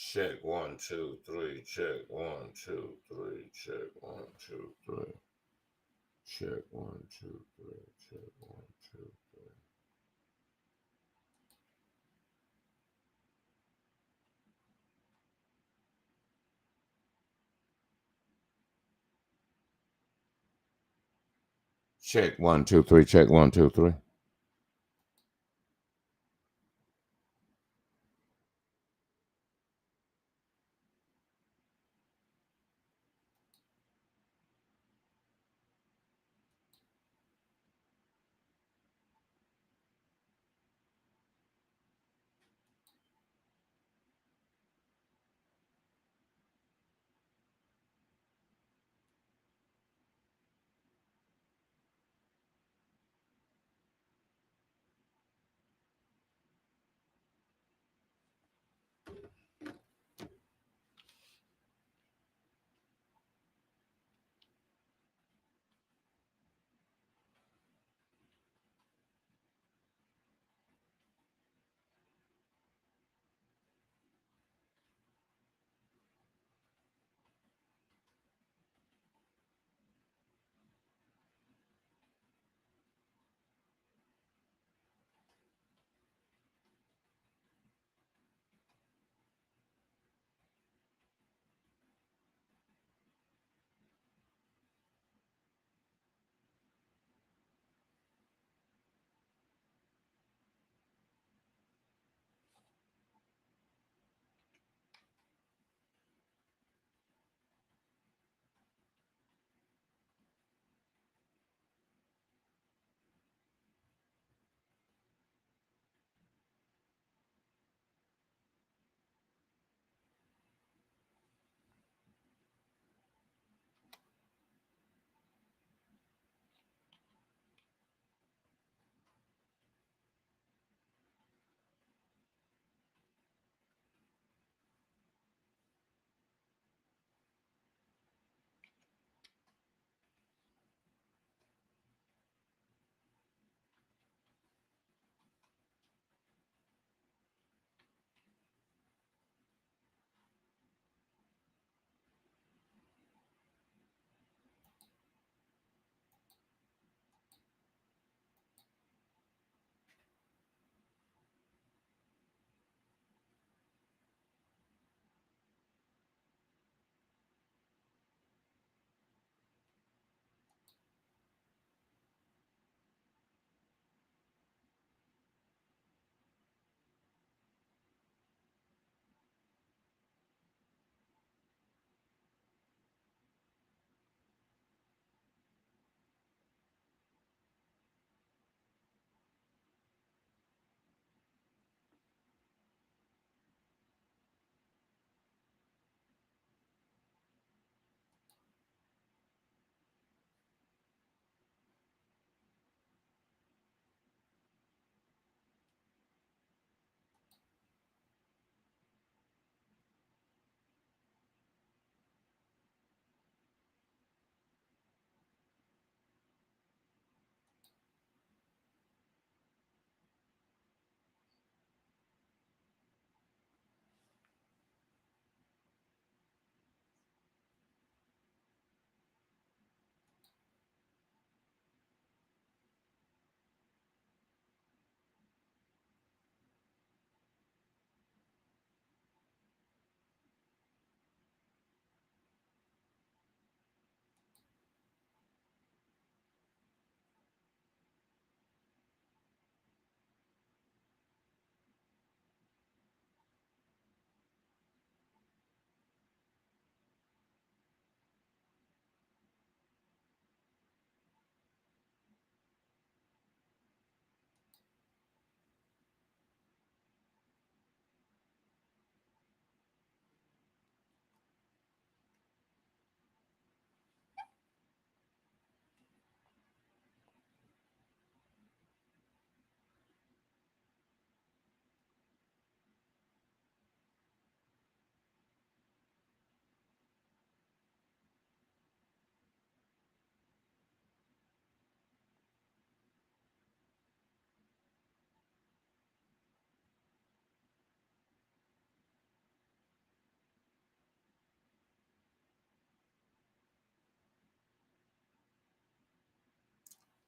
Check 1 2 3. Check 1 2 3. Check 1 2 3. Check 1 2 3. Check 1 2 3. Check 1 2 3. Check 1 2 3.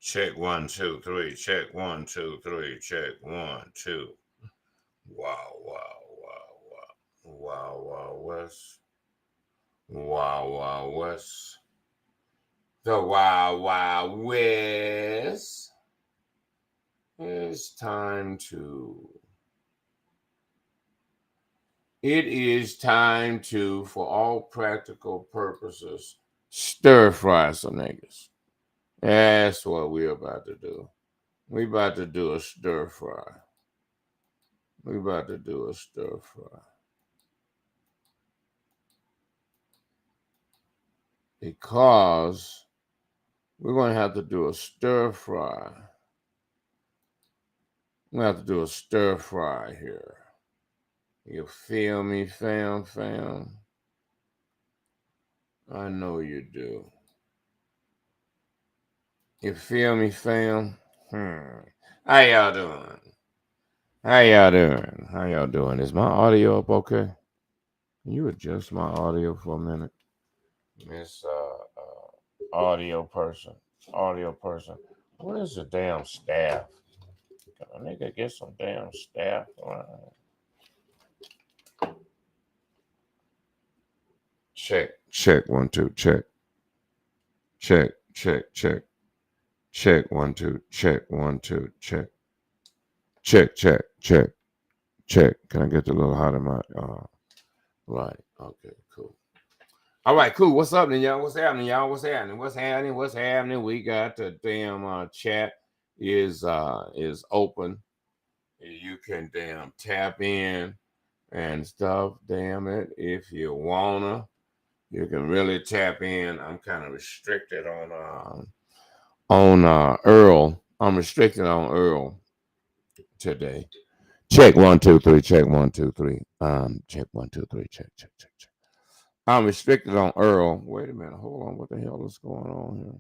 Check 1, 2, 3. Check 1, 2, 3. Check 1, 2. Wow, wow, wow, wow. Wow, wow, West. Wow, wow, West. The Wild Wild West. It's time to. It is time to, for all practical purposes, stir fry some niggas. That's what we're about to do. We about to do a stir fry. We about to do a stir fry. Because we're going to have to do a stir fry. We're going to have to do a stir fry here. You feel me, fam? I know you do. You feel me, fam? How y'all doing? How y'all doing? How y'all doing? Is my audio up okay? Can you adjust my audio for a minute? Miss audio person. Audio person. What is the damn staff? Can a nigga get some damn staff around? Check. 1 2 check. Check 1 2 check 1 2 check. Check. Can I get the little hot in my right. Okay, cool. All right, cool. What's up, y'all? What's happening, y'all? What's happening? We got the damn chat is open. You can damn tap in and stuff. Damn it, if you wanna, you can really tap in. I'm kind of restricted on Earl. I'm restricted on Earl today. Check 1 2 3. Check 1 2 3. Check 1 2 3. Check. I'm restricted on Earl. Wait a minute. Hold on. What the hell is going on here?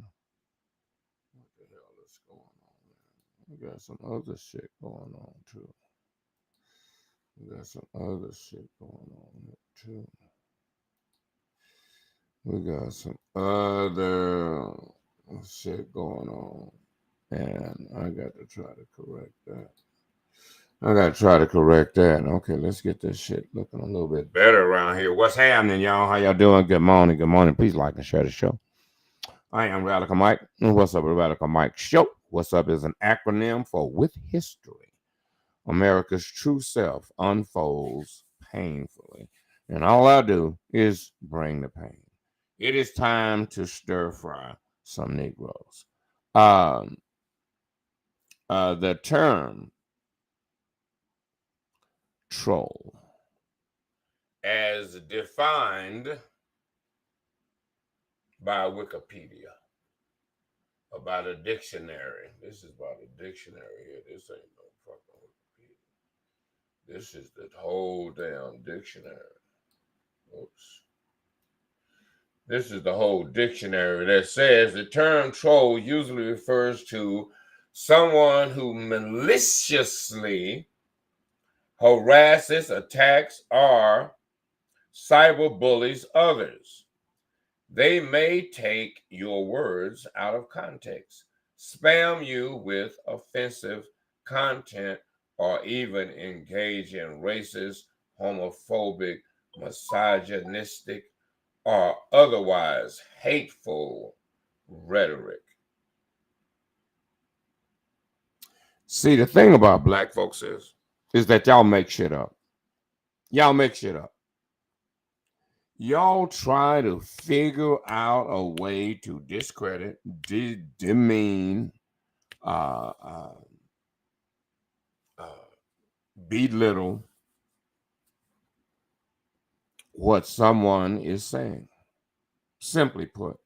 What the hell is going on? We got some other shit going on too. We got some other shit going on here too. We got some other shit going on. And I got to try to correct that. Okay, let's get this shit looking a little bit better around here. What's happening, y'all? How y'all doing? Good morning. Please like and share the show. I am Radicalmike. And what's up, Radicalmike Show? What's up is an acronym for With History. America's true self unfolds painfully. And all I do is bring the pain. It is time to stir fry some Negroes. The term troll, as defined by Wikipedia, about a dictionary. This is about a dictionary here. This ain't no fucking Wikipedia. This is the whole damn dictionary. Oops. This is the whole dictionary that says the term troll usually refers to someone who maliciously harasses, attacks, or cyberbullies others. They may take your words out of context, spam you with offensive content, or even engage in racist, homophobic, misogynistic, or otherwise hateful rhetoric. See, the thing about black folks is that y'all make shit up. Y'all try to figure out a way to discredit, demean, belittle what someone is saying. Simply put,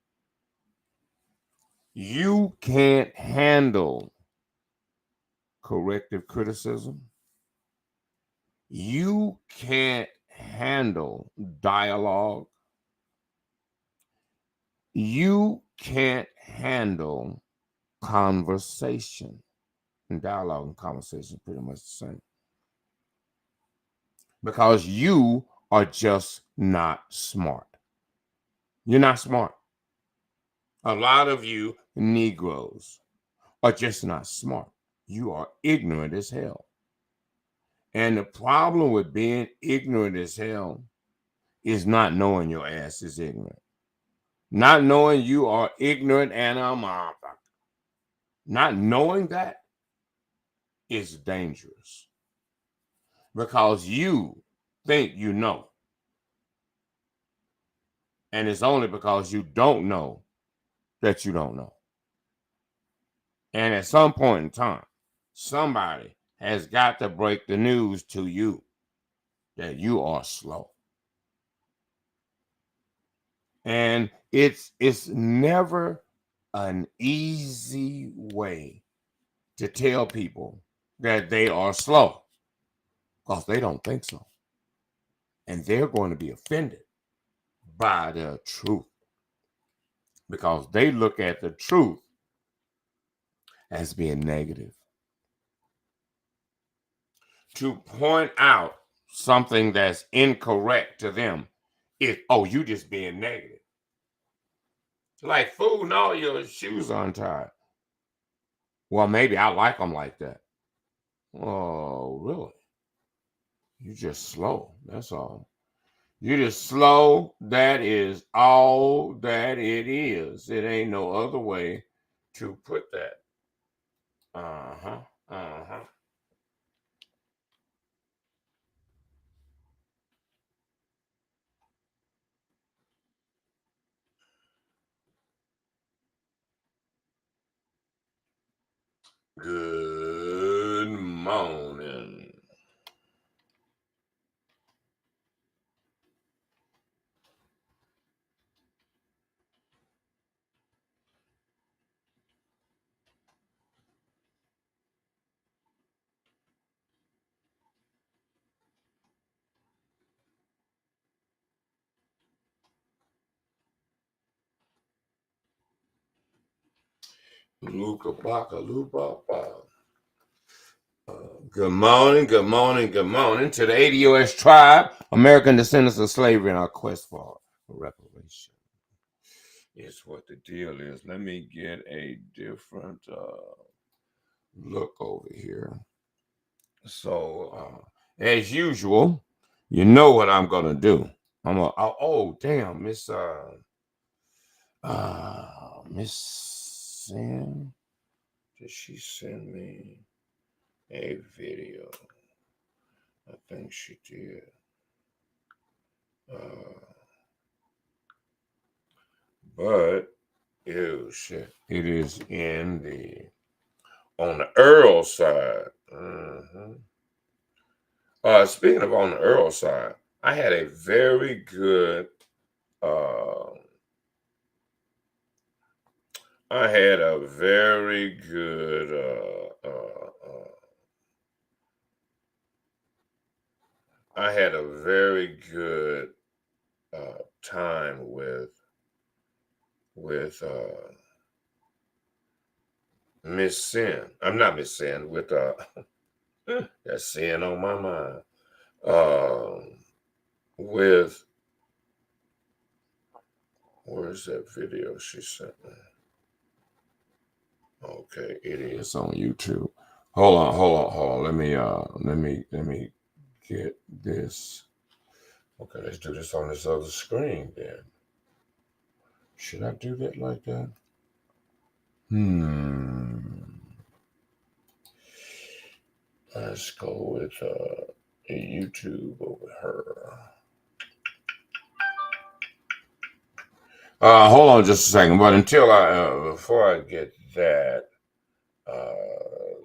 you can't handle corrective criticism. You can't handle dialogue. You can't handle conversation. And dialogue and conversation are pretty much the same. Because you are just not smart. You're not smart. A lot of you Negroes are just not smart. You are ignorant as hell. And the problem with being ignorant as hell is not knowing your ass is ignorant. Not knowing you are ignorant and a motherfucker. Not knowing that is dangerous. Because you think you know. And it's only because you don't know that you don't know. And at some point in time, somebody has got to break the news to you that you are slow. And it's never an easy way to tell people that they are slow because they don't think so. And they're going to be offended by the truth because they look at the truth as being negative. To point out something that's incorrect to them is, oh, you just being negative. Like, fool, no, your shoes are untied. Well, maybe I like them like that. Oh, really? You just slow. That's all. You just slow. That is all that it is. It ain't no other way to put that. Uh-huh. Uh-huh. Good morning. Luka baka lupa. Good morning, good morning, good morning to the ADOS tribe, American descendants of slavery, and our quest for reparation. It's what the deal is. Let me get a different look over here. So, as usual, you know what I'm gonna do. Oh damn, Miss Sam, did she send me a video? I think she did. But ew, shit, it is on the Earl side. Speaking of on the Earl side, I had a very good. Uh, I had a very good. I had a very good time with Miss Sin. I'm not Miss Sin with that sin on my mind. With where's that video she sent me? Okay, it is on YouTube. Hold on. Let me get this. Okay, let's do this on this other screen then. Should I do that like that? Let's go with YouTube over her. Hold on just a second. But until before I get that,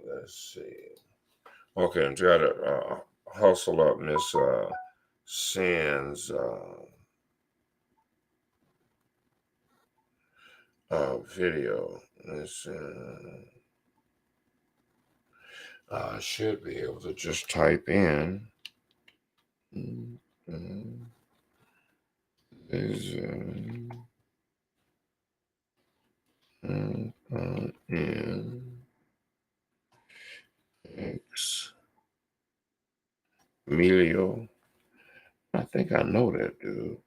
let's see. Okay, I'm trying to hustle up Miss Sands video. I should be able to just type in. Is in X Emilio. I think I know that dude.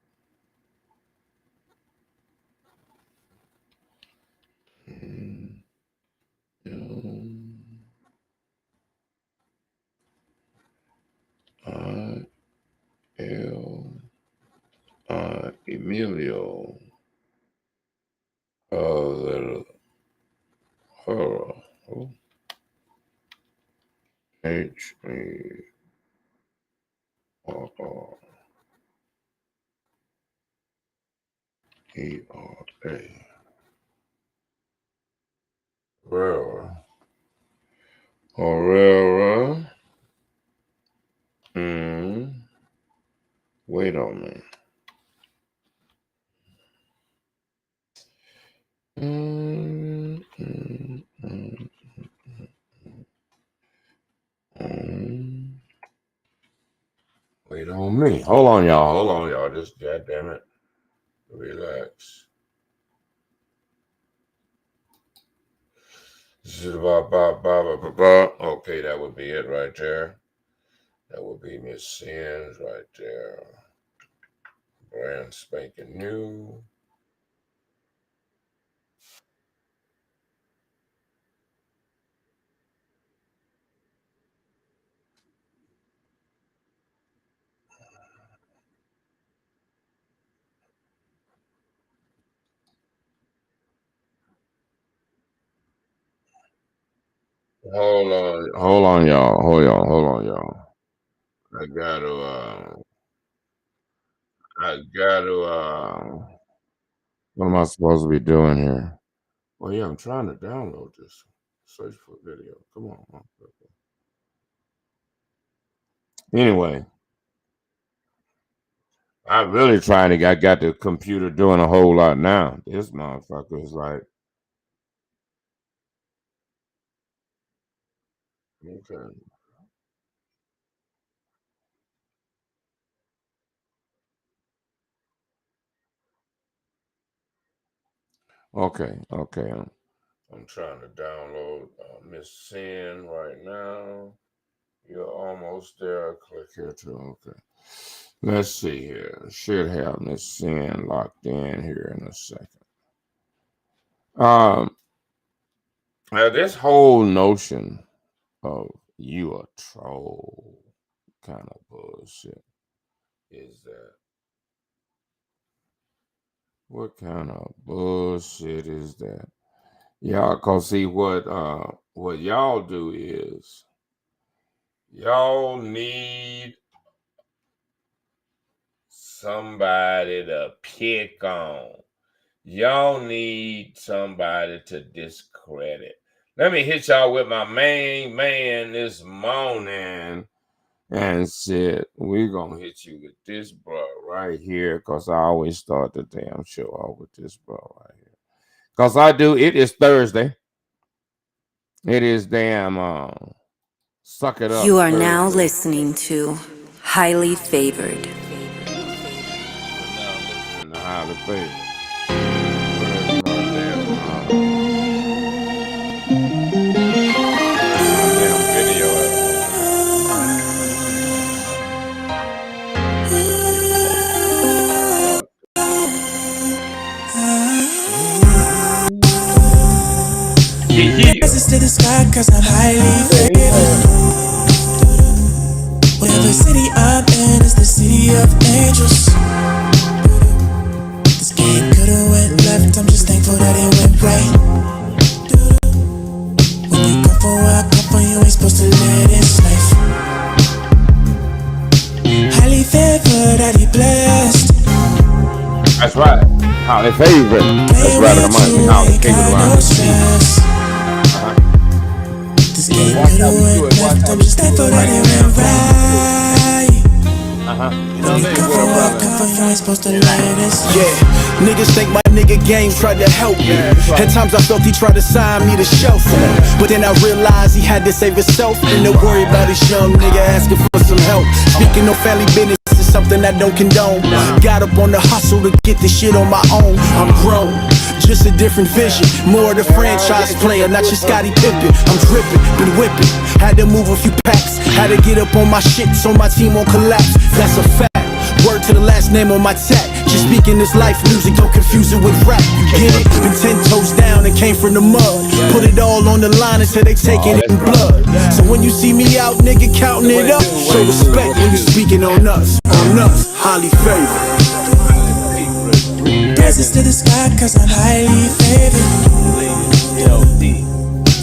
Emilio. Oh, Herrera. Herrera. Wait on me. Wait on me. Hold on, y'all. Just goddamn it. Relax. This is okay, that would be it right there. That would be Miss Sins right there. Brand spanking new. Hold on, y'all. I gotta, what am I supposed to be doing here? Well, yeah, I'm trying to download this. Search for video. Come on. Anyway, I'm really trying to I got the computer doing a whole lot now. This motherfucker is like, okay. I'm trying to download Miss Sin right now. You're almost there. Click here too. Okay. Let's see here. Should have Miss Sin locked in here in a second. Now this whole notion of you a troll kind of bullshit is that. What kind of bullshit is that? Y'all, cause see what y'all do is y'all need somebody to pick on. Y'all need somebody to discredit. Let me hit y'all with my main man this morning and said, we're going to hit you with this bro right here because I always start the damn show off with this bro right here. Because I do, it is Thursday. It is damn suck it up. You are now listening to Highly Favored. Highly Favored. Rises to the sky cause I'm highly favored. Whatever city I'm in is the city of angels. This game could've went left, I'm just thankful that it went right. When you come from where I come from, you ain't supposed to let it slip. Highly favored, highly blessed. That's right. Highly favored. That's Radicalmike. Highly favored around the This game could've went left, I'm just thankful that it went right. When you come from where I come from, you ain't supposed to let it slip. Yeah, niggas think my nigga game tried to help me. At times I felt he tried to sign me to shelf him, but then I realized he had to save himself and to worry about his young nigga asking for some help. Speaking of family business is something I don't condone. Got up on the hustle to get this shit on my own. I'm grown, just a different vision. More of the franchise player, not your Scottie Pippen. I'm dripping, been whipping. Had to move a few packs, had to get up on my shit so my team won't collapse. That's a fact. Word to the last name on my tag. Just speaking this life music, don't confuse it with rap. You get it? Been 10 toes down and came from the mud. Put it all on the line until they taking it in blood. So when you see me out, nigga, counting it up, show respect when you speaking on us. On us, highly favored. rises to the sky cause I'm highly favored.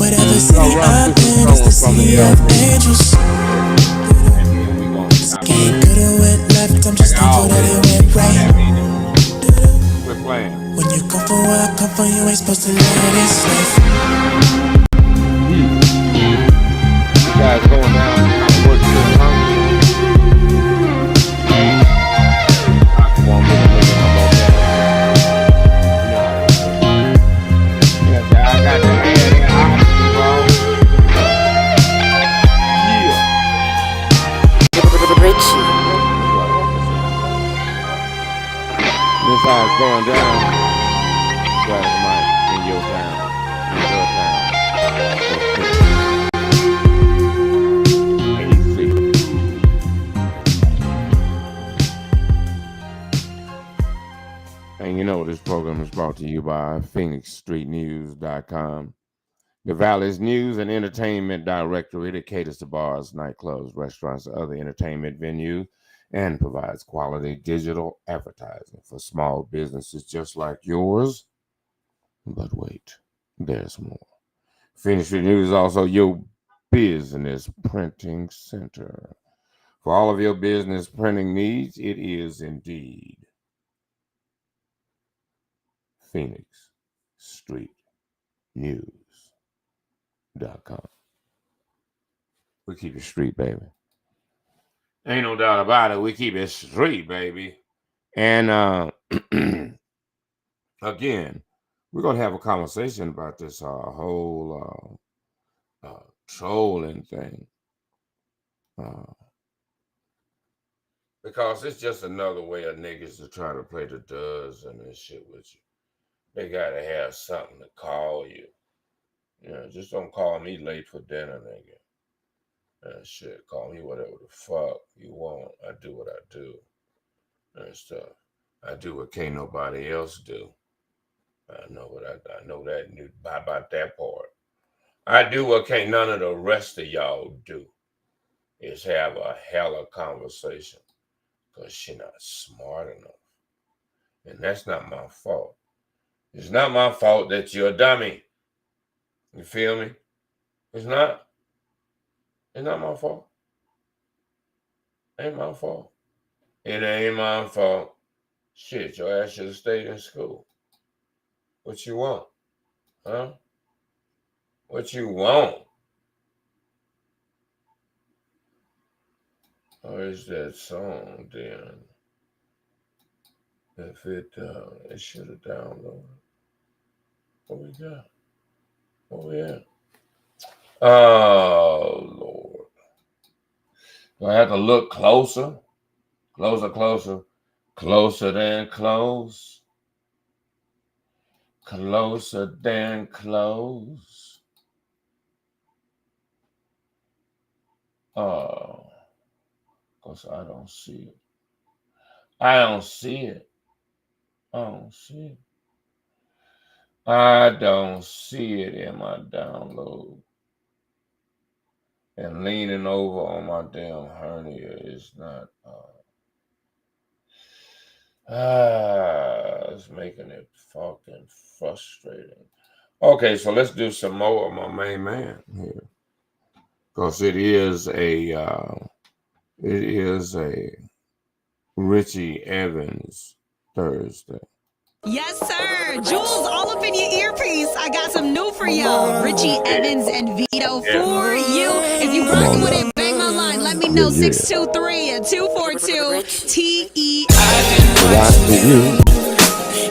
Whatever city I'm in is the city of angels. Game could've went left, I'm just thankful that it went right. When you come for where I come from, you ain't supposed to let it slip. Guys going down, work this, huh? This how it's going down. Radicalmike in your town. In your town. And you know, this program is brought to you by PhoenixStreetNews.com, the Valley's news and entertainment directory that caters to bars, nightclubs, restaurants, and other entertainment venues, and provides quality digital advertising for small businesses just like yours. But wait, there's more. Phoenix Street News is also your business printing center. For all of your business printing needs, it is indeed PhoenixStreetNews.com. We keep it street, baby. Ain't no doubt about it. We keep it straight, baby. And again, we're going to have a conversation about this whole trolling thing. Because it's just another way of niggas to try to play the does and this shit with you. They got to have something to call you. You know, just don't call me late for dinner, nigga. And shit, call me whatever the fuck you want. I do what I do and stuff. I do what can't nobody else do. I know that, and you buy about that part. I do what can't none of the rest of y'all do. Is have a hella conversation because she not smart enough, and that's not my fault. It's not my fault that you're a dummy. You feel me? It's not. It's not my fault. Ain't my fault. It ain't my fault. Shit, your ass should have stayed in school. What you want? Huh? What you want? Or is that song then? If it should have downloaded. What we got? What we at? Oh, Lord. Do I have to look closer? Closer than close. Closer than close. Oh, because I don't see it. I don't see it. I don't see it in my download. And leaning over on my damn hernia is not, it's making it fucking frustrating. Okay, so let's do some more of my main man here. Because it is a Richie Evans Thursday. Yes, sir. Jules, all up in your earpiece. I got some new for y'all. Richie Evans and Vito for you. If you rockin' with it, bang my line. Let me know. 623-242-TE.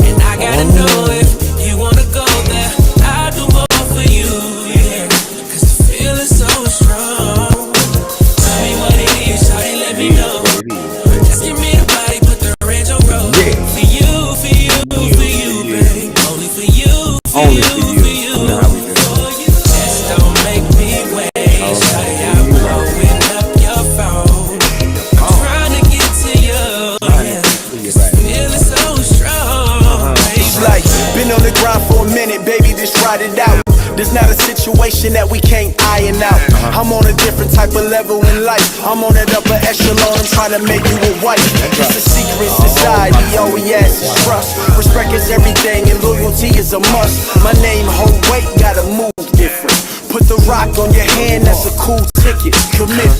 And I gotta know if you wanna go there. I'll do more for you, yeah. Cause the feeling's so strong. Tell me what it is, shawty, let me know. Just give me the body, put the range on road. For you, babe. Only for you. Just don't make me wait. Shawty, I'm blowing up your phone. I'm trying to get to you, yeah. Cause the feeling's so strong. Like, been on the grind for a minute, baby, just ride it out. There's not a situation that we can't iron out. I'm on a different type of level in life. I'm on that upper echelon, I'm trying to make you a wife. It's a secret society, all we ask is trust. Respect is everything and loyalty is a must. My name, whole weight, gotta move different. Put the rock on your hand, that's a cool ticket. Commit.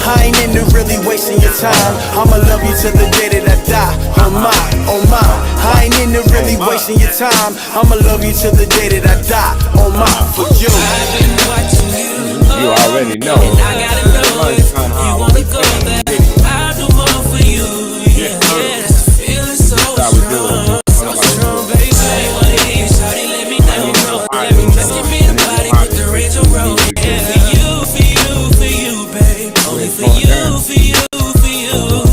I ain't into really wasting your time. I'ma love you till the day that I die. Oh my, oh my. I ain't into really wasting your time. I'ma love you till the day that I die. Oh my, for you. I've been watching you. You already know. And I gotta know if you wanna go there. I'll do more for you. Yeah, yeah. Feeling so strong. So strong, baby. Say what it is, shawty, let me know. Just give me the body, put the range on road. Yeah, for you, for you, for you, babe. Only for you, for you, for you.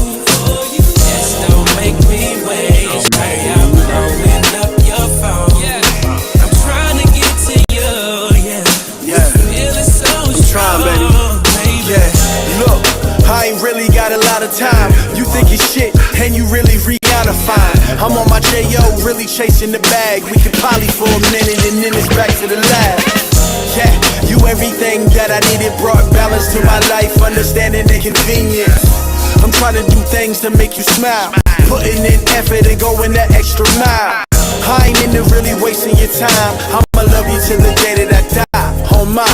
Just don't make me wait. Right, I'm blowing up your phone. Yeah, I'm trying to get to you. Yeah, feeling so strong, baby. Yeah, look, I ain't really got a lot of time. You think it's shit, and you really Rihanna fine. I'm on my J.O., really chasing the bag. We can poly for a minute, and then it's back to the lab. Yeah, you everything that I needed, brought balance to my life, understanding and convenience. I'm trying to do things to make you smile, putting in effort and going that extra mile. I ain't into really wasting your time. I'ma love you till the day that I die. Oh my,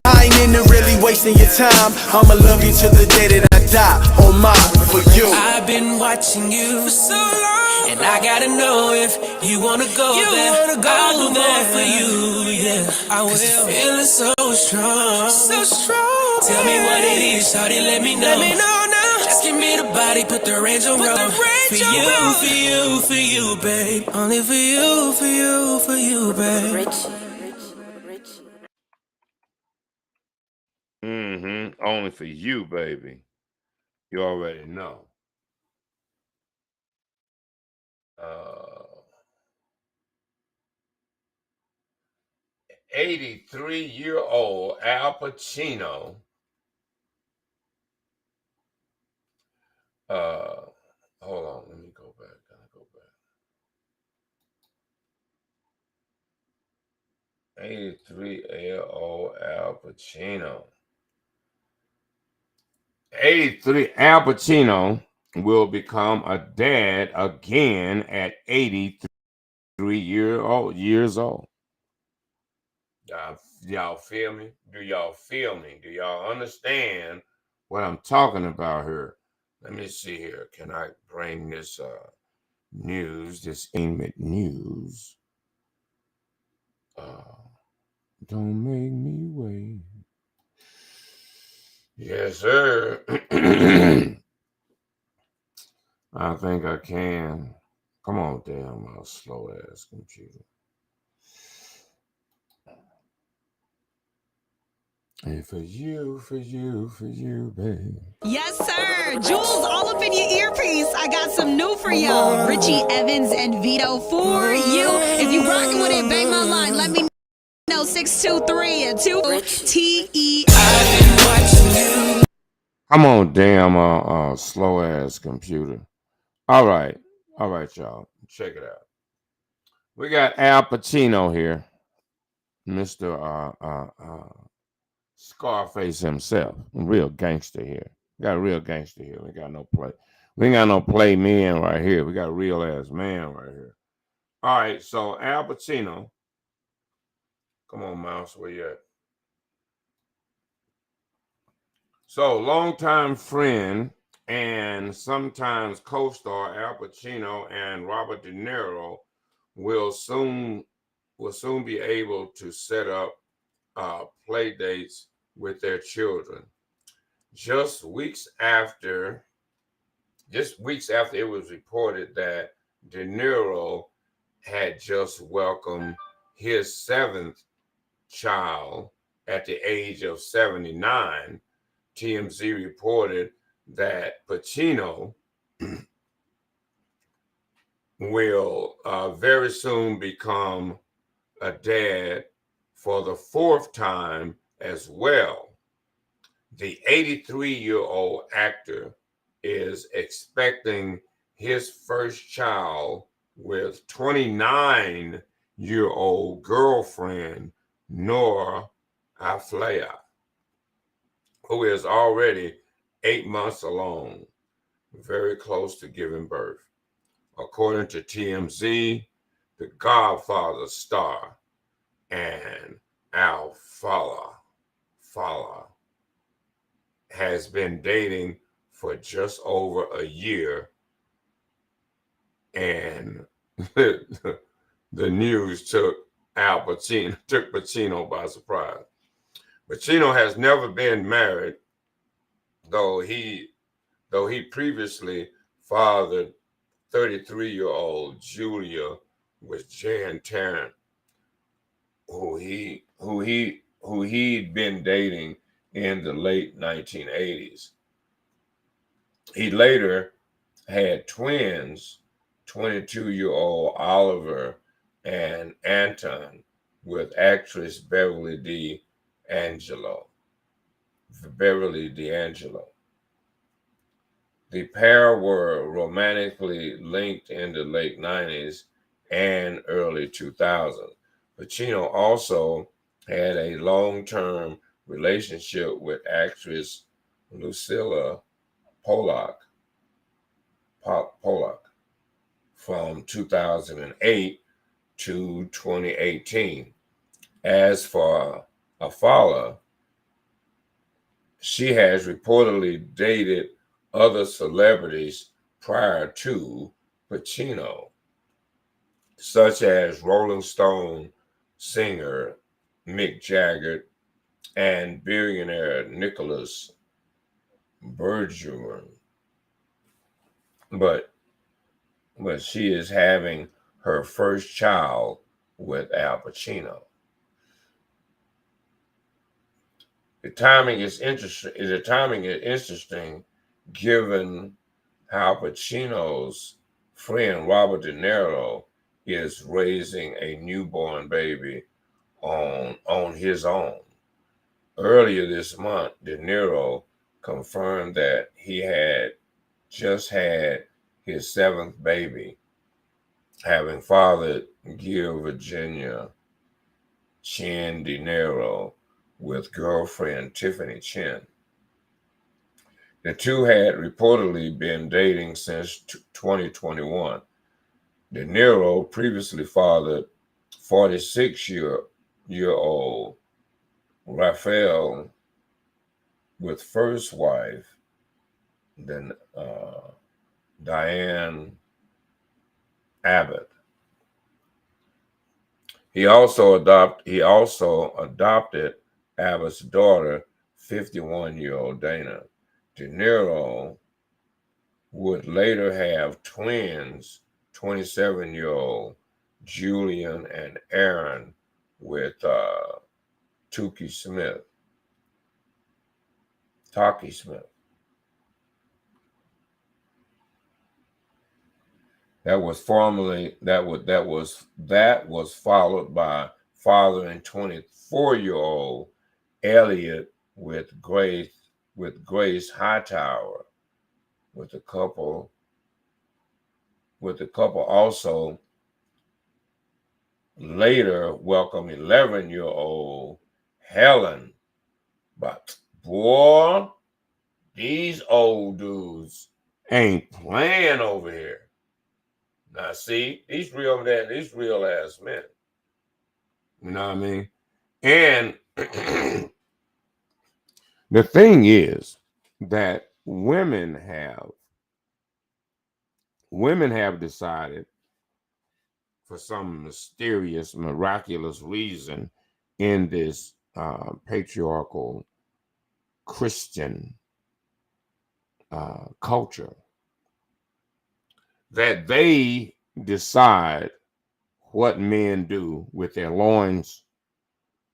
I ain't into really wasting your time. I'ma love you till the day that I die. Oh my, for you. I've been watching you for so long, and I gotta know if you wanna go there. I'll do more for you, yeah. I will. Feeling so strong, so strong. Tell me what it is, shawty, let me know. Let me know now. Just give me the body, put the range on road. For you, for you, for you, babe. Only for you, for you, for you, babe. Only for you, baby. You already know. 83-year-old Al Pacino. Hold on, let me go back. Gotta go back. 83-year-old Al Pacino. 83 Al Pacino will become a dad again at 83 years old. Y'all feel me? Do y'all feel me? Do y'all understand what I'm talking about here? Let me see here. Can I bring this news, this intimate news? Don't make me wait. Yes, sir. I think I can. Come on, damn slow ass computer. And for you, babe. Yes, sir. Jules, all up in your earpiece. I got some new for y'all. Richie Evans and Vito for you. If you rocking with it, bang my line. Let me know. 623-2TE. I've been watching you. Come on, damn slow ass computer. All right, y'all. Check it out. We got Al Pacino here, Mr. Scarface himself, real gangster here. We got a real gangster here. We got no play. We ain't got no play man right here. We got a real ass man right here. All right, so Al Pacino. Come on, Mouse, where you at? So, longtime friend and sometimes co-star Al Pacino and Robert De Niro will soon be able to set up play dates with their children. Just weeks after it was reported that De Niro had just welcomed his 7th child at the age of 79, TMZ reported that Pacino will very soon become a dad for the 4th time as well. The 83-year-old actor is expecting his first child with 29-year-old girlfriend nor Aflea, who is already 8 months along, very close to giving birth. According to TMZ, the Godfather star and Fala has been dating for just over a year, and the news took Pacino by surprise. Pacino has never been married, though he previously fathered 33-year-old Julia with Jan Tarrant, who he'd been dating in the late 1980s. He later had twins, 22-year-old Oliver and Anton, with actress Beverly D'Angelo. The pair were romantically linked in the late 90s and early 2000s. Pacino also had a long-term relationship with actress Lucilla Polak from 2008 to 2018. As for Afala, she has reportedly dated other celebrities prior to Pacino, such as Rolling Stone singer Mick Jagger and billionaire Nicholas Bergeron. But she is having her first child with Al Pacino. The timing is interesting given how Pacino's friend Robert De Niro is raising a newborn baby on his own. Earlier this month, De Niro confirmed that he had just had his 7th baby, having fathered Gil Virginia Chen De Niro with girlfriend Tiffany Chen. The two had reportedly been dating since 2021. De Niro previously fathered 46-year-old Raphael with first wife, then Diane Abbott. He also adopted Abbott's daughter, 51-year-old Dana. De Niro would later have twins, 27-year-old Julian and Aaron, with Taki Smith. That was followed by fathering 24-year-old Elliot with Grace Hightower, with the couple also later welcomed 11-year-old Helen. But boy, these old dudes ain't playing over here. Now see, these real ass men. You know what I mean? And the thing is that women have decided, for some mysterious, miraculous reason, in this patriarchal Christian culture, that they decide what men do with their loins,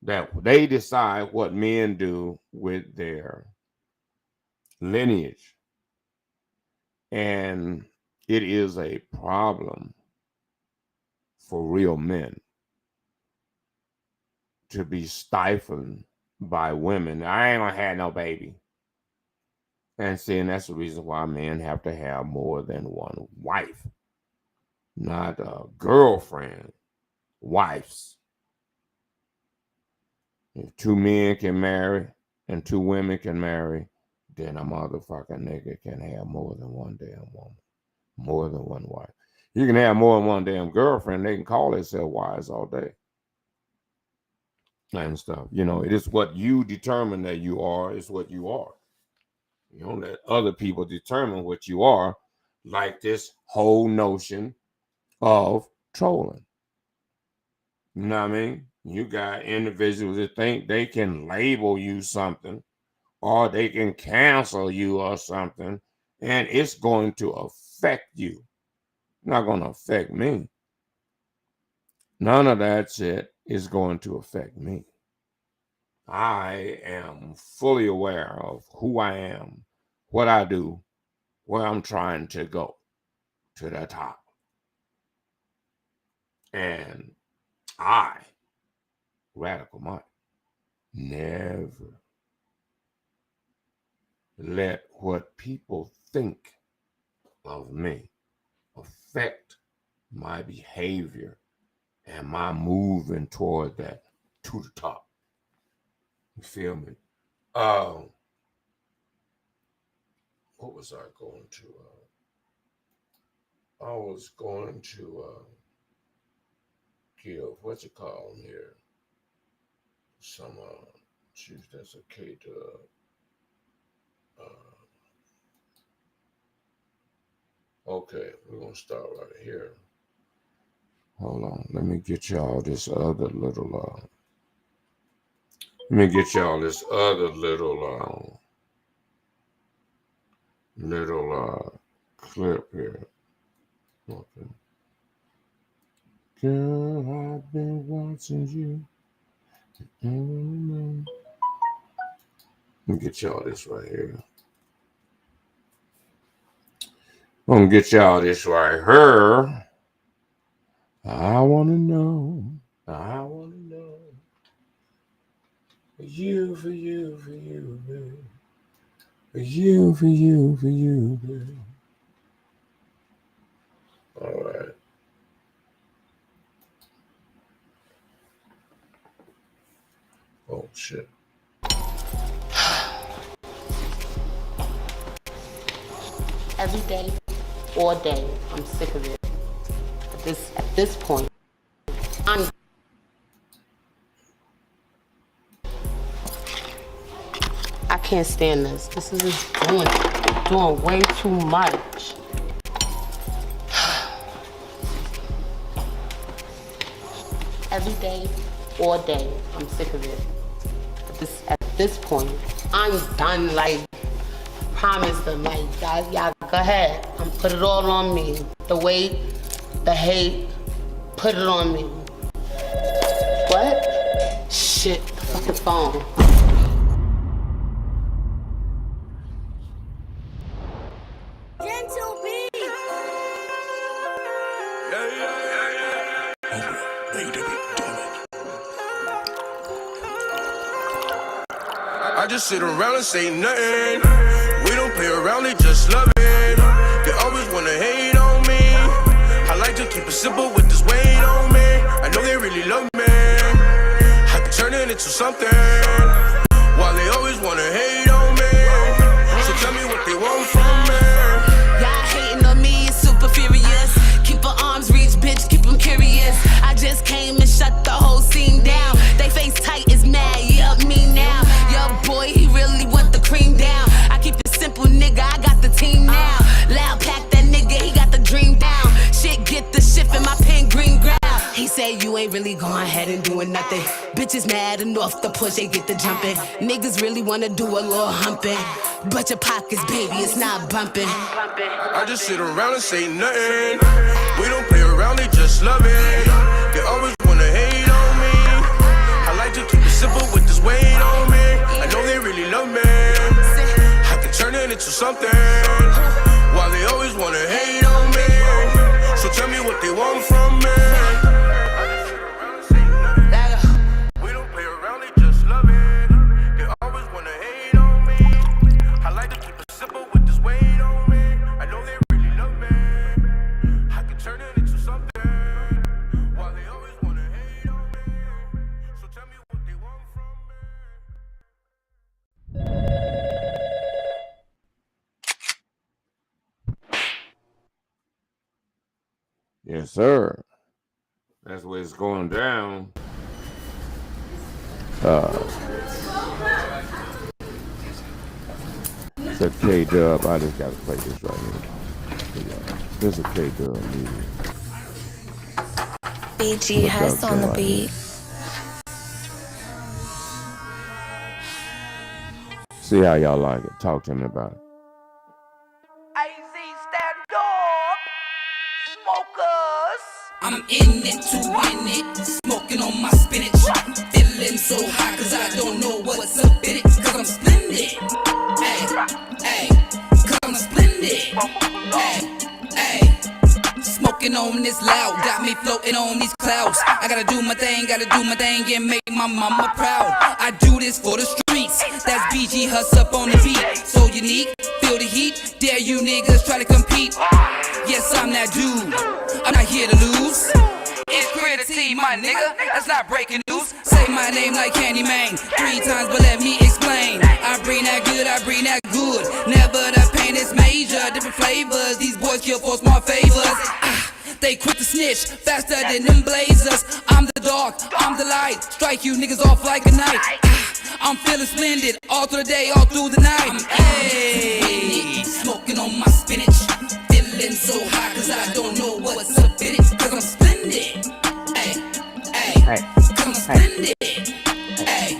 that they decide what men do with their lineage. And it is a problem for real men to be stifled by women. I ain't gonna have no baby. And that's the reason why men have to have more than one wife, not a girlfriend, wives. If 2 men can marry and 2 women can marry, then a motherfucking nigga can have more than one damn woman, more than one wife. You can have more than one damn girlfriend. They can call themselves wives all day and stuff. You know, it is what you determine that you are is what you are. You don't let other people determine what you are, like this whole notion of trolling. You know what I mean? You got individuals that think they can label you something or they can cancel you or something, and it's going to affect you. Not going to affect me. None of that shit is going to affect me. I am fully aware of who I am, what I do, where I'm trying to go to the top. And I, Radicalmike, never let what people think of me affect my behavior and my moving toward that to the top. You feel me? What was I going to? I was going to give, what's it called here? Some, choose that's okay to, okay, we're going to start right here. Hold on, let me get y'all this other little, clip here. Okay. Girl, I've been watching you. Let me get y'all this right here. I'm gonna get y'all this right here. I wanna know. For you, babe. For you, babe. All right. Oh shit. Every day, all day, I'm sick of it. At this point, I can't stand this. This is just doing way too much. Every day, all day, I'm sick of it. At this point, I'm done. Like, promise them, like, y'all go ahead and put it all on me. The weight, the hate, put it on me. What? Shit, the fucking phone. Gentle beat. I just sit around and say nothing. We don't play around, they just love it. They always wanna hate on me. I like to keep it simple with this weight on me. I know they really love me. I can turn it into something. While they always wanna hate on me. So tell me what they want from me. Y'all hating on me is super furious. Keep her arms reach, bitch, keep them curious. I just came and shut the whole scene down. They face tight is mad, yeah, me now. Yo, boy, he really want the cream down. I keep it simple, nigga, I got the team now. Loud pack that nigga, he got the dream down. Shit, get the shift in my pen green ground. He said you ain't really going ahead and doing nothing. Bitches mad enough to push, they get the jumping. Niggas really wanna do a little humping. But your pockets, baby, it's not bumping. I just sit around and say nothing. We don't play around, they just love it. They always wanna hate on me. I like to keep it simple with this weight on me. I know they really love me. I can turn it into something. While they always wanna hate on me. So tell me what they want from me. We don't play around, they just love it. They always wanna hate on me. I like to keep it simple with this weight on me. I know they really love me. I can turn it into something. While they always wanna hate on me. So tell me what they want from me. Yes, sir. That's where it's going down. It's a K-Dub. I just got to play this right here. This is a K-Dub music. BG has on the beat. See how y'all like it. Talk to me about it. I'm in it to win it, smoking on my spinach. Feeling so high cause I don't know what's up in it. Cause I'm splendid, ay, cause I'm splendid, ay. Smoking on this loud, got me floating on these clouds. I gotta do my thing and make my mama proud. I do this for the streets, that's BG Huss up on the beat. So unique, feel the heat, dare you niggas try to compete. Yes, I'm that dude, I'm not here to lose. It's creative team, my nigga, that's not breaking news. Say my name like Candyman 3 times, but let me explain. I bring that good, never the pain is major, different flavors. These boys kill for small favors. They quick to snitch, faster than them blazers. I'm the dark, I'm the light, strike you niggas off like a knife. I'm feeling splendid, all through the day, all through the night. Hey, smoking on my spinach, feeling so high cause I don't know what's up in it. Cause I'm splendid, hey, cause I'm splendid, hey,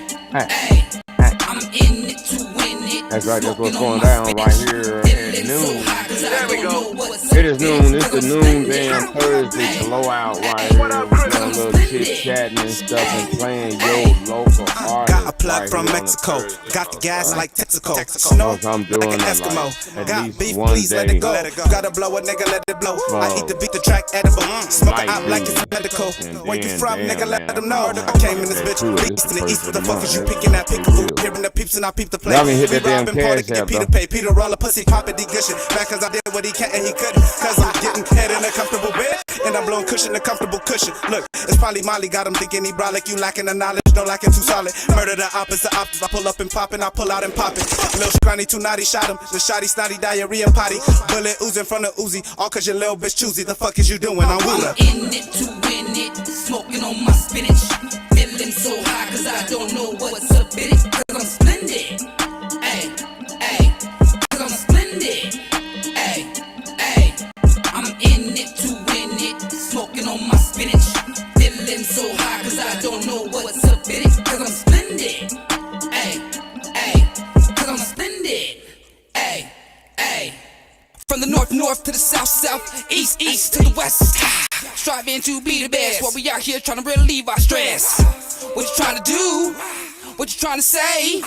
I'm in it to win it. That's right, that's what's going down right here at noon. There we go. It is noon, it's the noon damn Thursday blowout right here. We're doing a little chit-chatting and stuff and playing your local artists. Got a plug right from here on Mexico, Thursday. got the gas like Texaco. Snow I'm doing like an it Eskimo. like Got at beef, least one please day. let it go. Gotta blow a nigga, let it blow. I eat the beat, the track edible. Smoke Might out like do. it's medical. And Where you then, from, damn, nigga, let man, them know. I'm I came in this bitch, to it. east This in the is east. What the the first fuck is of you the picking month. at? Peekaboo, Big deal. hearing the peeps and I peep the play. Y'all can hit that damn robbing party, cash get app, Peter though. pay. Peter roll a pussy, pop it, he gushing. Back cause I did what he can't and he couldn't. Cause I'm getting head in a comfortable bed. And I'm blowing cushion, a comfortable cushion. Look, it's probably Molly, got him thinking he brolic. You lacking the knowledge, don't like it too solid. Murder the opposite optics. I pull up and pop and I pull out and pop it. Lil' scrawny, too naughty, shot him. The shotty, snotty, diarrhea potty. Bullet oozing from the Uzi. All cause your little bitch choosy. The fuck is you doing? I'm Woola. In it to win it, smoking on my spinach. Feeling so high cause I don't know what's up in it. Cause I'm splendid, ay, cause I'm splendid, ay, I'm in it to win it, smoking on my spinach. Feeling so high cause I don't know what's up in it. Cause I'm splendid, ay, cause I'm splendid, ay. From the north to the south, east to the west. Striving to be the best. While we out here trying to relieve our stress. What you trying to do? What you trying to say?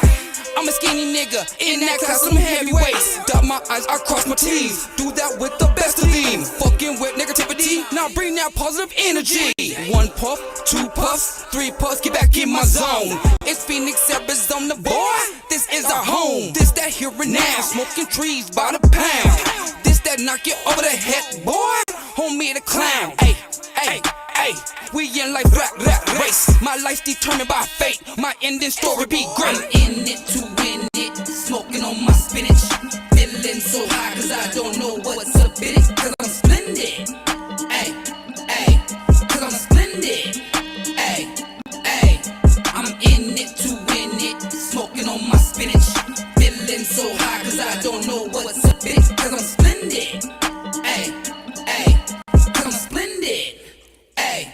I'm a skinny nigga in that custom heavyweights. Dot my eyes, I cross my T's. Do that with the best of them. Fucking with negativity, now bring that positive energy. 1 puff, 2 puffs, 3 puffs, get back in my zone. It's Phoenix, Arizona, boy. This is our home. This that here and now, smoking trees by the pound. This that knock you over the head, boy. Homie the clown. Ay, we in life rap race. My life's determined by fate. My ending story be great. I'm in it to win it, smoking on my spinach. Feeling so high cause I don't know what's up in it. Cause I'm splendid, ay, cause I'm splendid, ay. I'm in it to win it, smoking on my spinach. Feeling so high cause I don't know what's up in it. Cause I'm splendid, ay, cause I'm splendid, ay.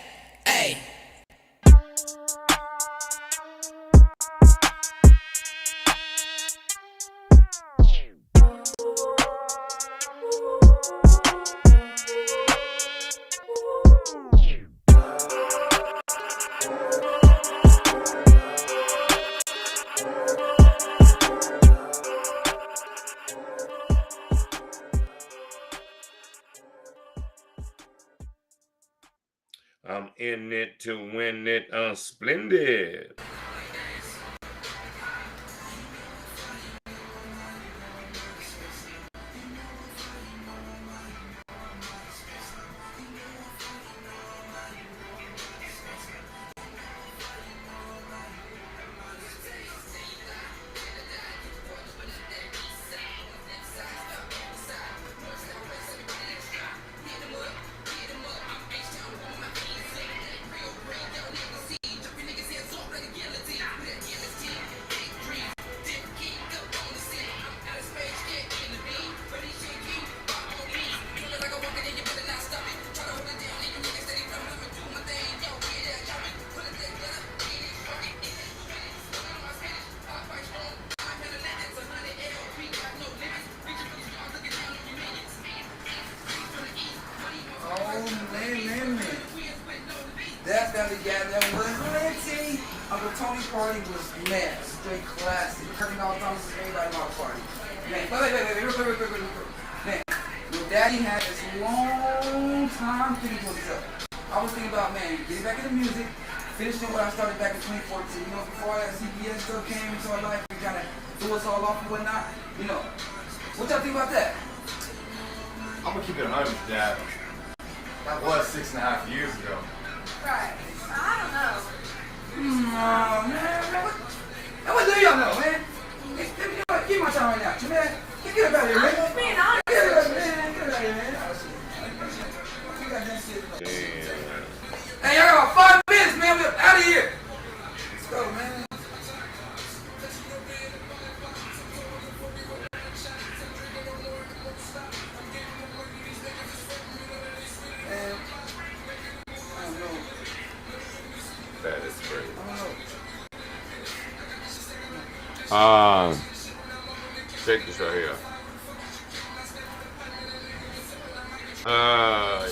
I'm in it to win it. Splendid. that family gathering was plenty. Uncle Tony party was mad, straight classic. Kirby all Thomas and everybody at the party. Man, wait, real quick. Man, your daddy had this long time thinking to himself. I was thinking about, man, getting back into music, finishing what I started back in 2014. You know, before that CPS stuff came into our life, we kind of threw us all off and whatnot. You know, what y'all think about that? I'm gonna keep it 100, Dad. That was 6.5 years ago. Right. I don't know. Man, what do y'all know, man? Give my time right now, man. Get up out of here, man. I'm being honest. Get up out of here, man. Hey, y'all got about 5 minutes, man. We're out of here. Let's go, man. That is crazy. Check this out here. Yeah.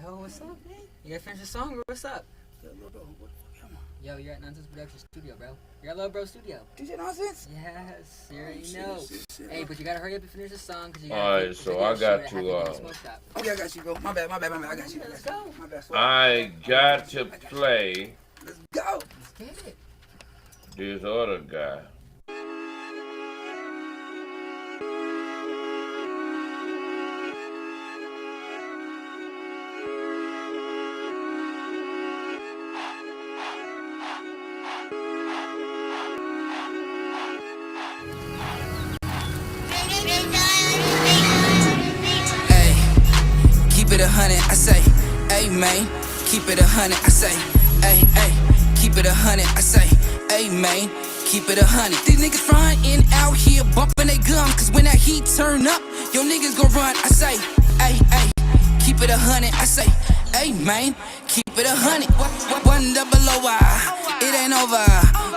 Yo, what's up, man? You gotta finish the song or what's up? Yo, you're at Nonsense Production Studio, bro. You're at Love Bro Studio. DJ Nonsense? Yes, you already know. Hey, but you gotta hurry up and finish the song. Cause you Alright, so I got to, okay, I got you, bro. My bad. I got you. Let's go. My bad. I got to play Let's go. Let's get it. this other guy. Keep it 100, I say, hey man. Keep it 100, I say, hey. Keep it 100, I say, hey man. Keep it 100. These niggas frontin' out here bumpin' they gums, cause when that heat turn up, your niggas gon' run. I say, hey. Keep it 100, I say, hey man. Keep it 100. 1 double over, it ain't over.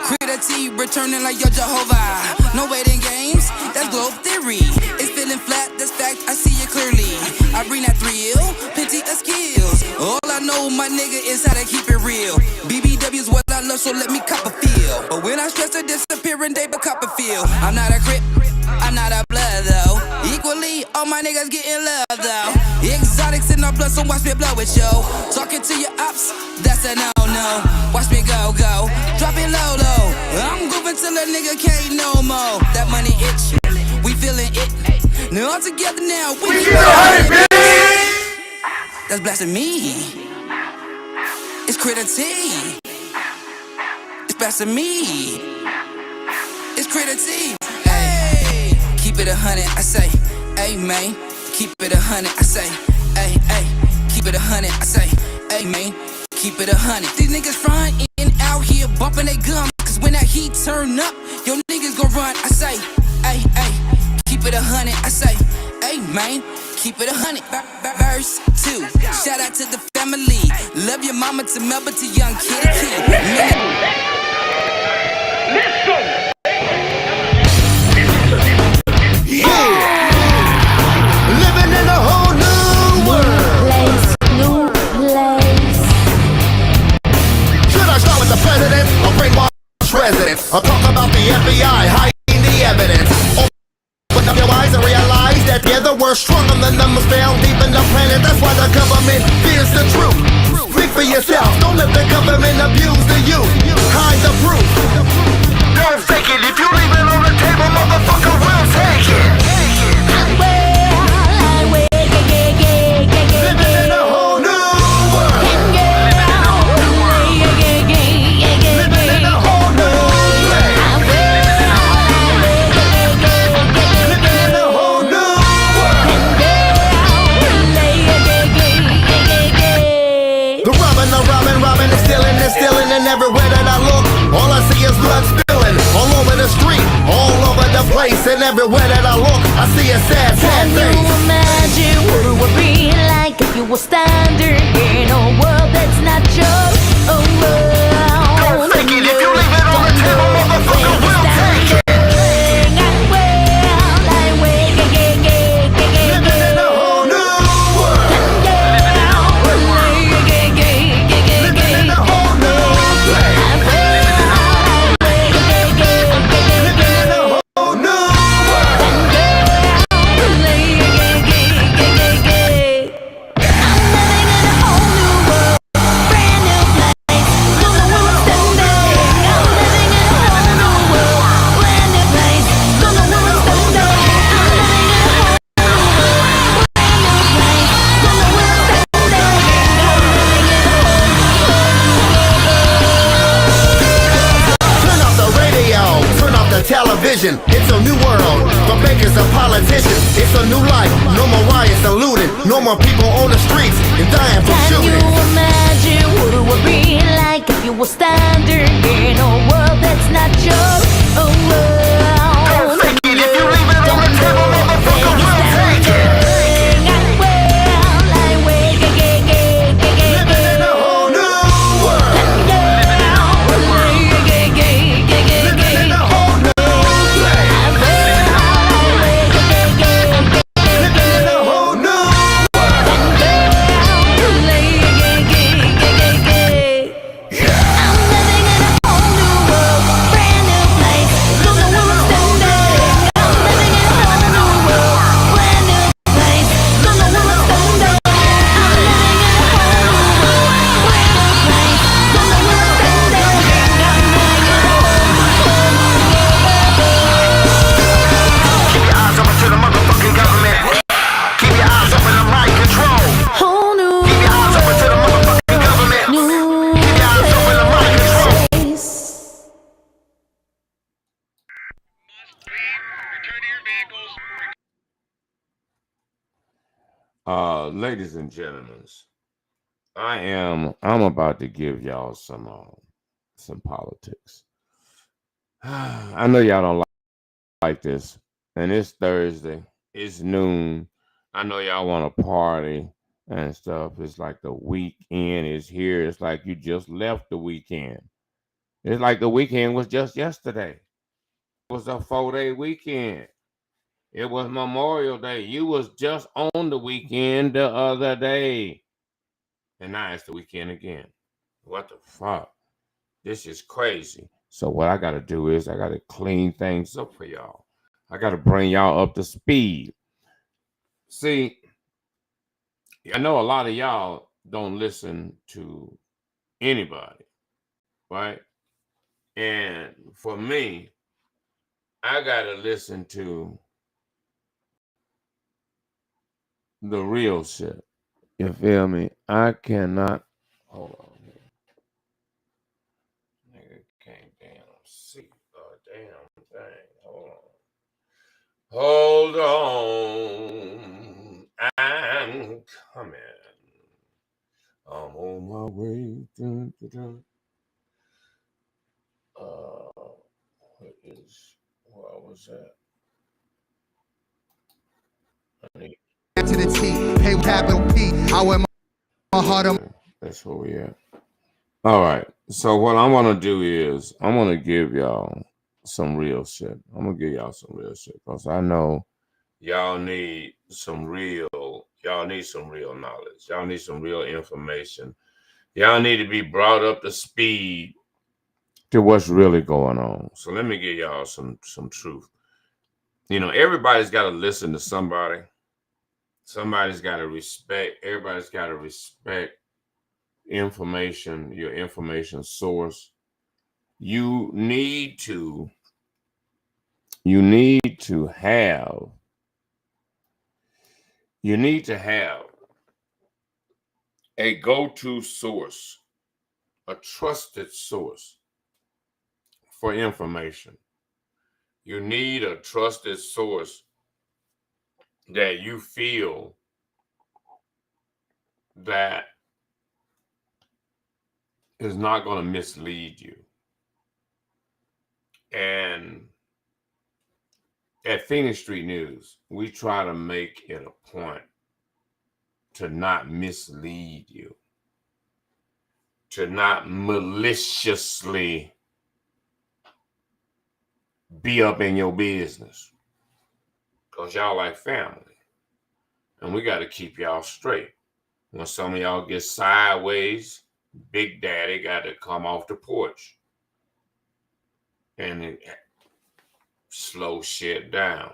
Critter T returning like yo Jehovah. No waiting games, that's globe theory. It's feeling flat, that's fact, I see it clearly. I bring that thrill, plenty of skills. All I know, my nigga, is how to keep it real. BBW's what I love, so let me cop a feel. But when I stress to disappear and they become a feel. I'm not a crip, I'm not a blood though. Equally, all my niggas getting love though. Exotics in our blood, so watch me blow it, yo. Talking to your ops, that's a no-no. Watch me go. Drop it low. I'm grooving till a nigga can't no more. That money itch, we feeling it. Now all together now, we keep it 100, bitch. That's blasting me. It's Critter T. It's blasting me. It's Critter T. Hey, keep it 100, I say, hey man. Keep it 100, I say, hey. Keep it 100, I say, hey man. Keep it 100. These niggas frontin' out here bumpin' they gums, cause when that heat turn up, your niggas gon' run. I say, hey. Keep it 100, I say, hey man. Keep it 100. Verse 2. Shout out to the family. Love your mama to Melba to young Kitty. Listen. Living in a whole new world. New place. Should I start with the president or bring my residents? I'll talk about the FBI hiding the evidence. Open up your eyes and realize that they're the worst, stronger than numbers found deep in the planet. That's why the government fears the truth. Speak for yourself. Don't let the government abuse the youth. Hide the proof. Don't fake it. If you leave it on the table, motherfucker will take it. Living in a whole new world. Living in a whole new place. Living in a whole new world. The robbing is stealing, and everywhere that I look, all I see is blood spilling. All over the street, all over the place, and everywhere that I look, I see a sad Can face. you imagine what it would be like if you were standing in a world that's not your own world? Don't fake it. If you leave it on the table, motherfucker will take it. vision. It's a new world for bakers and politicians. It's a new life. No more riots and looting. No more people on the streets and dying from shooting. Can you imagine what it would be like if you were standing in a world that's not your own world? Don't fake it. If you leave it on the table, motherfucker, we'll take it. Living in a whole new world. Living in a whole new place. Living in a whole new Ladies and gentlemen, I'm about to give y'all some politics. I know y'all don't like this, and it's Thursday, it's noon. I know y'all want to party and stuff. It's like the weekend is here. It's like you just left the weekend. It's like the weekend was just yesterday. It was a 4-day weekend. It was Memorial Day. You was just on the weekend the other day. And now it's the weekend again. What the fuck? This is crazy. So what I got to do is I got to clean things up for y'all. I got to bring y'all up to speed. See, I know a lot of y'all don't listen to anybody, right? And for me, I got to listen to the real shit. You feel me? I cannot. Hold on here. Nigga can't damn see a damn thing. Hold on. I'm coming. I'm on my way. What was that? to the T, pay capital P. I wear my heart on. That's where we at. All right. So what I'm gonna do is I'm gonna give y'all some real shit. I'm gonna give y'all some real shit because I know y'all need some real knowledge. Y'all need some real information. Y'all need to be brought up to speed to what's really going on. So let me give y'all some truth. You know, everybody's got to listen to somebody. Somebody's got to respect. Everybody's got to respect information, your information source. You need to have a go-to source, a trusted source for information. You need a trusted source that you feel that is not going to mislead you. And at Phoenix Street News, we try to make it a point to not mislead you, to not maliciously be up in your business, because y'all like family, and we got to keep y'all straight. When some of y'all get sideways, Big Daddy got to come off the porch and slow shit down.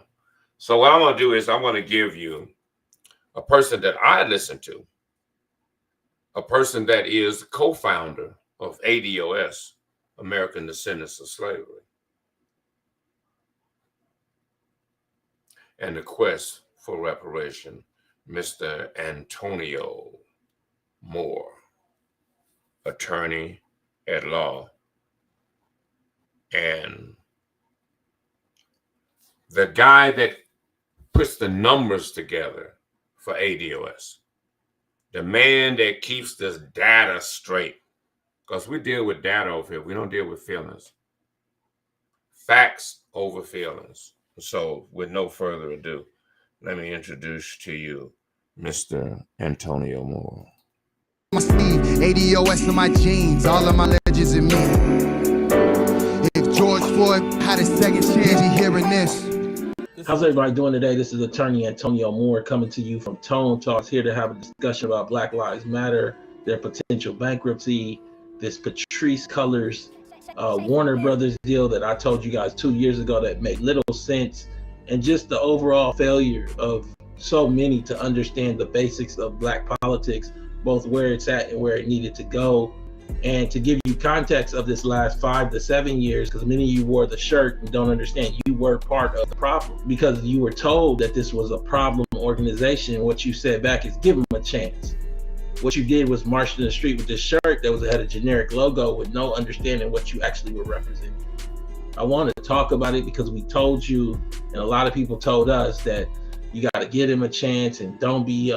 So what I'm going to do is I'm going to give you a person that I listen to, a person that is the co-founder of ADOS, American Descendants of Slavery, and the Quest for Reparation, Mr. Antonio Moore, attorney at law and the guy that puts the numbers together for ADOS, the man that keeps this data straight, because we deal with data over here. We don't deal with feelings. Facts over feelings. So with no further ado, let me introduce to you Mr. Antonio Moore. My sleeve, ADOS in my jeans, all of my legends in me. If George Floyd had a second chance, he hearing this. How's everybody doing today? This is attorney Antonio Moore coming to you from Tone Talks, here to have a discussion about Black Lives Matter, their potential bankruptcy, this Patrice Cullors Warner Brothers deal that I told you guys 2 years ago that made little sense, and just the overall failure of so many to understand the basics of Black politics, both where it's at and where it needed to go. And to give you context of this last 5 to 7 years, because many of you wore the shirt and don't understand, you were part of the problem because you were told that this was a problem organization. And what you said back is give them a chance. What you did was march in the street with this shirt that had a generic logo with no understanding what you actually were representing. I want to talk about it because we told you, and a lot of people told us, that you got to give him a chance and don't be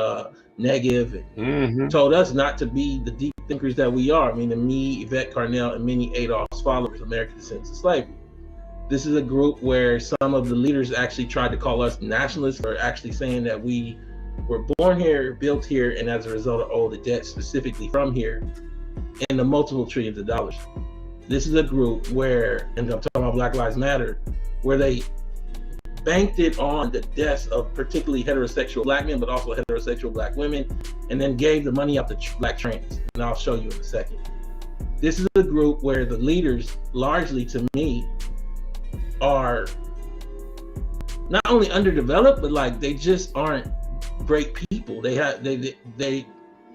negative, and told us not to be the deep thinkers that we are. I mean, me, Yvette Carnell, and many Adolf's followers, American Descendants of Slavery. This is a group where some of the leaders actually tried to call us nationalists for actually saying that we were born here, built here, and as a result owe the debt specifically from here in the multiple trillions of dollars. This is a group where, and I'm talking about Black Lives Matter, where they banked it on the deaths of particularly heterosexual Black men, but also heterosexual Black women, and then gave the money out to Black trans. And I'll show you in a second. This is a group where the leaders, largely to me, are not only underdeveloped, but like they just aren't great people. They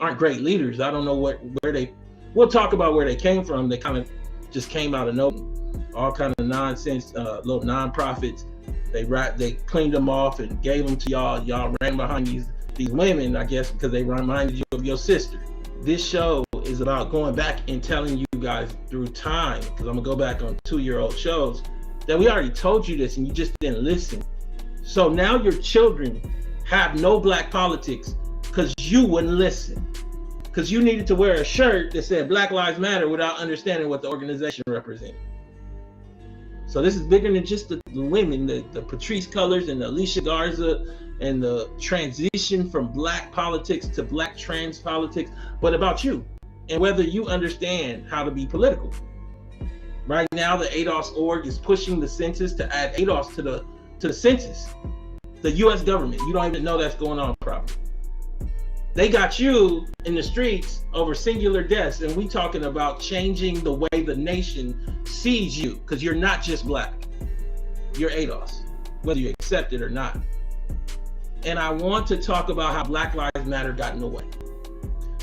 aren't great leaders. I don't know where they. We'll talk about where they came from. They kind of just came out of nowhere, all kind of nonsense, little nonprofits. They cleaned them off and gave them to y'all. Y'all ran behind these women, I guess, because they reminded you of your sister. This show is about going back and telling you guys through time, because I'm gonna go back on 2-year-old shows, that we already told you this and you just didn't listen. So now your children have no Black politics because you wouldn't listen. Because you needed to wear a shirt that said Black Lives Matter without understanding what the organization represented. So this is bigger than just the women, the Patrice Cullors and the Alicia Garza and the transition from Black politics to Black trans politics, but about you and whether you understand how to be political. Right now, the ADOS org is pushing the census to add ADOS to the census. The U.S. government, you don't even know that's going on properly. They got you in the streets over singular deaths, and we talking about changing the way the nation sees you, because you're not just Black, you're ADOS, whether you accept it or not. And I want to talk about how Black Lives Matter got in the way.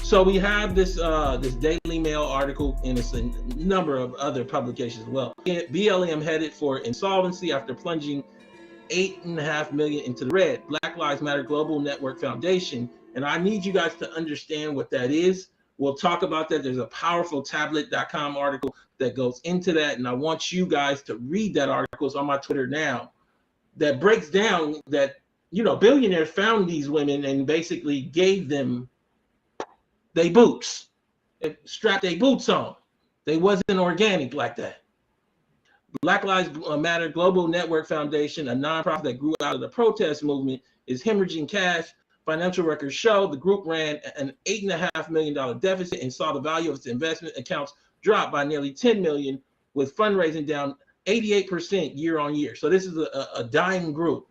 So we have this Daily Mail article, and it's a number of other publications as well. BLM headed for insolvency after plunging $8.5 million into the red. Black Lives Matter Global Network Foundation. And I need you guys to understand what that is. We'll talk about that. There's a powerful tablet.com article that goes into that. And I want you guys to read that article. It's on my Twitter now. That breaks down that, billionaires found these women and basically gave them they boots, strapped their boots on. They wasn't organic like that. Black Lives Matter Global Network Foundation, a nonprofit that grew out of the protest movement, is hemorrhaging cash. Financial records show the group ran an $8.5 million deficit and saw the value of its investment accounts drop by nearly $10 million, with fundraising down 88% year on year. So this is a dying group.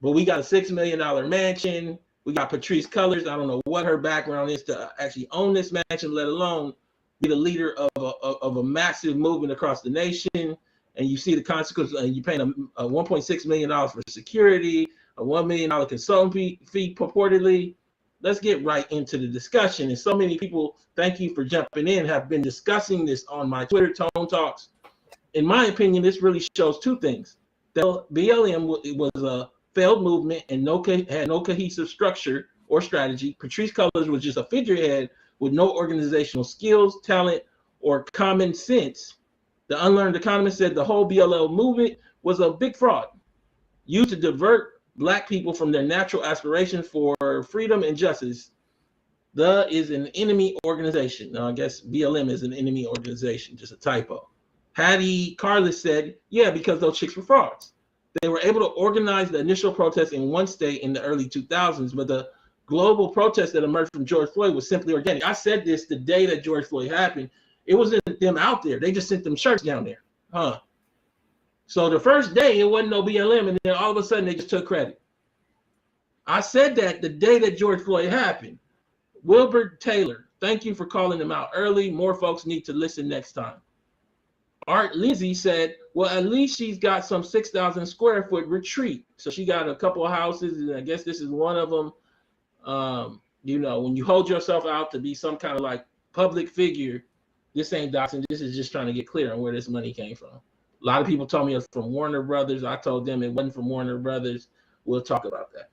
But we got a $6 million mansion. We got Patrice Cullors. I don't know what her background is to actually own this mansion, let alone be the leader of a massive movement across the nation. And you see the consequences. You're paying a $1.6 million for security, a $1 million consulting fee purportedly. Let's get right into the discussion. And so many people, thank you for jumping in, have been discussing this on my Twitter, Tone Talks. In my opinion, this really shows two things. That BLM was a failed movement and had no cohesive structure or strategy. Patrice Cullors was just a figurehead with no organizational skills, talent, or common sense. The unlearned economist said the whole BLM movement was a big fraud. used to divert black people from their natural aspirations for freedom and justice. The is an enemy organization. Now, I guess BLM is an enemy organization, just a typo. Hattie Carlis said, yeah, because those chicks were frauds. They were able to organize the initial protest in one state in the early 2000s, but the global protest that emerged from George Floyd was simply organic. I said this the day that George Floyd happened. It wasn't them out there. They just sent them shirts down there. So the first day, it wasn't no BLM, and then all of a sudden, they just took credit. I said that the day that George Floyd happened. Wilbert Taylor, thank you for calling them out early. More folks need to listen next time. Art Lindsay said, well, at least she's got some 6,000 square foot retreat. So she got a couple of houses, and I guess this is one of them. You know, when you hold yourself out to be some kind of like public figure, this ain't doxing. This is just trying to get clear on where this money came from. A lot of people told me it's from Warner Brothers. I told them it wasn't from Warner Brothers. We'll talk about that.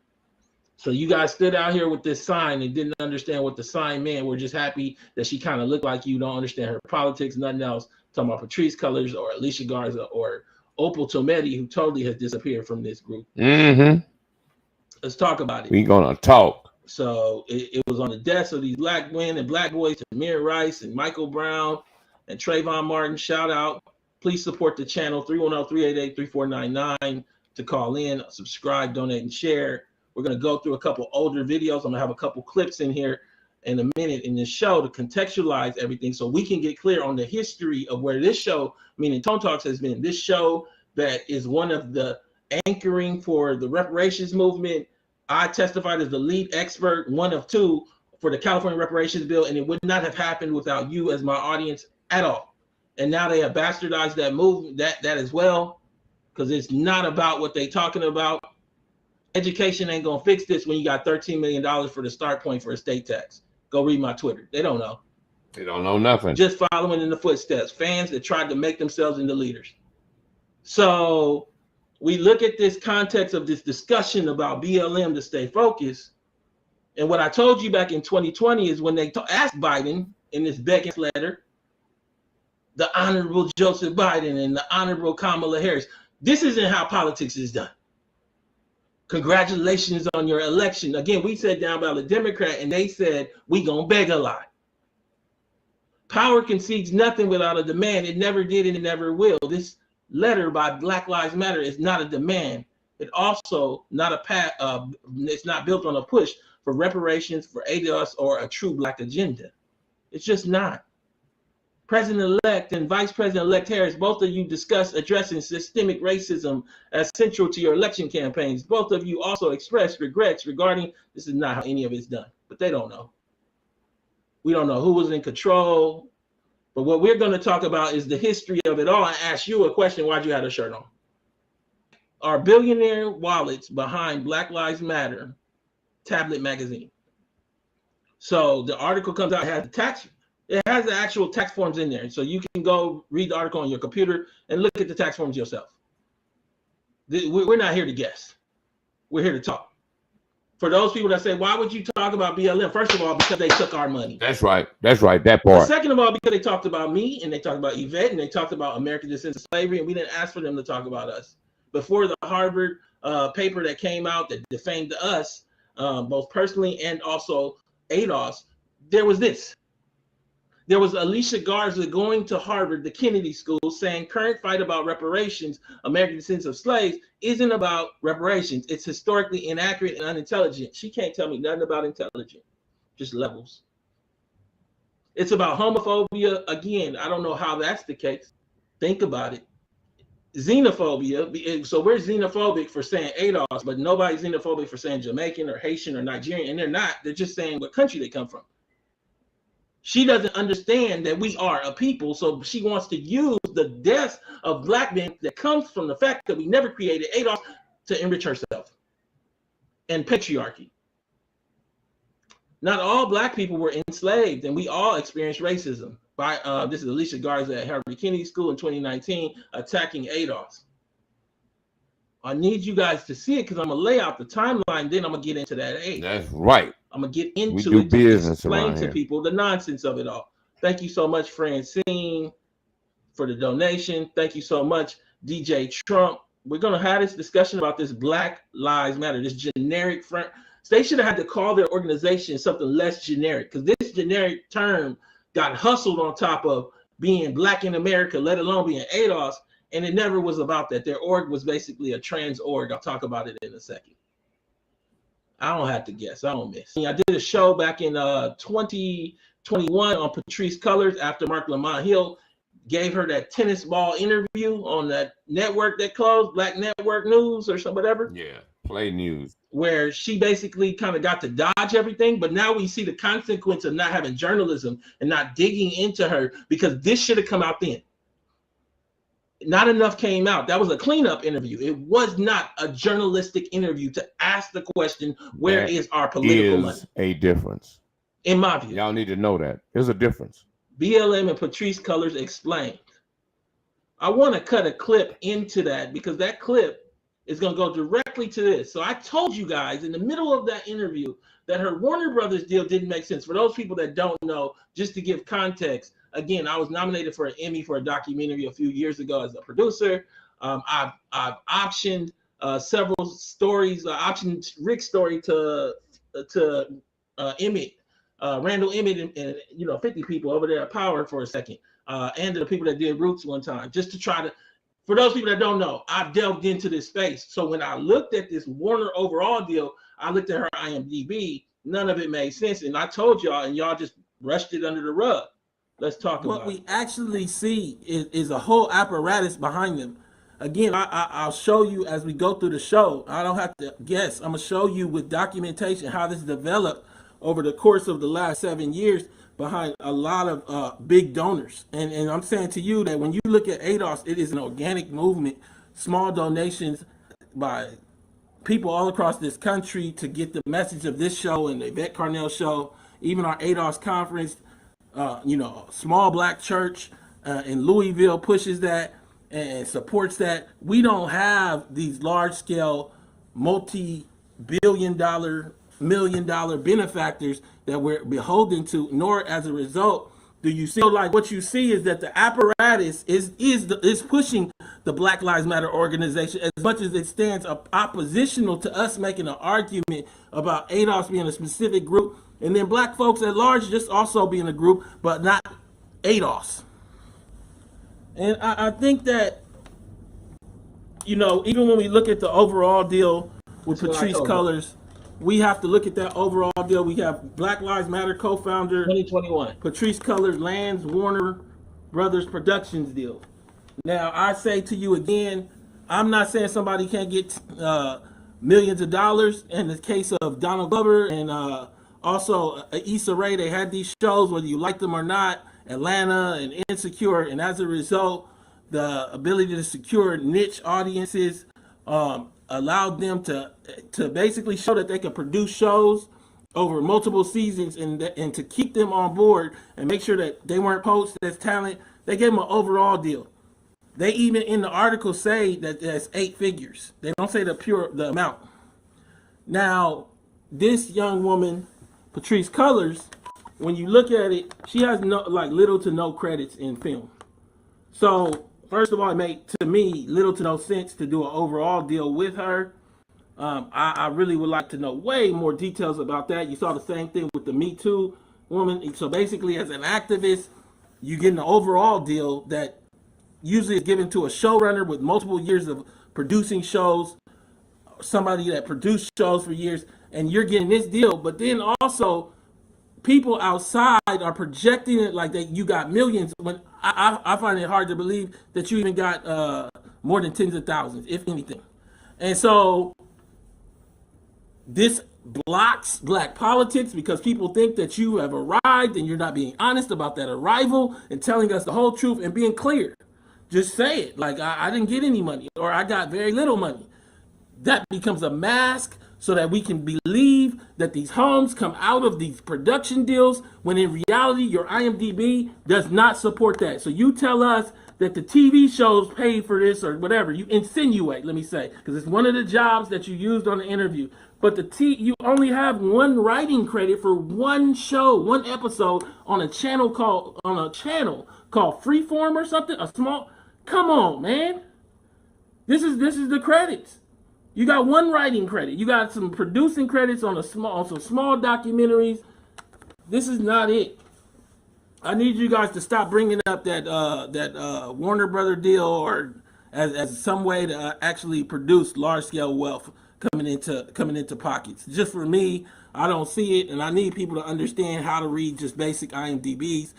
So you guys stood out here with this sign and didn't understand what the sign meant. We're just happy that she kind of looked like you. Don't understand her politics, nothing else. Talking about Patrice Cullors or Alicia Garza or Opal Tometi, who totally has disappeared from this group. Let's talk about it. We gonna talk. So it was on the deaths of these black men and black boys, Tamir Rice and Michael Brown and Trayvon Martin. Shout out. Please support the channel, 310-388-3499 to call in, subscribe, donate, and share. We're going to go through a couple older videos. I'm going to have a couple clips in here in a minute in this show to contextualize everything so we can get clear on the history of where this show, meaning Tone Talks, has been. This show that is one of the anchoring for the reparations movement. I testified as the lead expert, one of two, for the California reparations bill, and it would not have happened without you as my audience at all. And now they have bastardized that movement, that as well, because it's not about what they talking about. Education ain't gonna fix this when you got $13 million for the start point for estate tax. Go read my Twitter. They don't know. They don't know nothing. Just following in the footsteps. Fans that tried to make themselves into leaders. So we look at this context of this discussion about BLM to stay focused. And what I told you back in 2020 is when they asked Biden in this Beckett's letter, the Honorable Joseph Biden and the Honorable Kamala Harris, this isn't how politics is done. Congratulations on your election. Again, we sat down by the Democrat and they said, we gonna beg a lot. Power concedes nothing without a demand. It never did and it never will. This letter by Black Lives Matter is not a demand. It also not a it's not built on a push for reparations, for ADOS, or a true black agenda. It's just not. President-elect and Vice President-elect Harris, both of you discussed addressing systemic racism as central to your election campaigns. Both of you also expressed regrets regarding this is not how any of it's done, but they don't know. We don't know who was in control, but what we're going to talk about is the history of it all. I ask you a question, why'd you have a shirt on? Are billionaire wallets behind Black Lives Matter tablet magazine? So the article comes out, it has the actual tax forms in there. So you can go read the article on your computer and look at the tax forms yourself. We're not here to guess. We're here to talk. For those people that say, why would you talk about BLM? First of all, because they took our money. That's right. That's right. That part. Second of all, because they talked about me and they talked about Yvette and they talked about American descent of slavery, and we didn't ask for them to talk about us. Before the Harvard paper that came out that defamed us, both personally and also ADOS, there was this. There was Alicia Garza going to Harvard, the Kennedy School, saying current fight about reparations, American descent of slaves, isn't about reparations. It's historically inaccurate and unintelligent. She can't tell me nothing about intelligent, just levels. It's about homophobia. Again, I don't know how that's the case. Think about it. Xenophobia. So we're xenophobic for saying ADOS, but nobody's xenophobic for saying Jamaican or Haitian or Nigerian, and they're not. They're just saying what country they come from. She doesn't understand that we are a people, so she wants to use the deaths of black men that comes from the fact that we never created ADOS to enrich herself. And patriarchy. Not all black people were enslaved, and we all experienced racism. This is Alicia Garza at Harvard Kennedy School in 2019, attacking ADOS. I need you guys to see it because I'm going to lay out the timeline, then I'm going to get into that age. That's right. I'm going to get into it to explain to people the nonsense of it all. Thank you so much, Francine, for the donation. Thank you so much, DJ Trump. we're gonna have this discussion about this Black Lives Matter, this generic front. They should have had to call their organization something less generic, because this generic term got hustled on top of being Black in America, let alone being ADOS, and it never was about that. Their org was basically a trans org. I'll talk about it in a second. I don't have to guess. I don't miss. I did a show back in 2021 on Patrisse Cullors after Mark Lamont Hill gave her that tennis ball interview on that network that closed, Black Network News or some whatever. Yeah, Play News. Where she basically kind of got to dodge everything, but now we see the consequence of not having journalism and not digging into her, because this should have come out then. Not enough came out. That was a cleanup interview. It was not a journalistic interview to ask the question, where is our political money? A difference. In my view. Y'all need to know that. There's a difference. BLM and Patrisse Cullors explained. I want to cut a clip into that, because that clip is going to go directly to this. So I told you guys in the middle of that interview that her Warner Brothers deal didn't make sense. For those people that don't know, just to give context, again, I was nominated for an Emmy for a documentary a few years ago as a producer. I've optioned several stories. Optioned Rick's story to Emmett, Randall Emmett, and 50 people over there at Power for a second, and the people that did Roots one time, just to try to. For those people that don't know, I've delved into this space. So when I looked at this Warner overall deal, I looked at her IMDb. None of it made sense, and I told y'all, and y'all just brushed it under the rug. Let's talk about it. What we actually see is a whole apparatus behind them. Again, I'll show you as we go through the show. I don't have to guess. I'm going to show you with documentation how this developed over the course of the last 7 years behind a lot of big donors. And I'm saying to you that when you look at ADOS, it is an organic movement, small donations by people all across this country to get the message of this show and the Yvette Carnell show, even our ADOS conference. Small Black church in Louisville pushes that and supports that. We don't have these large-scale, multi-billion-dollar, million-dollar benefactors that we're beholden to, nor as a result do you see. Like what you see is that the apparatus is pushing the Black Lives Matter organization as much as it stands oppositional to us making an argument about ADOS being a specific group, and then Black folks at large just also being a group, but not ADOS. And I think that, even when we look at the overall deal with Patrisse Cullors, we have to look at that overall deal. We have Black Lives Matter co-founder 2021 Patrisse Cullors lands Warner Brothers Productions deal. Now, I say to you again, I'm not saying somebody can't get millions of dollars. In the case of Donald Glover and also Issa Rae, they had these shows, whether you like them or not, Atlanta and Insecure, and as a result, the ability to secure niche audiences allowed them to basically show that they could produce shows over multiple seasons and to keep them on board and make sure that they weren't poached as talent. They gave them an overall deal. They even in the article say that that's 8 figures. They don't say the amount. Now, this young woman, Patrisse Cullors, when you look at it, she has little to no credits in film. So first of all, it made to me little to no sense to do an overall deal with her. I really would like to know way more details about that. You saw the same thing with the Me Too woman. So basically, as an activist, you get an overall deal that usually is given to a showrunner with multiple years of producing shows, somebody that produced shows for years, and you're getting this deal. But then also, people outside are projecting it like that you got millions, when I find it hard to believe that you even got more than tens of thousands, if anything. And so this blocks Black politics because people think that you have arrived and you're not being honest about that arrival and telling us the whole truth and being clear. Just say it. Like, I didn't get any money, or I got very little money. That becomes a mask so that we can believe that these homes come out of these production deals, when in reality, your IMDb does not support that. So you tell us that the TV shows paid for this or whatever. You insinuate, let me say, because it's one of the jobs that you used on the interview. But you only have one writing credit for one show, one episode on a channel called Freeform or something. Come on, man. This is the credits. You got one writing credit. You got some producing credits on some small documentaries. This is not it. I need you guys to stop bringing up that Warner Brother deal or as some way to actually produce large scale wealth coming into pockets. Just for me, I don't see it, and I need people to understand how to read just basic IMDb's.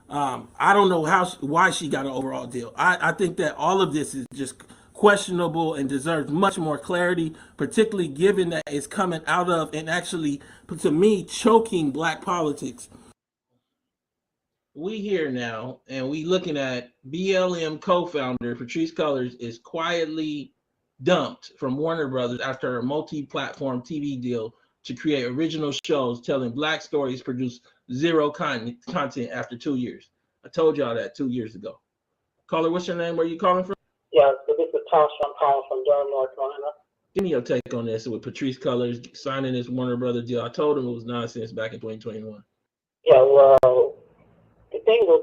I don't know why she got an overall deal. I think that all of this is just questionable and deserves much more clarity, particularly given that it's coming out of and actually, to me, choking black politics. We here now, and we looking at BLM co-founder Patrisse Cullors is quietly dumped from Warner Brothers after a multi-platform TV deal to create original shows telling black stories, produce zero content after 2 years. I told y'all that 2 years ago. Caller, what's your name? Where you calling from? Yeah, so this is Tasha. I'm calling from Durham, North Carolina. Give me your take on this with Patrisse Cullors signing this Warner Brothers deal. I told him it was nonsense back in 2021. Yeah, well, the thing with,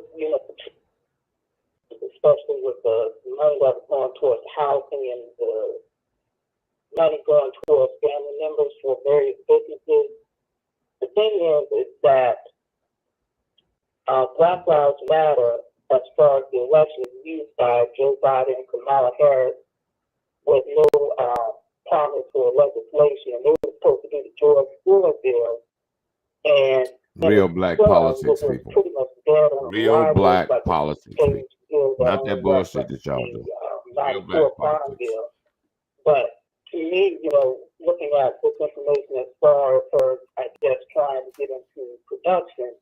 especially with the money that was going towards housing and the money going towards family members for various businesses, the thing is that Black Lives Matter, as far as the election is used by Joe Biden and Kamala Harris, with no promise for legislation, and they were supposed to do the George Floyd bill, and real black politics, people. Real black politics, people. Not that bullshit that y'all do. Real black politics. But to me, looking at this information as far as her, I guess, trying to get into production,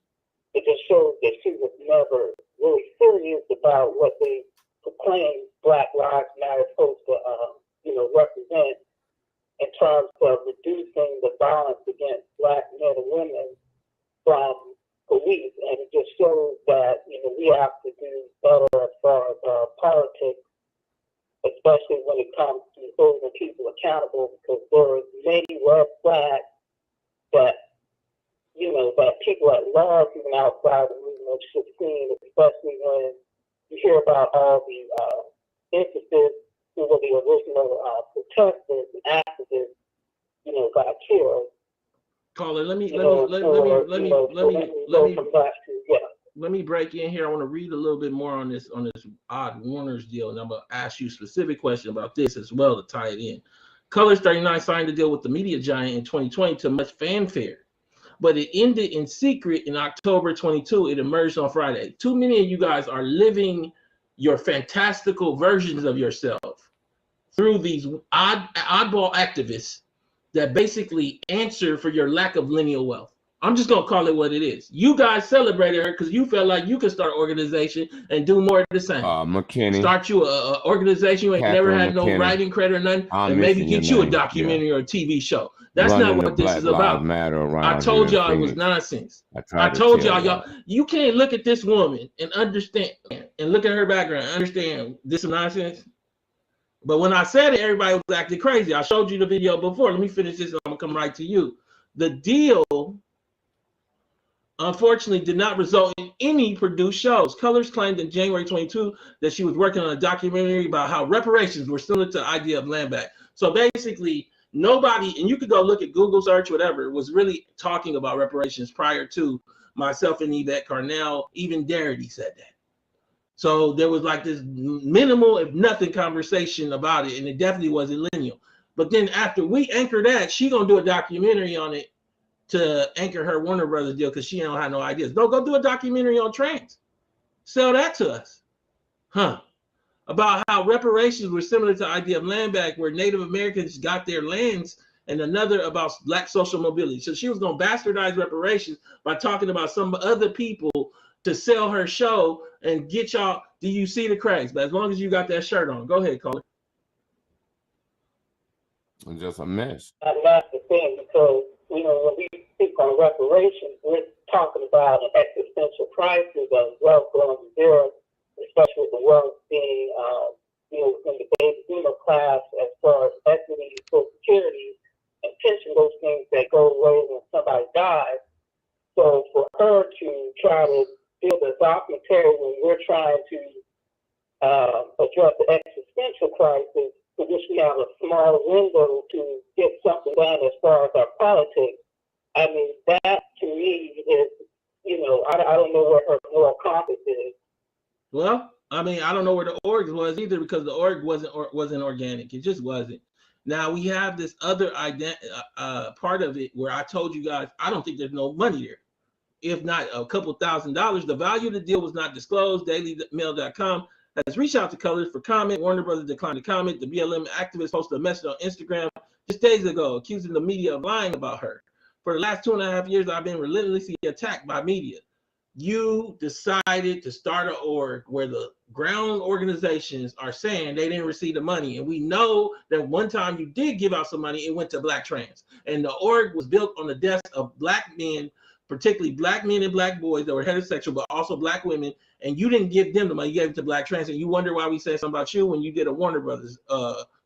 it just shows that she was never really serious about what they proclaimed Black Lives Matter is supposed to, represent in terms of reducing the violence against black men and women from police. And it just shows that, we have to do better as far as politics, especially when it comes to holding people accountable, because there are many red flags that, that people at large, even outside the movement, should see, especially when you hear about all the instances where the original protesters and activists, got killed. Caller, let me break in here. I want to read a little bit more on this odd Warner's deal, and I'm gonna ask you a specific question about this as well to tie it in. Colors 39 signed a deal with the media giant in 2020 to much fanfare, but it ended in secret in October 22. It emerged on Friday. Too many of you guys are living your fantastical versions of yourself through these oddball activists that basically answer for your lack of lineal wealth. I'm just gonna call it what it is. You guys celebrated her because you felt like you could start an organization and do more of the same. McKinney. Start you a organization you ain't never had no writing credit or nothing, and maybe get you a documentary or a TV show. That's not what this is about. I told y'all it was nonsense. I told y'all, you can't look at this woman and understand, and look at her background, understand this is nonsense. But when I said it, everybody was acting crazy. I showed you the video before. Let me finish this. I'm gonna come right to you. The deal, unfortunately, did not result in any produced shows. Colors claimed in January 22 that she was working on a documentary about how reparations were similar to the idea of land back. So basically, nobody, and you could go look at Google search, whatever, was really talking about reparations prior to myself and Yvette Carnell. Even Darity said that. So there was like this minimal, if nothing, conversation about it, and it definitely wasn't lineal. But then after we anchor that, she gonna do a documentary on it to anchor her Warner Brothers deal because she don't have no ideas. No, go do a documentary on trans. Sell that to us. About how reparations were similar to the idea of land back, where Native Americans got their lands, and another about black social mobility. So she was gonna bastardize reparations by talking about some other people to sell her show and get y'all. Do you see the cracks? But as long as you got that shirt on, go ahead, caller. It's just a mess. And that's the thing, because when we speak on reparations, we're talking about an existential crisis of wealth going to zero, especially with the wealth being, in the baby boomer class, as far as equity, social security, and pension, those things that go away when somebody dies. So for her to try to build a documentary when we're trying to address the existential crisis, to wish we have a small window to get something done as far as our politics. I mean, that to me is, I don't know where her moral compass is. Well, I mean, I don't know where the org was either, because the org wasn't organic. It just wasn't. Now we have this other part of it where I told you guys I don't think there's no money there. If not a couple $1,000s, the value of the deal was not disclosed. DailyMail.com has reached out to Colors for comment. Warner Brothers declined to comment. The BLM activist posted a message on Instagram just days ago accusing the media of lying about her. For the last 2.5 years, I've been relentlessly attacked by media. You decided to start an org where the ground organizations are saying they didn't receive the money. And we know that one time you did give out some money, it went to Black trans. And the org was built on the deaths of Black men, particularly Black men and Black boys that were heterosexual, but also Black women. And you didn't give them the money, you gave it to Black trans. And you wonder why we said something about you when you did a Warner Brothers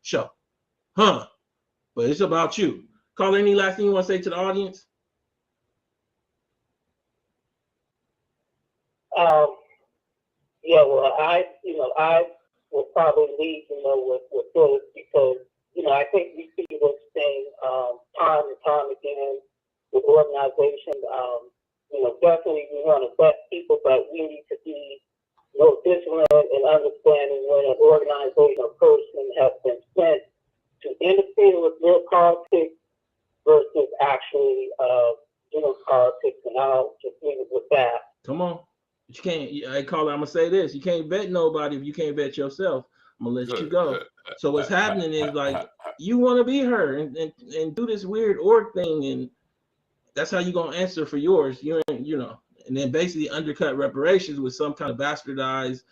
show. But it's about you. Caller, any last thing you want to say to the audience? Yeah, well, I will probably lead, with this because, I think we see this thing time and time again with organizations. Definitely we want to vet people, but we need to be vigilant and understanding when an organization or person has been sent to interfere with their politics versus actually doing politics, and I'll just leave it with that. Come on. You can't, I'm gonna say this, you can't vet nobody if you can't vet yourself. I'm gonna let you go. So what's happening is, like, you want to be her and do this weird org thing, and that's how you're gonna answer for yours. And then basically undercut reparations with some kind of bastardized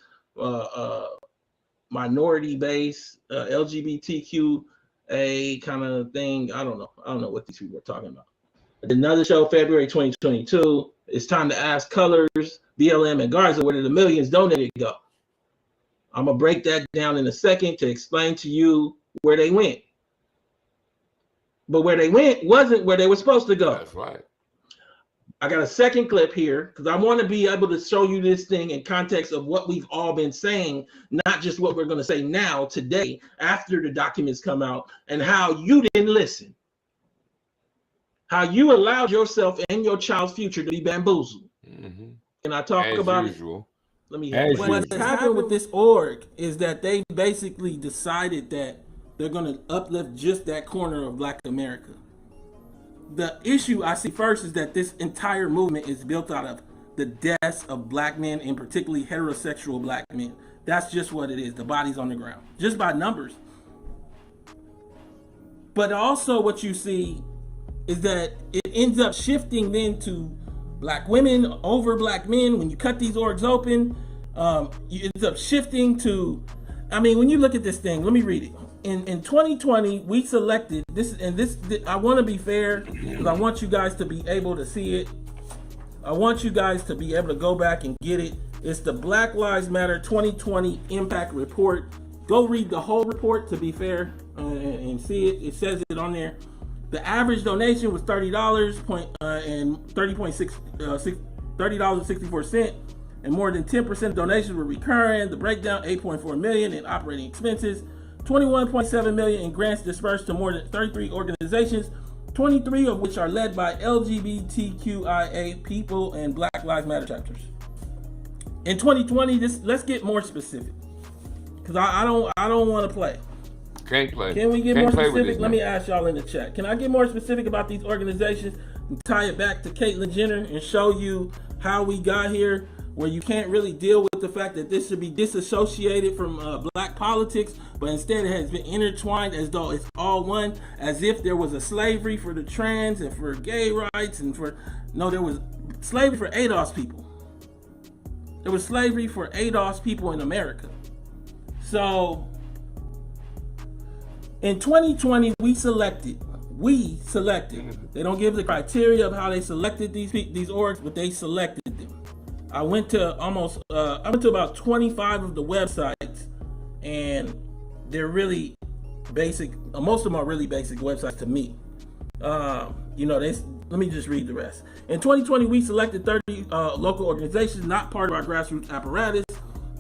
minority base LGBTQA kind of thing. I don't know what these people are talking about. Another show, February 2022. It's time to ask Colors, BLM, and Garza where did the millions donated go. I'm gonna break that down in a second to explain to you where they went. But where they went wasn't where they were supposed to go. That's right. I got a second clip here because I want to be able to show you this thing in context of what we've all been saying, not just what we're going to say now, today, after the documents come out, and how you didn't listen. How you allowed yourself and your child's future to be bamboozled. Mm-hmm. Can I talk about usual. it? Let me hear As what has happened with this org is that they basically decided that they're going to uplift just that corner of Black America. The issue I see first is that this entire movement is built out of the deaths of Black men, and particularly heterosexual Black men. That's just what it is. The bodies on the ground, just by numbers. But also what you see is that it ends up shifting then to Black women over Black men. When you cut these orgs open, it ends up shifting to, when you look at this thing, let me read it. In 2020, we selected this, and this I want to be fair because I want you guys to be able to see it. I want you guys to be able to go back and get it. It's the Black Lives Matter 2020 Impact Report. Go read the whole report to be fair and see it. It says it on there. The average donation was $30.64, and more than 10% of donations were recurring. The breakdown: $8.4 million in operating expenses, $21.7 million in grants dispersed to more than 33 organizations, 23 of which are led by LGBTQIA people and Black Lives Matter chapters. In 2020, let's get more specific, because I don't want to play. Can't play. Can we get more specific? Let me ask y'all in the chat. Can I get more specific about these organizations and tie it back to Caitlyn Jenner and show you how we got here, where you can't really deal with the fact that this should be disassociated from Black politics, but instead it has been intertwined as though it's all one, as if there was a slavery for the trans and for gay rights and there was slavery for ADOS people. There was slavery for ADOS people in America. So in 2020, we selected. They don't give the criteria of how they selected these orgs, but they selected them. I went to about 25 of the websites, and they're really basic. Most of them are really basic websites to me. Let me just read the rest. In 2020, we selected 30 local organizations not part of our grassroots apparatus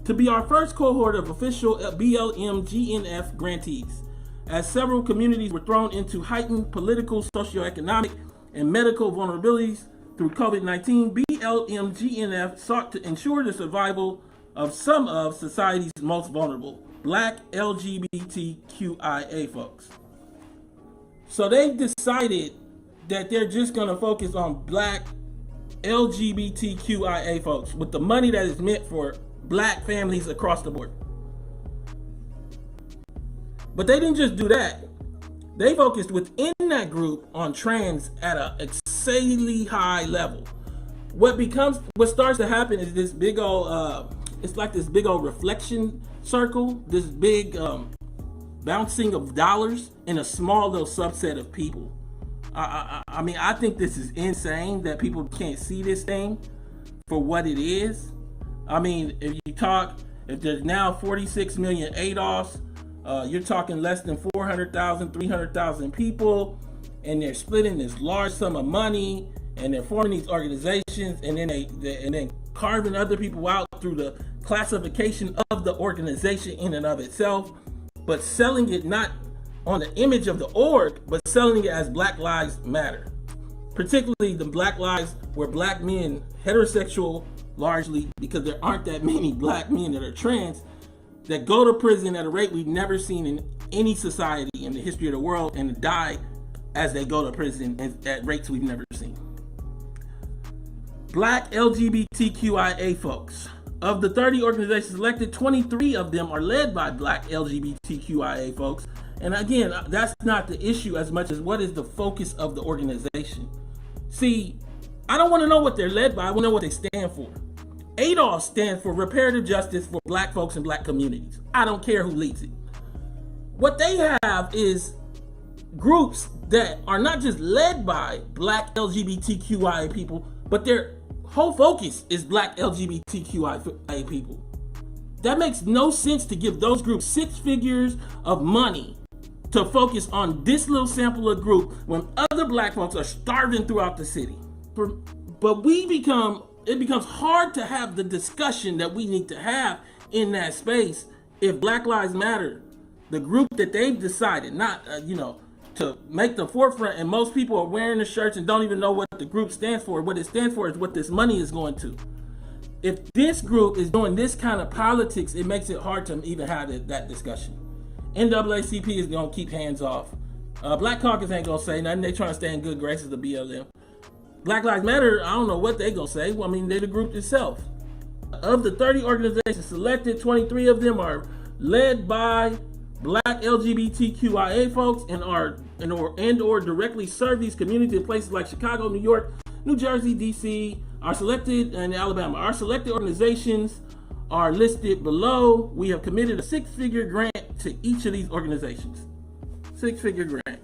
to be our first cohort of official BLM GNF grantees. as several communities were thrown into heightened political, socioeconomic, and medical vulnerabilities through COVID-19, BLMGNF sought to ensure the survival of some of society's most vulnerable, Black LGBTQIA folks. So they've decided that they're just going to focus on Black LGBTQIA folks with the money that is meant for Black families across the board. But they didn't just do that. They focused within that group on trans at an insanely high level. What starts to happen is this big old, it's like this big old reflection circle, this big bouncing of dollars in a small little subset of people. I mean, I think this is insane that people can't see this thing for what it is. I mean, if there's now 46 million ADOS, you're talking less than 400,000, 300,000 people, and they're splitting this large sum of money, and they're forming these organizations, and then carving other people out through the classification of the organization in and of itself, but selling it not on the image of the org, but selling it as Black Lives Matter. Particularly the Black Lives where Black men, heterosexual largely, because there aren't that many Black men that are trans, that go to prison at a rate we've never seen in any society in the history of the world, and die as they go to prison at rates we've never seen. Black LGBTQIA folks. Of the 30 organizations selected, 23 of them are led by Black LGBTQIA folks. And again, that's not the issue as much as what is the focus of the organization. See, I don't want to know what they're led by. I want to know what they stand for. ADOS stands for Reparative Justice for Black folks and Black communities. I don't care who leads it. What they have is groups that are not just led by Black LGBTQIA people, but their whole focus is Black LGBTQIA people. That makes no sense to give those groups 6 figures of money to focus on this little sample of group when other Black folks are starving throughout the city. But it becomes hard to have the discussion that we need to have in that space if Black Lives Matter, the group that they've decided not, to make the forefront, and most people are wearing the shirts and don't even know what the group stands for. What it stands for is what this money is going to. If this group is doing this kind of politics, it makes it hard to even have that discussion. NAACP is going to keep hands off. Black Caucus ain't going to say nothing. They trying to stay in good graces of BLM. Black Lives Matter, I don't know what they going to say. Well, I mean, they're the group itself. Of the 30 organizations selected, 23 of them are led by Black LGBTQIA folks and or directly serve these communities in places like Chicago, New York, New Jersey, DC, are selected, and Alabama. Our selected organizations are listed below. We have committed a 6-figure grant to each of these organizations. 6-figure grant.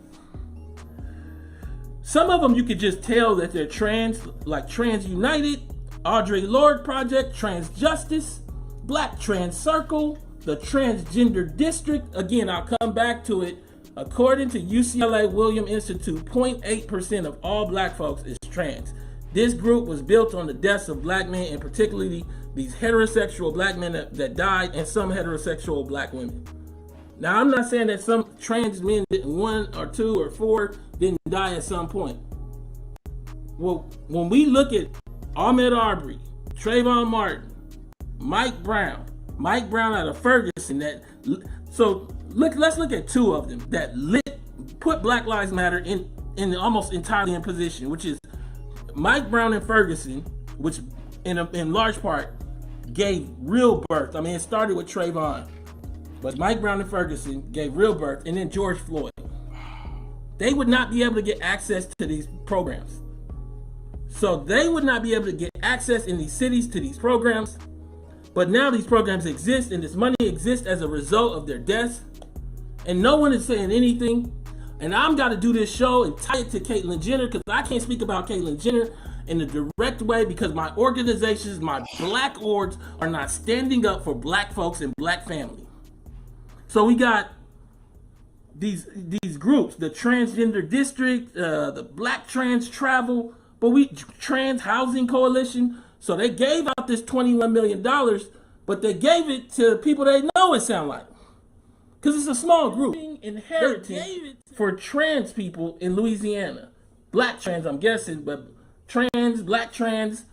Some of them you could just tell that they're trans, like Trans United, Audre Lorde Project, Trans Justice, Black Trans Circle, the Transgender District. Again, I'll come back to it. According to UCLA William Institute, 0.8% of all Black folks is trans. This group was built on the deaths of Black men, and particularly these heterosexual Black men that died, and some heterosexual Black women. Now, I'm not saying that some trans men, 1 or 2 or 4, didn't die at some point. Well, when we look at Ahmaud Arbery, Trayvon Martin, Mike Brown out of Ferguson, let's look at 2 of them that put Black Lives Matter in almost entirely in position, which is Mike Brown in Ferguson, which in large part gave real birth. I mean, it started with Trayvon, but Mike Brown in Ferguson gave real birth, and then George Floyd. They would not be able to get access to these programs. So they would not be able to get access in these cities to these programs. But now these programs exist, and this money exists as a result of their deaths. And no one is saying anything. And I'm got to do this show and tie it to Caitlyn Jenner, because I can't speak about Caitlyn Jenner in a direct way because my organizations, my Black orgs, are not standing up for Black folks and Black family. So we got these groups, the Transgender District, the Black Trans Travel, Trans Housing Coalition. So they gave out this $21 million, but they gave it to people they know it sound like. Because it's a small group. Inheritance for trans people in Louisiana. Black trans, I'm guessing, but trans, black trans.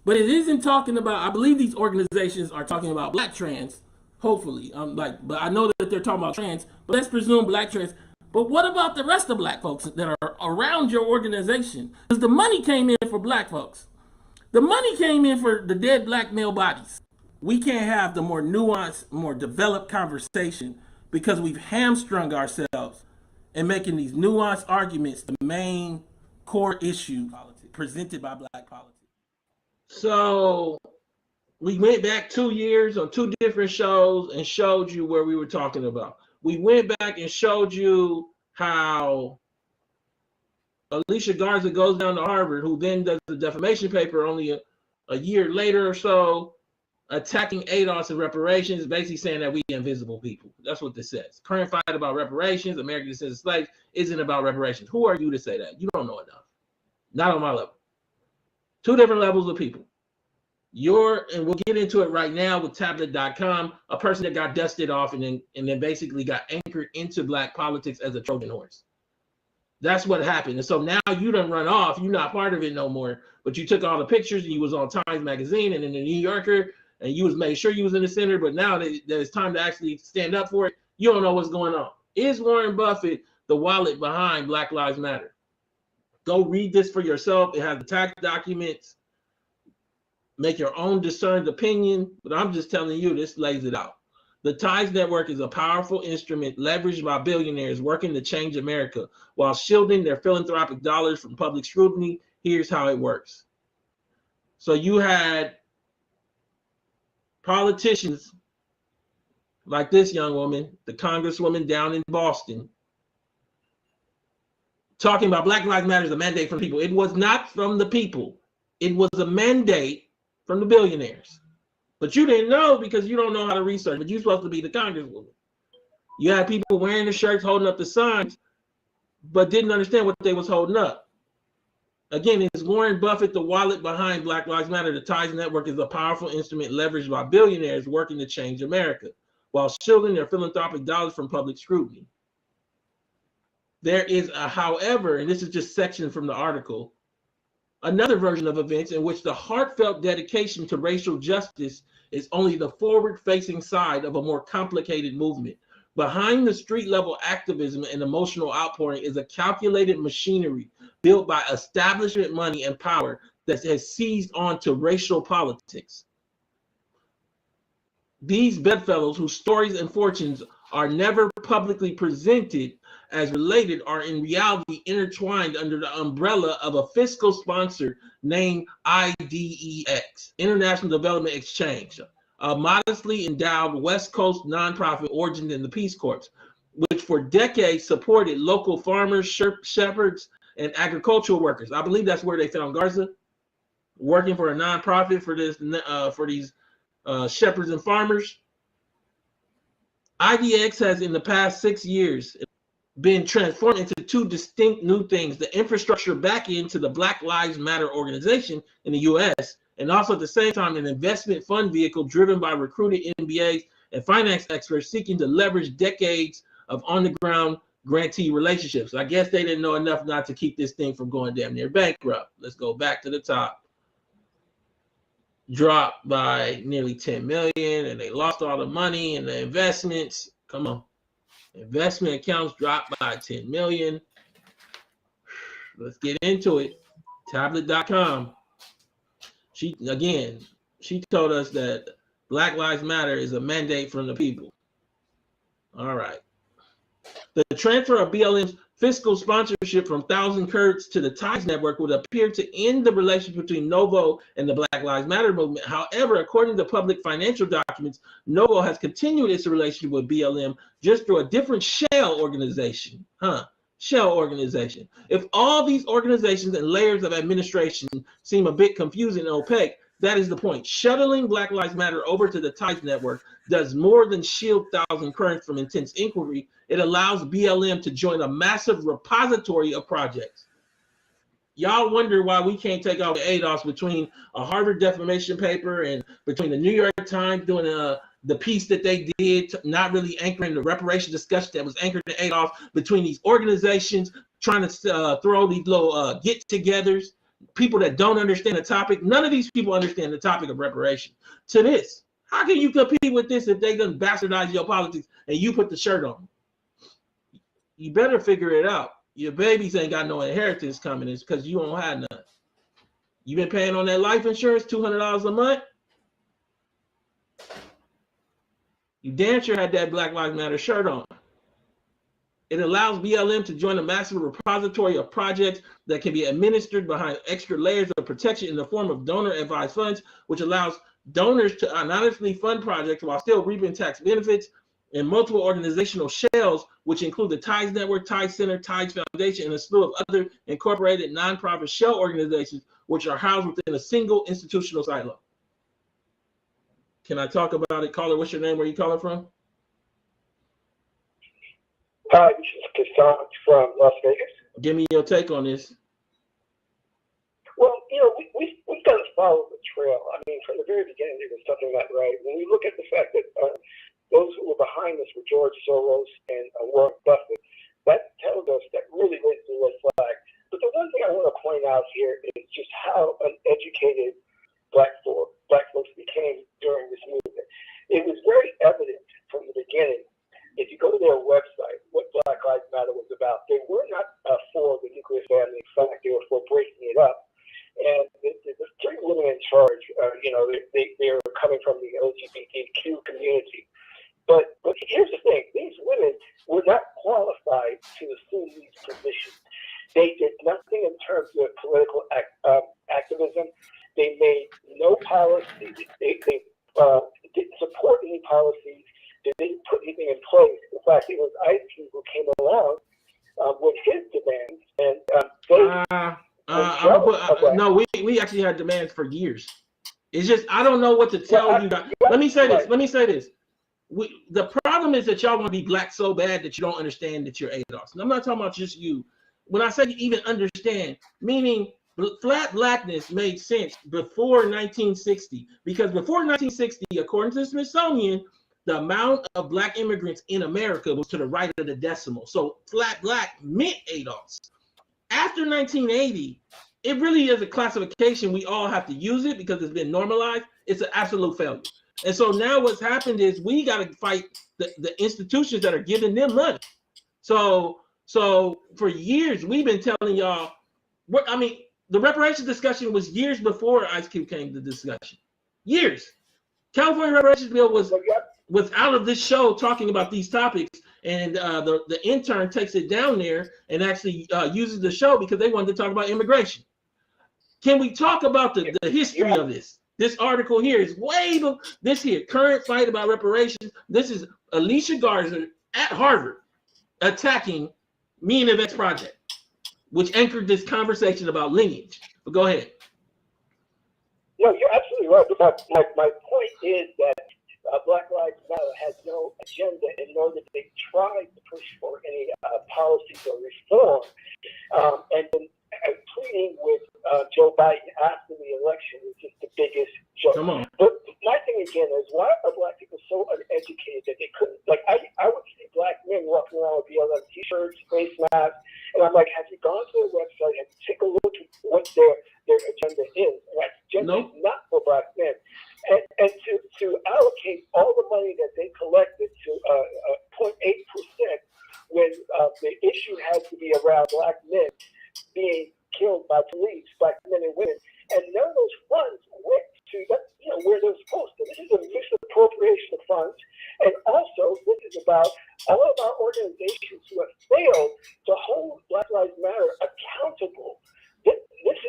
But it isn't talking about, I believe these organizations are talking about black trans, hopefully. But I know that they're talking about trans, but let's presume black trans. But what about the rest of black folks that are around your organization? Because the money came in for black folks. The money came in for the dead black male bodies. We can't have the more nuanced, more developed conversation because we've hamstrung ourselves in making these nuanced arguments the main core issue presented by black politics. So we went back 2 years on 2 different shows and showed you where we were talking about. We went back and showed you how Alicia Garza goes down to Harvard, who then does the defamation paper only a year later or so, attacking ADOS and reparations, basically saying that we invisible people. That's what this says. Current fight about reparations, American descendants of slaves, isn't about reparations. Who are you to say that? You don't know enough. Not on my level. 2 different levels of people. And we'll get into it right now with tablet.com, a person that got dusted off and then basically got anchored into black politics as a Trojan horse. That's what happened. And so now you done run off. You're not part of it no more. But you took all the pictures and you was on Times Magazine and in the New Yorker and you was made sure you was in the center. But now that it's time to actually stand up for it, you don't know what's going on. Is Warren Buffett the wallet behind Black Lives Matter? Go read this for yourself. It has the tax documents. Make your own discerned opinion, but I'm just telling you, this lays it out. The Ties Network is a powerful instrument leveraged by billionaires working to change America while shielding their philanthropic dollars from public scrutiny. Here's how it works. So you had politicians like this young woman, the congresswoman down in Boston, talking about Black Lives Matter is a mandate from people. It was not from the people. It was a mandate from the billionaires. But you didn't know because you don't know how to research, but you're supposed to be the congresswoman. You had people wearing the shirts, holding up the signs, but didn't understand what they was holding up. Again, is Warren Buffett the wallet behind Black Lives Matter? The Ties Network is a powerful instrument leveraged by billionaires working to change America while shielding their philanthropic dollars from public scrutiny. There is a however, and this is just section from the article, another version of events in which the heartfelt dedication to racial justice is only the forward-facing side of a more complicated movement. Behind the street-level activism and emotional outpouring is a calculated machinery built by establishment money and power that has seized onto racial politics. These bedfellows, whose stories and fortunes are never publicly presented as related, are in reality intertwined under the umbrella of a fiscal sponsor named IDEX, International Development Exchange, a modestly endowed West Coast nonprofit originated in the Peace Corps, which for decades supported local farmers, shepherds, and agricultural workers. I believe that's where they found Garza, working for a nonprofit for these shepherds and farmers. IDX has in the past 6 years been transformed into 2 distinct new things: the infrastructure back into the Black Lives Matter organization in the US, and also at the same time an investment fund vehicle driven by recruited MBAs and finance experts seeking to leverage decades of on-the-ground grantee relationships. I guess they didn't know enough not to keep this thing from going damn near bankrupt. Let's go back to the top. Dropped by nearly 10 million, and they lost all the money and the investments. Come on. Investment accounts dropped by 10 million. Let's get into it. Tablet.com. She told us that Black Lives Matter is a mandate from the people. All right. The transfer of BLM's fiscal sponsorship from Thousand Kurtz to the Ties Network would appear to end the relationship between Novo and the Black Lives Matter movement. However, according to public financial documents, Novo has continued its relationship with BLM just through a different shell organization. Shell organization. If all these organizations and layers of administration seem a bit confusing and opaque, that is the point. Shuttling Black Lives Matter over to the Ties Network does more than shield Thousand Currents from intense inquiry. It allows BLM to join a massive repository of projects. Y'all wonder why we can't take out the ADOS between a Harvard defamation paper and between the New York Times doing the piece that they did, not really anchoring the reparation discussion that was anchored in Adolf between these organizations trying to throw these little get-togethers, people that don't understand the topic. None of these people understand the topic of reparation. To this, how can you compete with this if they done bastardize your politics and you put the shirt on? You better figure it out. Your babies ain't got no inheritance coming. It's because you don't have none. You been paying on that life insurance, $200 a month? You damn sure had that Black Lives Matter shirt on. It allows BLM to join a massive repository of projects that can be administered behind extra layers of protection in the form of donor-advised funds, which allows donors to anonymously fund projects while still reaping tax benefits, and multiple organizational shells, which include the Tides Network, Tides Center, Tides Foundation, and a slew of other incorporated nonprofit shell organizations, which are housed within a single institutional silo. Can I talk about it? Caller, what's your name? Where you calling from? Hi, this is Cassandra from Las Vegas. Give me your take on this. Well, you know, we've got to follow the trail. I mean, from the very beginning, there was something that right. When we look at the fact that those who were behind this were George Soros and Warren Buffett, that tells us that really raised the red flag. But the one thing I want to point out here is just how uneducated black folks became during this movement. It was very evident from the beginning. If you go to their website, what Black Lives Matter was about, they were not for the nuclear family. In fact, they were for breaking it up. And the three women in charge, you know, they're coming from the LGBTQ community. But here's the thing: these women were not qualified to assume these positions. They did nothing in terms of political activism. They made no policy. They didn't support any policies. They didn't put anything in place. In fact, it was ICE who came along with his demands, and no, we actually had demands for years. It's just I don't know what to tell you. Let me say this. The problem is that y'all want to be black so bad that you don't understand that you're ADOS. And I'm not talking about just you. When I say you even understand, meaning flat blackness made sense before 1960, because before 1960, according to the Smithsonian, the amount of black immigrants in America was to the right of the decimal. So flat black meant ADOS. After 1980, it really is a classification. We all have to use it because it's been normalized. It's an absolute failure. And so now what's happened is we got to fight the institutions that are giving them money. So for years, we've been telling y'all, the reparations discussion was years before Ice Cube came to discussion. Years. California reparations bill was out of this show talking about these topics, and the intern takes it down there and actually uses the show because they wanted to talk about immigration. Can we talk about the history of this? This article here is way before this here, current fight about reparations. This is Alicia Garza at Harvard attacking Me and Events Project, which anchored this conversation about lineage. But go ahead. No, you're absolutely right. But my point is that Black Lives Matter has no agenda, and nor did they try to push for any policies or reform. And then tweeting with Joe Biden after the election is just the biggest joke. Come on. But my thing again is, why are black people so uneducated that they couldn't? Like, I would see black men walking around with BLM t-shirts, face masks, and I'm like, have you gone to their website and take a look at what their agenda is? And that agenda is not for black men. And to allocate all the money that they collected to 0.8% when the issue has to be around black men being killed by police, black men and women, and none of those funds went to where they're supposed to. This is a misappropriation of funds, and also this is about all of our organizations who have failed to hold Black Lives Matter accountable. This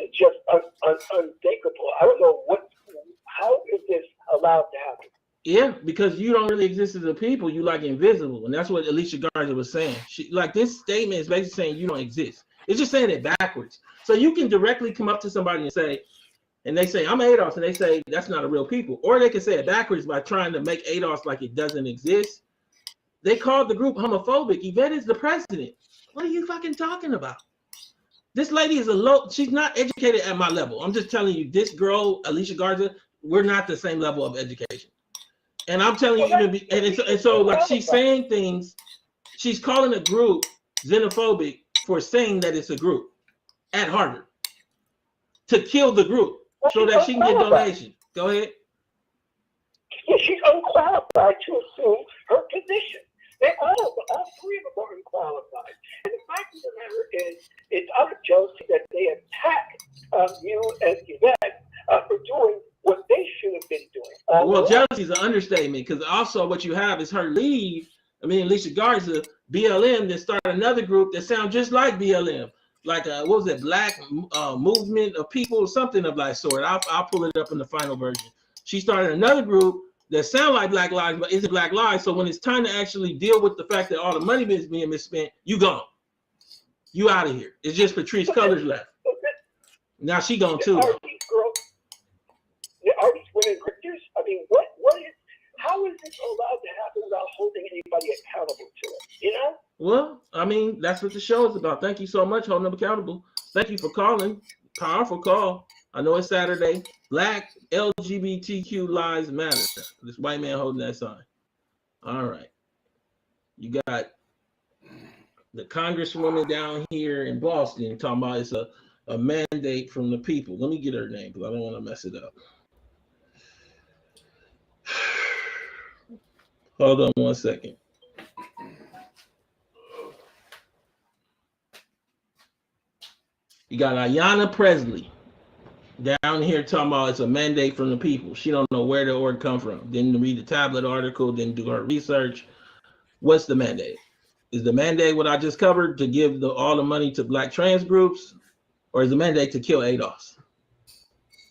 is just unthinkable. I don't know how is this allowed to happen? Yeah, because you don't really exist as a people. You like invisible, and that's what Alicia Garza was saying. This statement is basically saying you don't exist. It's just saying it backwards. So you can directly come up to somebody and say, and they say, I'm ADOS, and they say, that's not a real people. Or they can say it backwards by trying to make ADOS like it doesn't exist. They called the group homophobic. Yvette is the president. What are you fucking talking about? This lady is she's not educated at my level. I'm just telling you, this girl, Alicia Garza, we're not the same level of education. And I'm telling you, and so like she's saying things, she's calling a group xenophobic for saying that it's a group at Harvard to kill the group so that she can get donations. Go ahead. Yeah, she's unqualified to assume her position. All three of them are unqualified. And the fact of the matter is, it's out of jealousy that they attack you and Yvette for doing what they should have been doing. Well, jealousy is an understatement, because also what you have is her leave. I mean, Alicia Garza, BLM, that started another group that sounds just like BLM, like what was it, Black Movement of People, something of that sort. I'll pull it up in the final version. She started another group that sound like Black Lives, but isn't Black Lives. So when it's time to actually deal with the fact that all the money is being misspent, you gone. You out of here. It's just Patrice Cullors left. Now she gone too. Are these women cricketers? I mean, how is this allowed to happen without holding anybody accountable to it? You know? Well, I mean, that's what the show is about. Thank you so much, holding them accountable. Thank you for calling. Powerful call. I know it's Saturday. Black LGBTQ lives matter. This white man holding that sign. All right. You got the congresswoman down here in Boston talking about it's a mandate from the people. Let me get her name because I don't want to mess it up. Hold on one second. You got Ayanna Presley down here talking about it's a mandate from the people. She don't know where the order come from. Didn't read the tablet article, didn't do her research. What's the mandate? Is the mandate what I just covered, to give all the money to Black trans groups, or is the mandate to kill ADOS?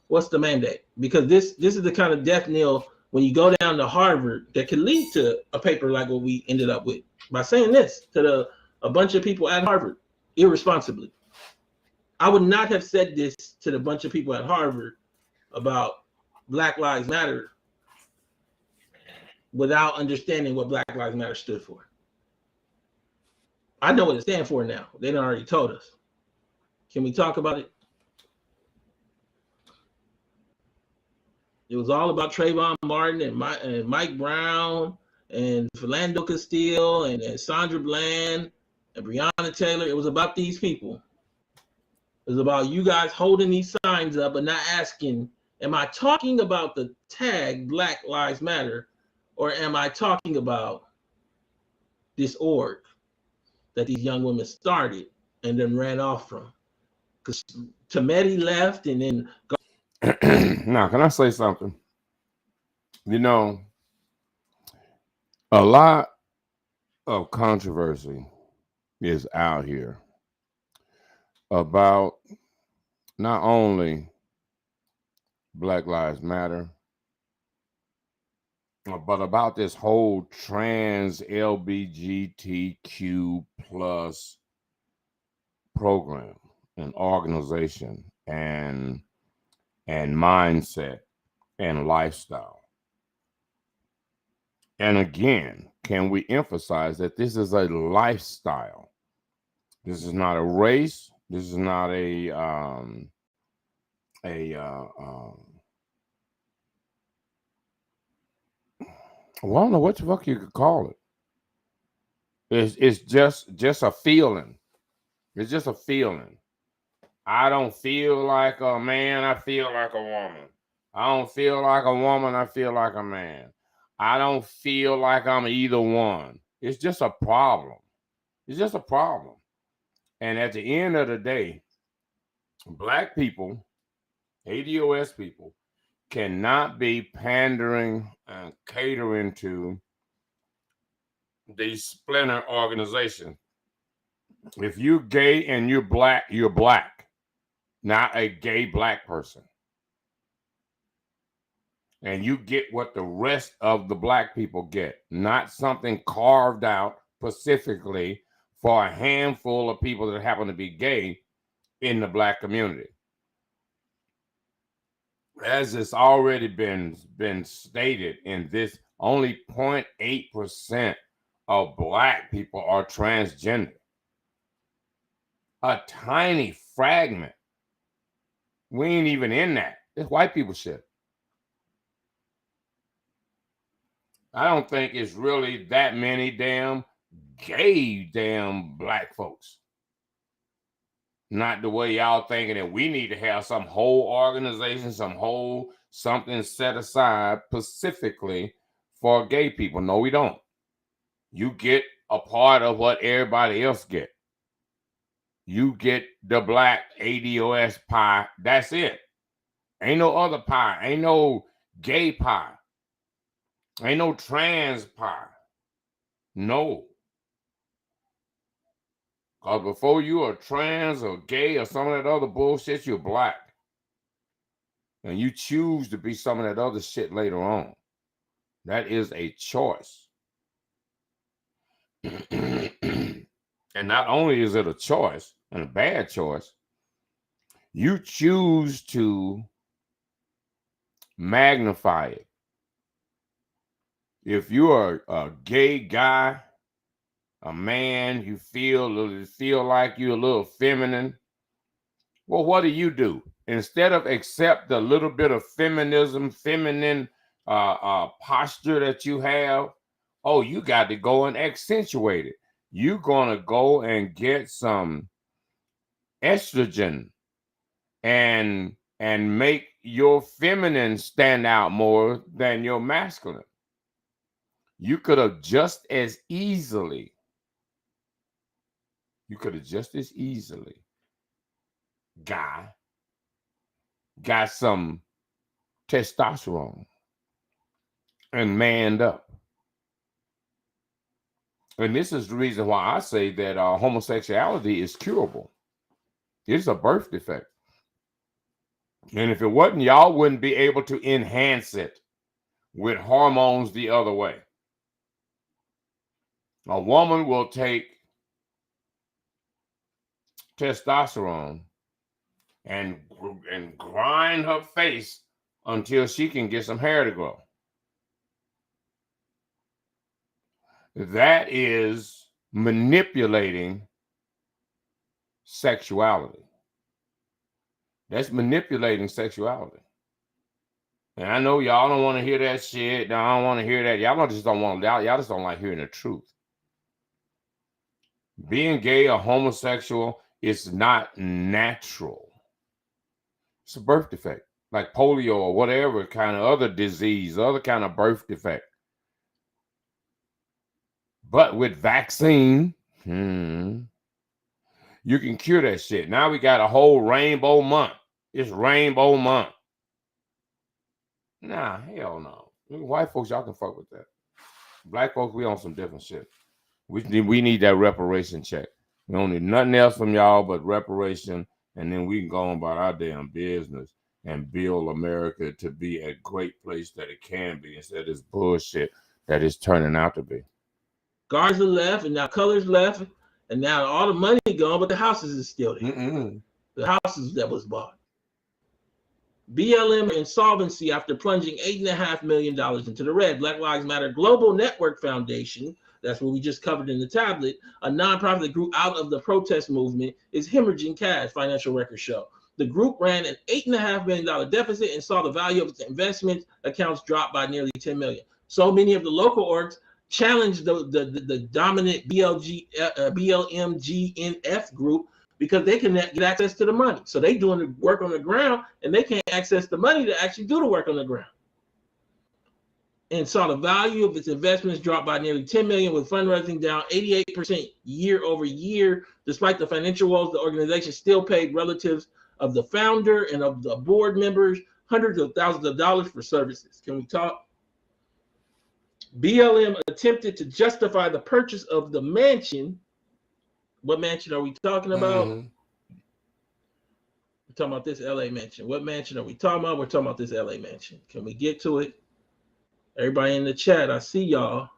What's the mandate? Because this is the kind of death knell when you go down to Harvard that could lead to a paper like what we ended up with by saying this to a bunch of people at Harvard irresponsibly. I would not have said this to the bunch of people at Harvard about Black Lives Matter without understanding what Black Lives Matter stood for. I know what it stands for now. They done already told us. Can we talk about it? It was all about Trayvon Martin and Mike Brown and Philando Castile and Sandra Bland and Breonna Taylor. It was about these people. It was about you guys holding these signs up but not asking, am I talking about the tag Black Lives Matter, or am I talking about this org that these young women started and then ran off from? Because Tameti left and then... Now, can I say something? You know, a lot of controversy is out here about not only Black Lives Matter, but about this whole trans LGBTQ plus program and organization and mindset and lifestyle. And again, can we emphasize that this is a lifestyle? This is not a race. This is not a well, I don't know what the fuck you could call it. It's just a feeling. It's just a feeling. I don't feel like a man, I feel like a woman. I don't feel like a woman, I feel like a man. I don't feel like I'm either one. It's just a problem. It's just a problem. And at the end of the day, Black people, ADOS people, cannot be pandering and catering to these splinter organizations. If you're gay and you're Black, you're Black, not a gay Black person. And you get what the rest of the Black people get, not something carved out specifically for a handful of people that happen to be gay in the Black community. As it's already been stated in this, only 0.8% of Black people are transgender. A tiny fragment. We ain't even in that. It's white people shit. I don't think it's really that many damn black folks. Not the way y'all thinking that we need to have some whole organization, something set aside specifically for gay people. No, we don't. You get a part of what everybody else get. You get the black ADOS pie. That's it. Ain't no other pie. Ain't no gay pie. Ain't no trans pie. No. Because before you are trans or gay or some of that other bullshit, you're black. And you choose to be some of that other shit later on. That is a choice. And not only is it a choice, and a bad choice, you choose to magnify it. If you're a gay guy, a man, you feel like you're a little feminine, well, what do? Instead of accept the little bit of feminism, feminine posture that you have, oh, you got to go and accentuate it. You're going to go and get some estrogen and make your feminine stand out more than your masculine. You could have just as easily got some testosterone and manned up. And this is the reason why I say that homosexuality is curable. It's a birth defect. And if it wasn't, y'all wouldn't be able to enhance it with hormones the other way. A woman will take testosterone and grind her face until she can get some hair to grow. That is manipulating sexuality. That's manipulating sexuality. And I know y'all don't want to hear that shit. I don't want to hear that. Y'all just don't like hearing the truth. Being gay or homosexual is not natural. It's a birth defect, like polio or whatever kind of other disease, other kind of birth defect. But with vaccine, you can cure that shit. Now we got a whole rainbow month. It's rainbow month. Nah, hell no. White folks, y'all can fuck with that. Black folks, we on some different shit. We need that reparation check. We don't need nothing else from y'all but reparation, and then we can go on about our damn business and build America to be a great place that it can be instead of this bullshit that it's turning out to be. Garza left, and now Colors left, and now all the money gone, but the houses is still there. The houses that was bought. BLM insolvency after plunging $8.5 million into the red. Black Lives Matter Global Network Foundation, that's what we just covered in the tablet, a nonprofit that grew out of the protest movement, is hemorrhaging cash, financial records show. The group ran an $8.5 million deficit and saw the value of its investment accounts drop by nearly $10 million. So many of the local orgs challenged the dominant BLMGNF group because they can get access to the money. So they doing the work on the ground and they can't access the money to actually do the work on the ground. And saw the value of its investments drop by nearly $10 million, with fundraising down 88% year over year. Despite the financial woes, the organization still paid relatives of the founder and of the board members hundreds of thousands of dollars for services. Can we talk? BLM attempted to justify the purchase of the mansion. What mansion are we talking about? We're talking about this LA mansion. What mansion are we talking about? We're talking about this LA mansion. Can we get to it? Everybody in the chat, I see y'all.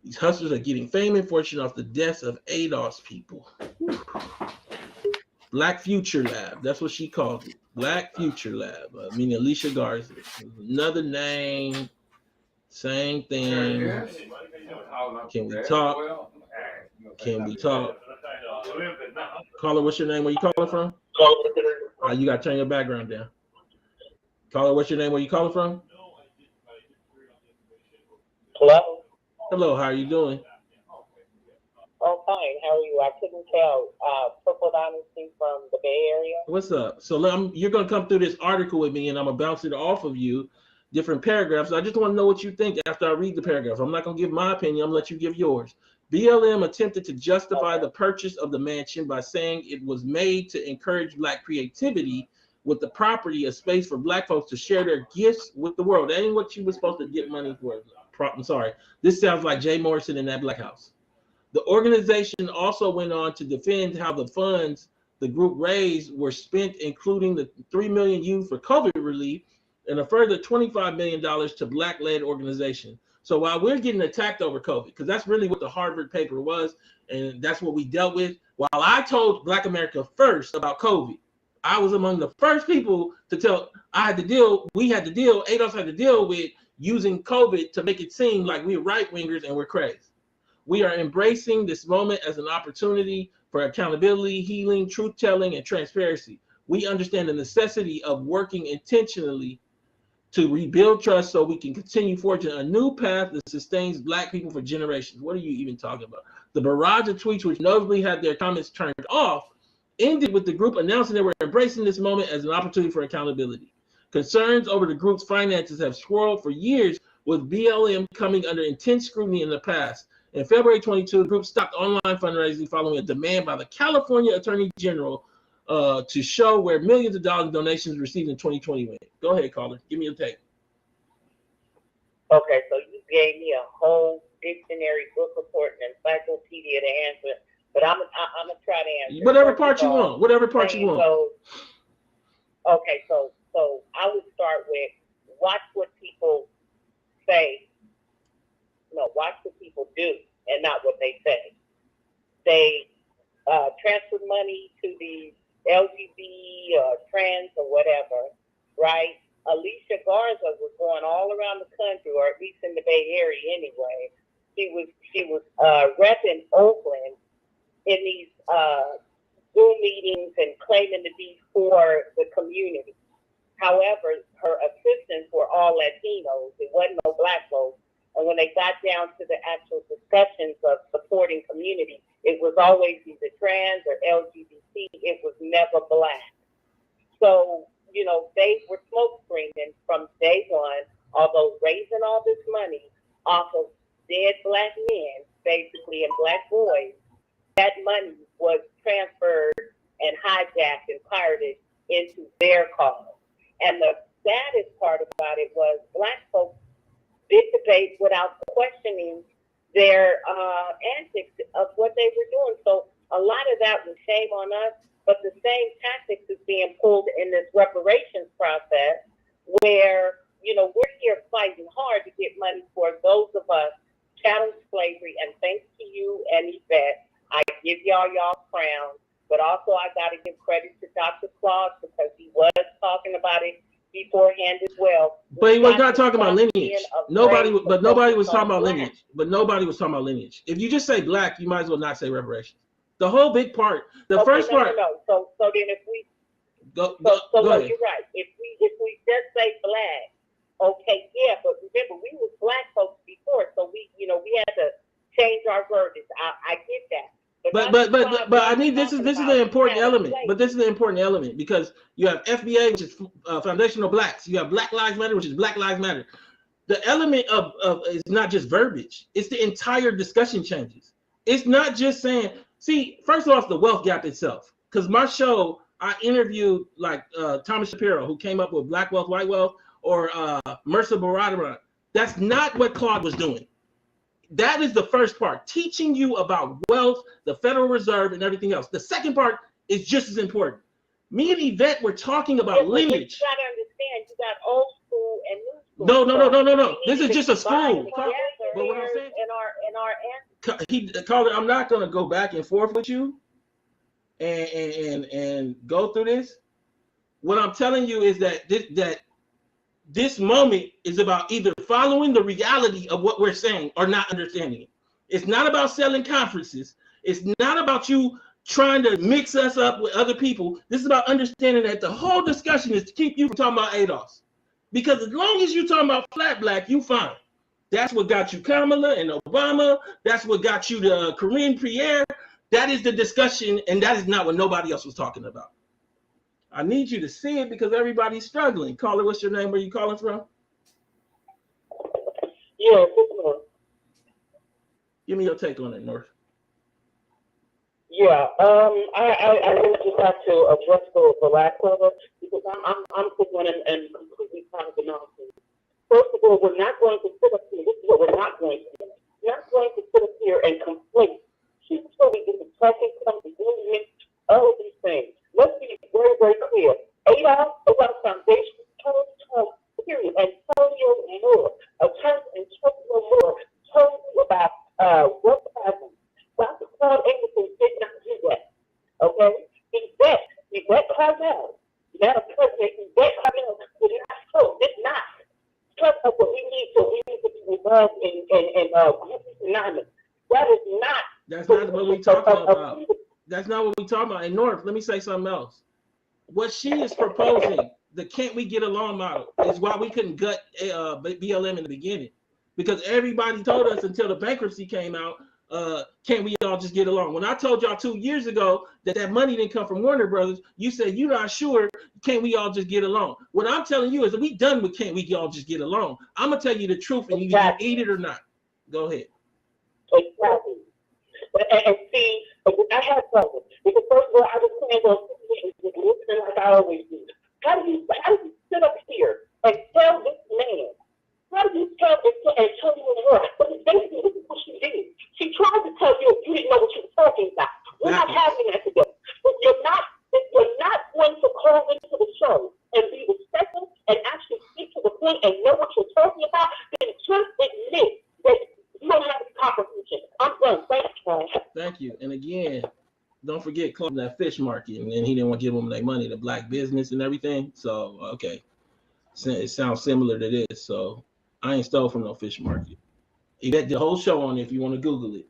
These hustlers are getting fame and fortune off the deaths of ADOS people. Black Future Lab. That's what she called it. Black Future Lab. Meaning Alicia Garza. Another name. Same thing. Can we talk? Can we talk? Caller, what's your name? Where you calling from? You got to turn your background down. Caller, what's your name? Where you calling from? Hello? Hello, how are you doing? Oh, fine. How are you? I couldn't tell. Purple Dynasty from the Bay Area. What's up? So you're going to come through this article with me, and I'm going to bounce it off of you, different paragraphs. I just want to know what you think after I read the paragraphs. I'm not going to give my opinion. I'm going to let you give yours. BLM attempted to justify the purchase of the mansion by saying it was made to encourage Black creativity with the property, a space for Black folks to share their gifts with the world. That ain't what you were supposed to get money for. I'm sorry. This sounds like Jay Morrison in that Black House. The organization also went on to defend how the funds the group raised were spent, including the $3 million used for COVID relief and a further $25 million to Black-led organizations. So while we're getting attacked over COVID, because that's really what the Harvard paper was, and that's what we dealt with, while I told Black America first about COVID, I was among the first people to tell we had to deal, ADOS had to deal with using COVID to make it seem like we're right-wingers and we're crazy. We are embracing this moment as an opportunity for accountability, healing, truth-telling, and transparency. We understand the necessity of working intentionally to rebuild trust so we can continue forging a new path that sustains Black people for generations. What are you even talking about? The barrage of tweets, which notably had their comments turned off, ended with the group announcing they were embracing this moment as an opportunity for accountability. Concerns over the group's finances have swirled for years, with BLM coming under intense scrutiny in the past. In February 22, the group stopped online fundraising following a demand by the California Attorney General to show where millions of dollars in donations received in 2020 went. Go ahead, caller. Give me your take. Okay, so you gave me a whole dictionary, book report, and encyclopedia to answer, but I'm gonna try to answer. Whatever part you want. Whatever part you want. So I would start with watch what people say. No, watch what people do and not what they say. They transfer money to the LGBT trans or whatever, right? Alicia Garza was going all around the country, or at least in the Bay Area anyway. She was repping Oakland in these Zoom meetings and claiming to be for the community. However, her assistants were all Latinos. It wasn't no Black folks. And when they got down to the actual discussions of supporting community, it was always either trans or LGBT. It was never Black. So, you know, they were smoke screening from day one, although raising all this money off of dead Black men, basically, and Black boys, that money was transferred and hijacked and pirated into their cause. And the saddest part about it was Black folks did debate without questioning their antics of what they were doing. So a lot of that was shame on us, but the same tactics is being pulled in this reparations process where, you know, we're here fighting hard to get money for those of us chattel slavery. And thanks to you and Yvette, I give y'all crowns, but also I got to give credit to Dr. Claus because he was talking about it beforehand as well. But he was not talking about lineage. Nobody was talking about lineage. But nobody was talking about lineage. If you just say Black, you might as well not say reparations. The whole big part, first part. No. So then if we go ahead. You're right. If we just say Black, okay, yeah. But remember, we was Black folks before, so we had to change our verbiage. I get that. But I need this is the important element. But this is the important element because you have FBA, which is Foundational Blacks. You have Black Lives Matter, which is Black Lives Matter. The element of is not just verbiage; it's the entire discussion changes. It's not just saying. See, first off, the wealth gap itself. Because my show, I interviewed like Thomas Shapiro, who came up with Black wealth, white wealth, or Mercer Baradaran. That's not what Claude was doing. That is the first part, teaching you about wealth, the Federal Reserve, and everything else. The second part is just as important. Me and Yvette were talking about lineage. You gotta understand, you got old school and new school. No. This is just a school. But what I'm saying, I'm not gonna go back and forth with you and go through this. What I'm telling you is that this moment is about either following the reality of what we're saying or not understanding it. It's not about selling conferences. It's not about you trying to mix us up with other people. This is about understanding that the whole discussion is to keep you from talking about ADOS. Because as long as you're talking about flat Black, you fine. That's what got you Kamala and Obama. That's what got you the Corinne Pierre. That is the discussion, and that is not what nobody else was talking about. I need you to see it because everybody's struggling. Caller, what's your name? Where you calling from? Yeah, give me your take on it, North. Yeah, I really just have to address the last caller because I'm thinking and completely tired of the nonsense. First of all, we're not going to sit up here. This is what we're not going to do. We're not going to sit up here and complain. She's told me this is talking about the government, all of these things. Let's be very, very clear. ADOS Foundation, period. Antonio Moore, Antonio Moore told you about what happened. Dr. Claude Anderson did not do that. Okay? Yvette Carmel, Madam President, Yvette Carmel did not trust us what we need so we need to be involved in groups anonymous. That is not. That's not what we're talking about. That's not what we're talking about. And North, let me say something else. What she is proposing, the can't we get along model, is why we couldn't gut BLM in the beginning. Because everybody told us until the bankruptcy came out, can't we all just get along? When I told y'all 2 years ago that money didn't come from Warner Brothers, you said you're not sure, can't we all just get along? What I'm telling you is that we done with can't we all just get along. I'm going to tell you the truth and you can eat it or not. Go ahead. Exactly. And see, I have problems. Because first of all, I was saying, well, listening like I always do. How do you sit up here and tell this man? How do you tell Antonio Moore? But basically, this is what she did. She tried to tell you you didn't know what you were talking about. We're not having that today. If you're not going to call into the show and be respectful and actually speak to the point and know what you're talking about, then just admit that you don't have the comprehension. I'm done. Thank you. And again, don't forget closing that fish market, and then he didn't want to give them their money to black business and everything. So okay, it sounds similar to this. So I ain't stole from no fish market. He did the whole show on it if you want to Google it.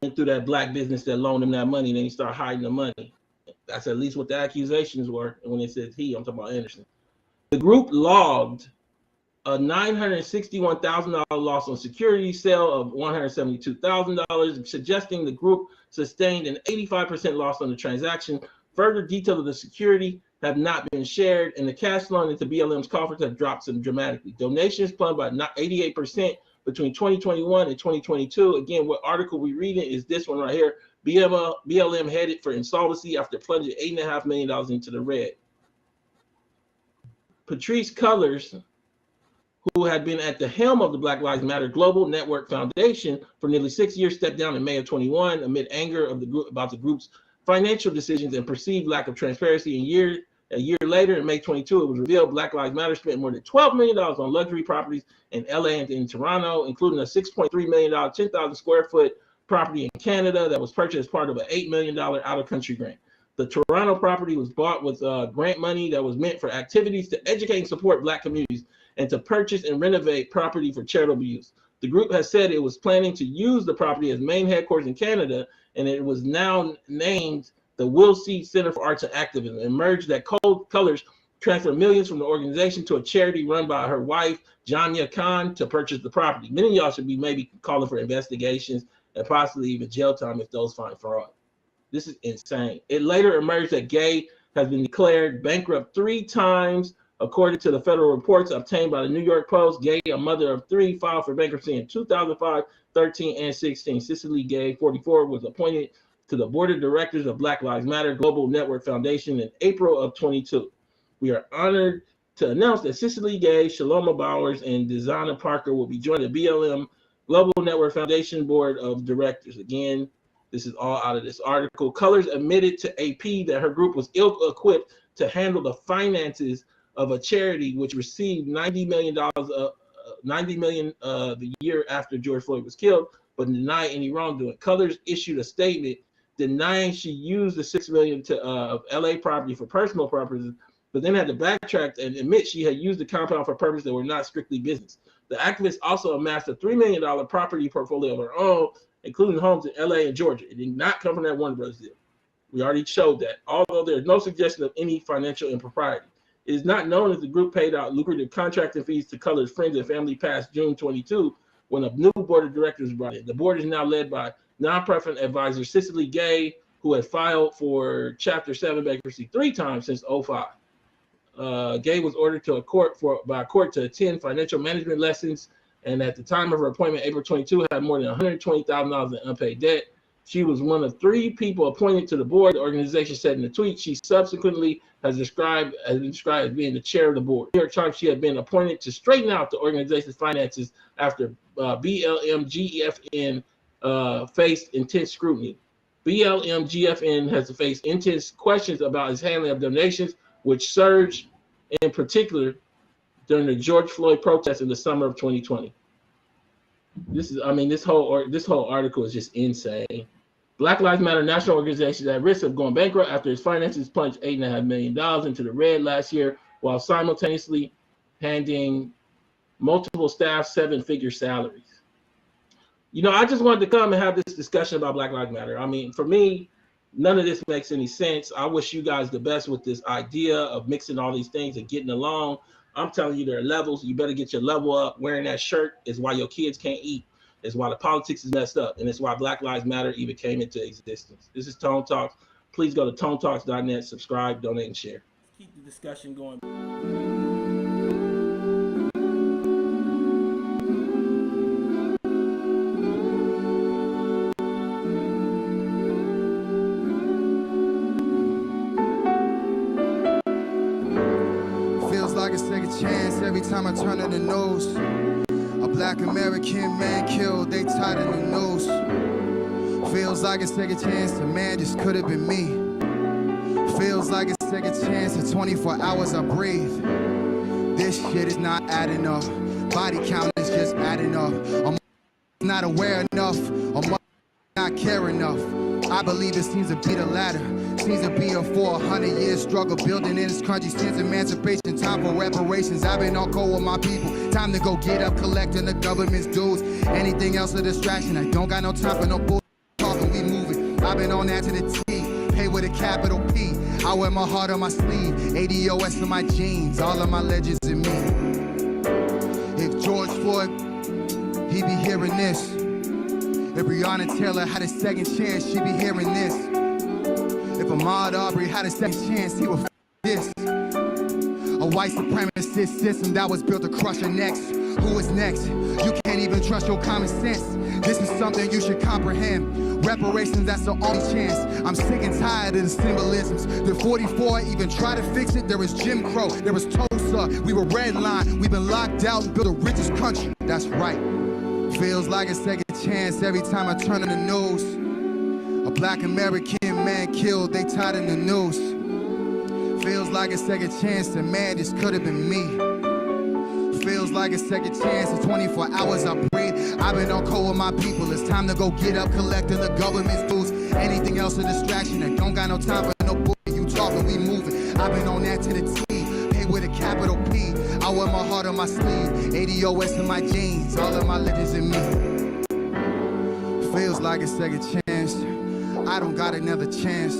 Went through that black business that loaned him that money, then he started hiding the money. That's at least what the accusations were. And when it says he, I'm talking about Anderson. The group logged a $961,000 loss on security sale of $172,000, suggesting the group sustained an 85% loss on the transaction. Further details of the security have not been shared, and the cash flow into BLM's coffers have dropped dramatically. Donations plunged by 88% between 2021 and 2022. Again, what article we're reading is this one right here. BLM headed for insolvency after plunging $8.5 million into the red. Patrisse Cullors, who had been at the helm of the Black Lives Matter Global Network Foundation for nearly 6 years, stepped down in May of 21 amid anger of the group about the group's financial decisions and perceived lack of transparency. A year later, in May 22, it was revealed Black Lives Matter spent more than $12 million on luxury properties in LA and in Toronto, including a $6.3 million, 10,000 square foot property in Canada that was purchased as part of an $8 million out-of-country grant. The Toronto property was bought with grant money that was meant for activities to educate and support Black communities and to purchase and renovate property for charitable use. The group has said it was planning to use the property as main headquarters in Canada, and it was now named the Will C Center for Arts and Activism. It emerged that Cullors transferred millions from the organization to a charity run by her wife, Janya Khan, to purchase the property. Many of y'all should be maybe calling for investigations and possibly even jail time if those find fraud. This is insane. It later emerged that Gay has been declared bankrupt 3 times, according to the federal reports obtained by the New York Post. Gay, a mother of 3, filed for bankruptcy in 2005, 13, and 16. Cicely Gay, 44, was appointed to the board of directors of Black Lives Matter Global Network Foundation in April of 22. We are honored to announce that Cicely Gay, Shaloma Bowers, and Dizana Parker will be joining the BLM Global Network Foundation board of directors. Again, this is all out of this article. Cullors admitted to AP that her group was ill-equipped to handle the finances of a charity which received $90 million the year after George Floyd was killed, but denied any wrongdoing. Cullors issued a statement denying she used the $6 million of LA property for personal purposes, but then had to backtrack and admit she had used the compound for purposes that were not strictly business. The activist also amassed a $3 million property portfolio of her own, including homes in LA and Georgia. It did not come from that Warner Brothers deal. We already showed that, although there's no suggestion of any financial impropriety. It is not known if the group paid out lucrative contracting fees to Color's friends and family past June 22, when a new board of directors was brought in. The board is now led by nonprofit advisor Cicely Gay, who had filed for Chapter 7 bankruptcy 3 times since 2005. Gay was ordered by a court to attend financial management lessons, and at the time of her appointment, April 22, had more than $120,000 in unpaid debt. She was one of 3 people appointed to the board. The organization said in a tweet she subsequently has been described as being the chair of the board. New York Times, she had been appointed to straighten out the organization's finances after BLM-GFN faced intense scrutiny. BLM-GFN has faced intense questions about its handling of donations, which surged in particular during the George Floyd protests in the summer of 2020. This whole article is just insane. Black Lives Matter national organization is at risk of going bankrupt after its finances plunged $8.5 million into the red last year, while simultaneously handing multiple staff 7-figure salaries. You know, I just wanted to come and have this discussion about Black Lives Matter. I mean, for me, none of this makes any sense. I wish you guys the best with this idea of mixing all these things and getting along. I'm telling you, there are levels. You better get your level up. Wearing that shirt is why your kids can't eat. It's why the politics is messed up. And it's why Black Lives Matter even came into existence. This is Tone Talks. Please go to tonetalks.net, subscribe, donate, and share. Keep the discussion going. Feels like a second chance every time I turn on the nose. A black American man killed, they tied in the news. Feels like a second chance, a man just could have been me. Feels like a second chance, in 24 hours I breathe. This shit is not adding up. Body count is just adding up. I'm not aware enough, I'm not care enough. I believe it seems to be the latter. Seems to be a 400-year struggle building in this country since emancipation. Time for reparations. I've been on call with my people. Time to go get up, collecting the government's dues. Anything else a distraction. I don't got no time for no bull talking. We moving. I've been on that to the T. Pay with a capital P. I wear my heart on my sleeve. ADOS in my jeans. All of my legends in me. If George Floyd, he be hearing this. If Breonna Taylor had a second chance, she be hearing this. If Ahmaud Arbery had a second chance, he would this. A white supremacist system that was built to crush your necks. Who is next? You can't even trust your common sense. This is something you should comprehend. Reparations, that's the only chance. I'm sick and tired of the symbolisms. The 44 even try to fix it. There was Jim Crow, there was Tulsa. We were redlined, we've been locked out and built the richest country. That's right. Feels like a second chance every time I turn on the news. A black American man killed, they tied in the news. Feels like a second chance, a man just could have been me. Feels like a second chance, in 24 hours I breathe. I've been on call with my people, it's time to go get up, collecting the government's dues. Anything else a distraction, I don't got no time for no bull. You talking, we moving. I've been on that to the T, pay with a capital P. I wear my heart on my sleeve, ADOS in my jeans, all of my legends in me. Feels like a second chance, I don't got another chance.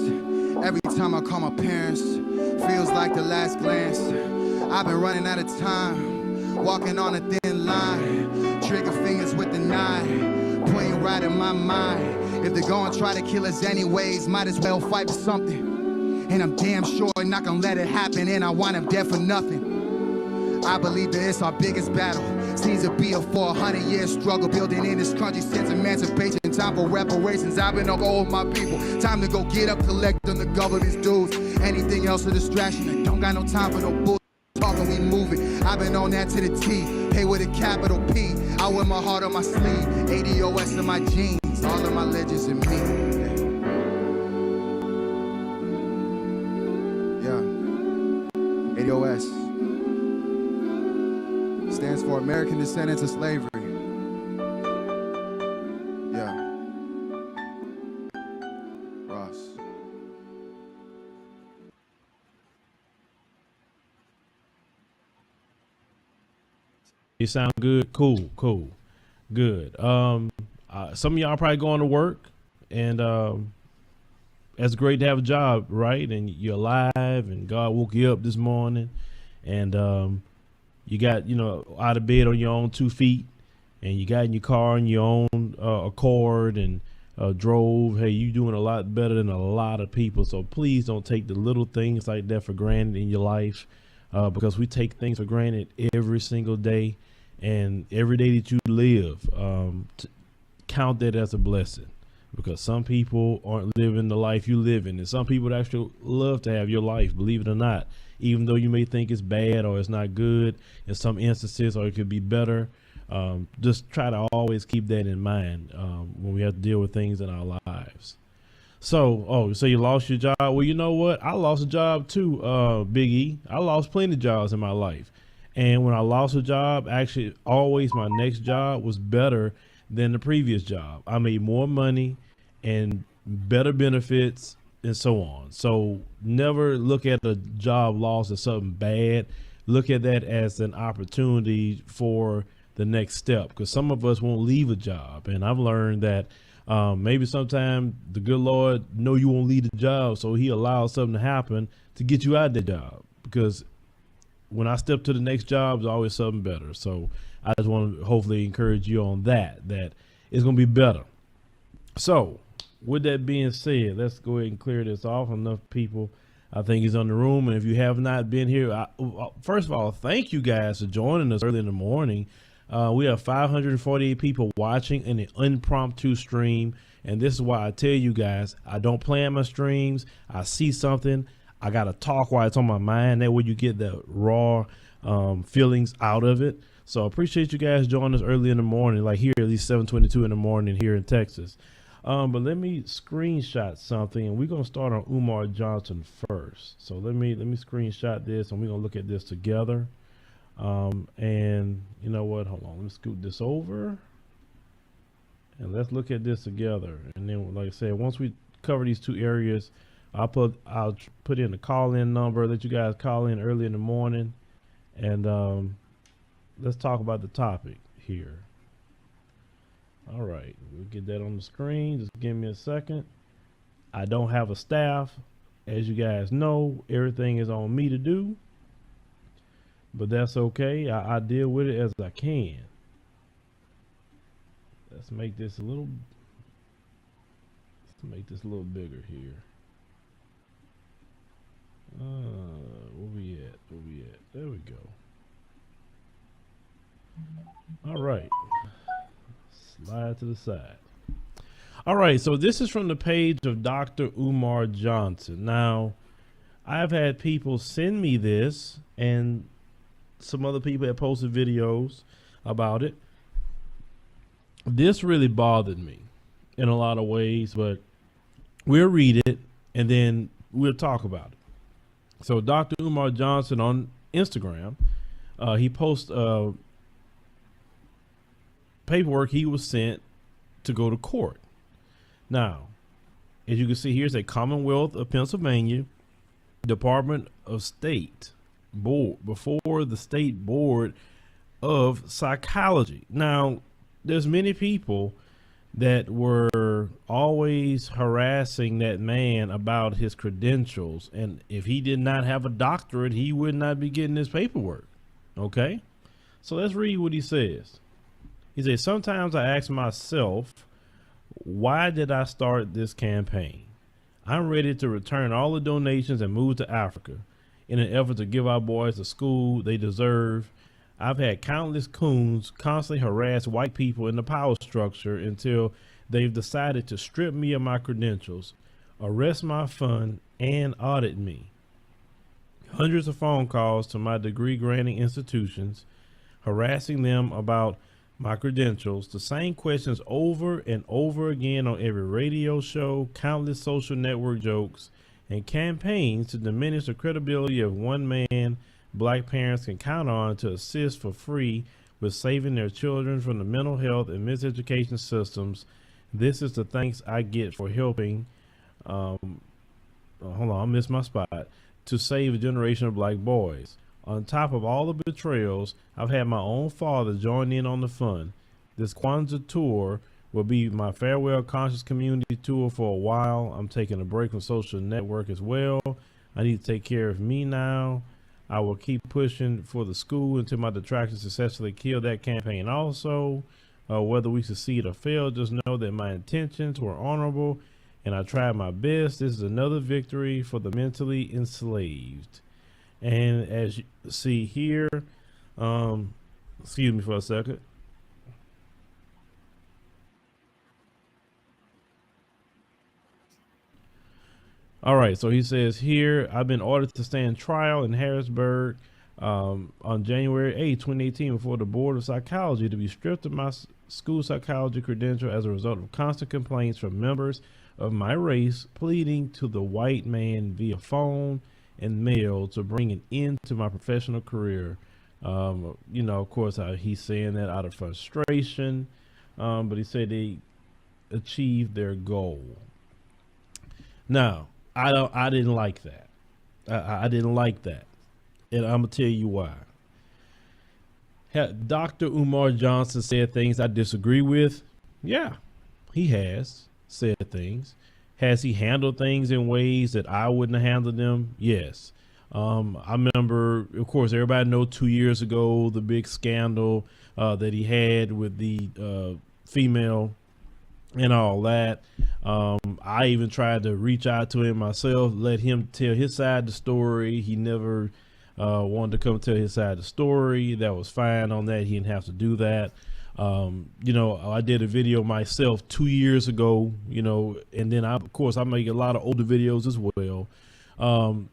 Every time I call my parents, feels like the last glance. I've been running out of time, walking on a thin line. Trigger fingers with the knife, pointing right in my mind. If they're gonna try to kill us anyways, might as well fight for something. And I'm damn sure not gonna let it happen, and I want them dead for nothing. I believe that it's our biggest battle. Seems to be a 400-year struggle building in this country since emancipation. Time for reparations. I've been on call with my people. Time to go get up, collect on the government's dues. Anything else a distraction. I don't got no time for no bull talking. We moving. I've been on that to the T. Pay with a capital P. I wear my heart on my sleeve. ADOS in my jeans. All of my legends in me. Yeah. ADOS stands for American Descendants of Slavery. Yeah. Ross. You sound good. Cool. Good. Some of y'all probably going to work, and it's great to have a job, right? And you're alive, and God woke you up this morning, and you got, you know, out of bed on your own 2 feet, and you got in your car on your own accord and drove. Hey, you doing a lot better than a lot of people. So please don't take the little things like that for granted in your life, because we take things for granted every single day, and every day that you live, count that as a blessing, because some people aren't living the life you live in, and some people would actually love to have your life, believe it or not, even though you may think it's bad or it's not good in some instances, or it could be better. Just try to always keep that in mind when we have to deal with things in our lives. So, so you lost your job. Well, you know what? I lost a job too, Big E. I lost plenty of jobs in my life. And when I lost a job, actually always my next job was better than the previous job. I made more money and better benefits and so on. So never look at a job loss as something bad. Look at that as an opportunity for the next step, because some of us won't leave a job. And I've learned that maybe sometime the good Lord know you won't leave the job, so he allows something to happen to get you out of the job, because when I step to the next job, there's always something better. So I just want to hopefully encourage you on that it's going to be better. So with that being said, let's go ahead and clear this off. Enough people, I think, is on the room. And if you have not been here, first of all, thank you guys for joining us early in the morning. We have 548 people watching in an impromptu stream. And this is why I tell you guys, I don't plan my streams. I see something, I got to talk while it's on my mind. That way you get the raw feelings out of it. So I appreciate you guys joining us early in the morning, like here, at least 7:22 in the morning here in Texas. But let me screenshot something, and we're going to start on Umar Johnson first. So let me screenshot this, and we're going to look at this together. And you know what? Hold on. Let me scoot this over, and let's look at this together. And then, like I said, once we cover these two areas, I'll put in the call-in number, let you guys call in early in the morning, and let's talk about the topic here. All right, we'll get that on the screen. Just give me a second. I don't have a staff. As you guys know, everything is on me to do, but that's okay. I deal with it as I can. Let's make this a little bigger here. Where we at? There we go. All right. Slide to the side. All right, so this is from the page of Dr. Umar Johnson. Now, I've had people send me this, and some other people have posted videos about it. This really bothered me in a lot of ways, but we'll read it and then we'll talk about it. So Dr. Umar Johnson on Instagram, he posts paperwork he was sent to go to court. Now, as you can see, here's a Commonwealth of Pennsylvania Department of State board before the State Board of Psychology. Now, there's many people that were always harassing that man about his credentials, and if he did not have a doctorate, he would not be getting his paperwork. Okay, so let's read what he says. He says, sometimes I ask myself, why did I start this campaign? I'm ready to return all the donations and move to Africa in an effort to give our boys the school they deserve. I've had countless coons constantly harass white people in the power structure until they've decided to strip me of my credentials, arrest my fund, and audit me. Hundreds of phone calls to my degree granting institutions, harassing them about my credentials, the same questions over and over again on every radio show, countless social network jokes, and campaigns to diminish the credibility of one man black parents can count on to assist for free with saving their children from the mental health and miseducation systems. This is the thanks I get for helping, hold on, I missed my spot, to save a generation of black boys. On top of all the betrayals, I've had my own father join in on the fun. This Kwanzaa tour will be my farewell conscious community tour for a while. I'm taking a break from social network as well. I need to take care of me now. I will keep pushing for the school until my detractors successfully kill that campaign. Also, whether we succeed or fail, just know that my intentions were honorable and I tried my best. This is another victory for the mentally enslaved. And as you see here, excuse me for a second. All right, so he says here, I've been ordered to stand trial in Harrisburg on January 8, 2018 before the Board of Psychology to be stripped of my school psychology credential as a result of constant complaints from members of my race pleading to the white man via phone and mail to bring an end to my professional career. You know, of course, he's saying that out of frustration, but he said they achieved their goal. Now, I didn't like that. I didn't like that. And I'm going to tell you why. Dr. Umar Johnson said things I disagree with. Yeah, he has said things. Has he handled things in ways that I wouldn't have handled them? Yes. I remember, of course, everybody knows 2 years ago, the big scandal that he had with the female and all that. I even tried to reach out to him myself, let him tell his side of the story. He never wanted to come tell his side of the story. That was fine on that. He didn't have to do that. You know, I did a video myself 2 years ago, you know, and then of course I make a lot of older videos as well.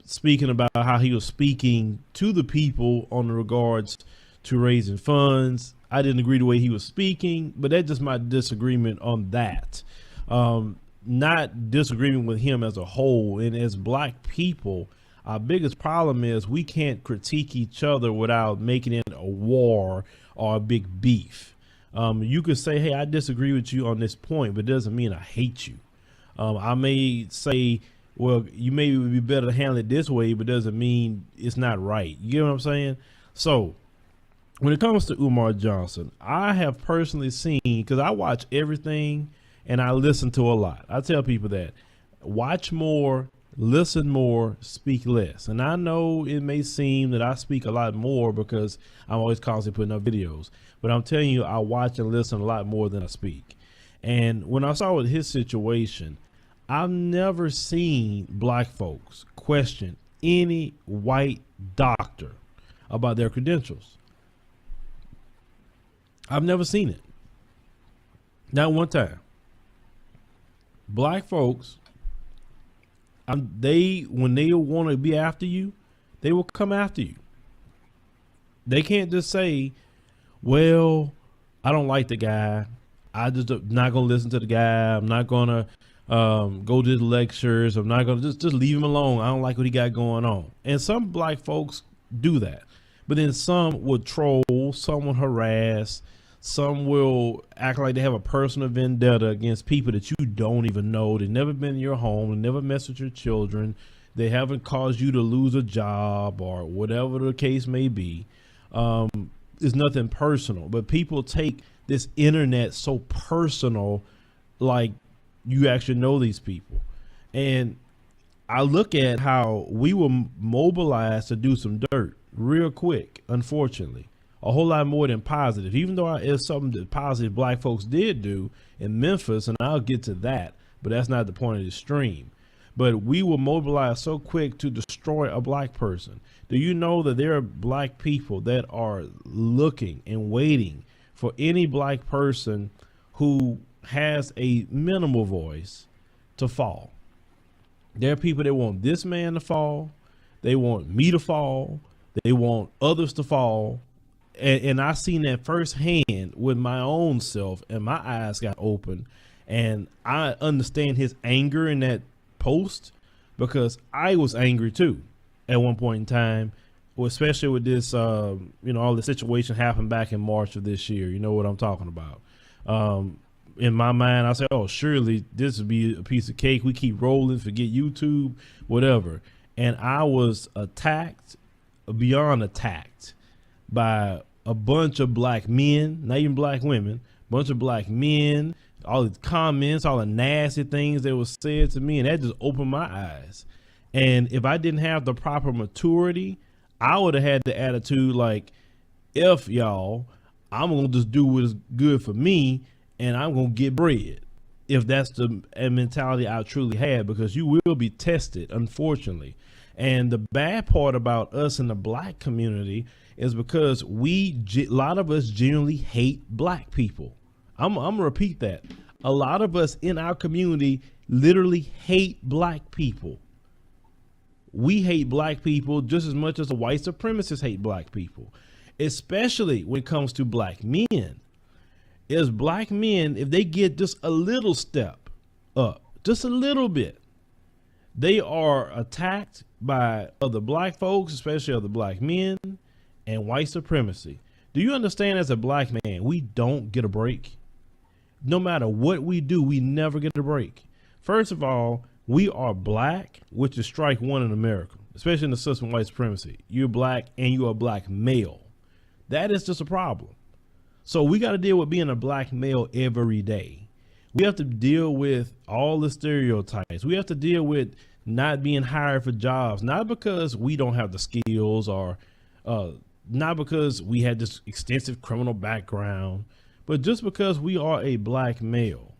Speaking about how he was speaking to the people on regards to raising funds. I didn't agree the way he was speaking, but that's just my disagreement on that. Not disagreement with him as a whole. And as black people, our biggest problem is we can't critique each other without making it a war or a big beef. You could say, hey, I disagree with you on this point, but it doesn't mean I hate you. I may say, well, you may be better to handle it this way, but doesn't mean it's not right. You get what I'm saying? So when it comes to Umar Johnson, I have personally seen, because I watch everything and I listen to a lot. I tell people that watch more, listen more, speak less. And I know it may seem that I speak a lot more because I'm always constantly putting up videos, but I'm telling you, I watch and listen a lot more than I speak. And when I saw with his situation, I've never seen black folks question any white doctor about their credentials. I've never seen it. Not one time. Black folks, when they want to be after you, they will come after you. They can't just say, well, I don't like the guy. I just not going to listen to the guy. I'm not going to go to the lectures. I'm not going to just leave him alone. I don't like what he got going on. And some black folks do that. But then some will troll, some will harass, some will act like they have a personal vendetta against people that you don't even know. They've never been in your home, they never messed with your children, they haven't caused you to lose a job or whatever the case may be. It's nothing personal, but people take this internet so personal, like you actually know these people. And I look at how we were mobilized to do some dirt real quick, unfortunately. A whole lot more than positive, even though it's something that positive black folks did do in Memphis, and I'll get to that, but that's not the point of the stream. But we were mobilized so quick to destroy a black person. Do you know that there are black people that are looking and waiting for any black person who has a minimal voice to fall? There are people that want this man to fall. They want me to fall. They want others to fall. And I seen that firsthand with my own self, and my eyes got open, and I understand his anger in that post because I was angry too at one point in time, especially with this, all the situation happened back in March of this year. You know what I'm talking about. In my mind, I said, oh, surely this would be a piece of cake. We keep rolling, forget YouTube, whatever. And I was attacked, beyond attacked, by a bunch of black men, not even black women, bunch of black men, all the comments, all the nasty things that was said to me, and that just opened my eyes. And if I didn't have the proper maturity, I would have had the attitude like, if y'all, I'm gonna just do what is good for me, and I'm gonna get bread. If that's the mentality I truly had, because you will be tested, unfortunately. And the bad part about us in the black community is because a lot of us genuinely hate black people. I'm gonna repeat that. A lot of us in our community literally hate black people. We hate black people just as much as the white supremacists hate black people, especially when it comes to black men. Is black men, if they get just a little step up, just a little bit, they are attacked by other black folks, especially other black men, and white supremacy. Do you understand, as a black man, we don't get a break? No matter what we do, we never get a break. First of all, we are black, which is strike one in America, especially in the system of white supremacy. You're black and you are a black male. That is just a problem. So we got to deal with being a black male every day. We have to deal with all the stereotypes. We have to deal with not being hired for jobs, not because we don't have the skills or not because we had this extensive criminal background, but just because we are a black male.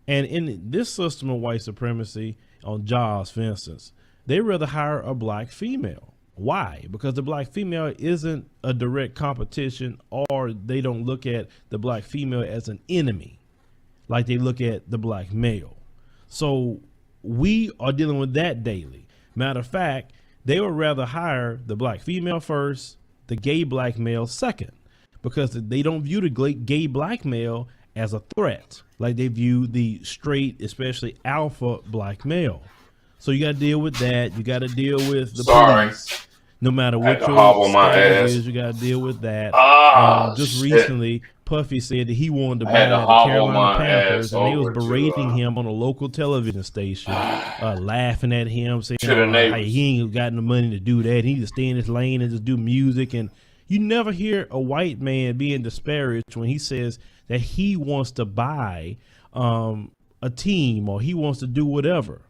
And in this system of white supremacy on jobs, for instance, they rather hire a black female. Why? Because the black female isn't a direct competition, or they don't look at the black female as an enemy like they look at the black male. So we are dealing with that daily. Matter of fact, they would rather hire the black female first, the gay black male second, because they don't view the gay black male as a threat like they view the straight, especially alpha black male. So you got to deal with that. You got to deal with the police. No matter what your status is, you got to deal with that. Just recently, Puffy said that he wanted to buy the Carolina Panthers, and they was berating him on a local television station, laughing at him, saying hey, he ain't got no money to do that. He need to stay in his lane and just do music. And you never hear a white man being disparaged when he says that he wants to buy a team or he wants to do whatever.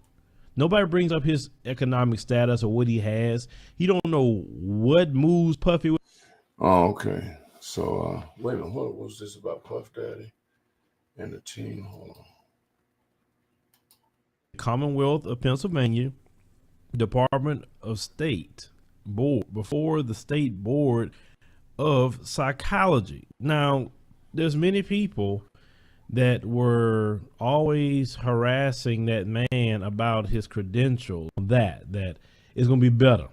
Nobody brings up his economic status or what he has. He don't know what moves Puffy with. Oh, okay. So, wait a minute. What was this about Puff Daddy and the team? Hold on. Commonwealth of Pennsylvania Department of State board, before the State Board of Psychology. Now, there's many people that were always harassing that man about his credentials, that is going to be better.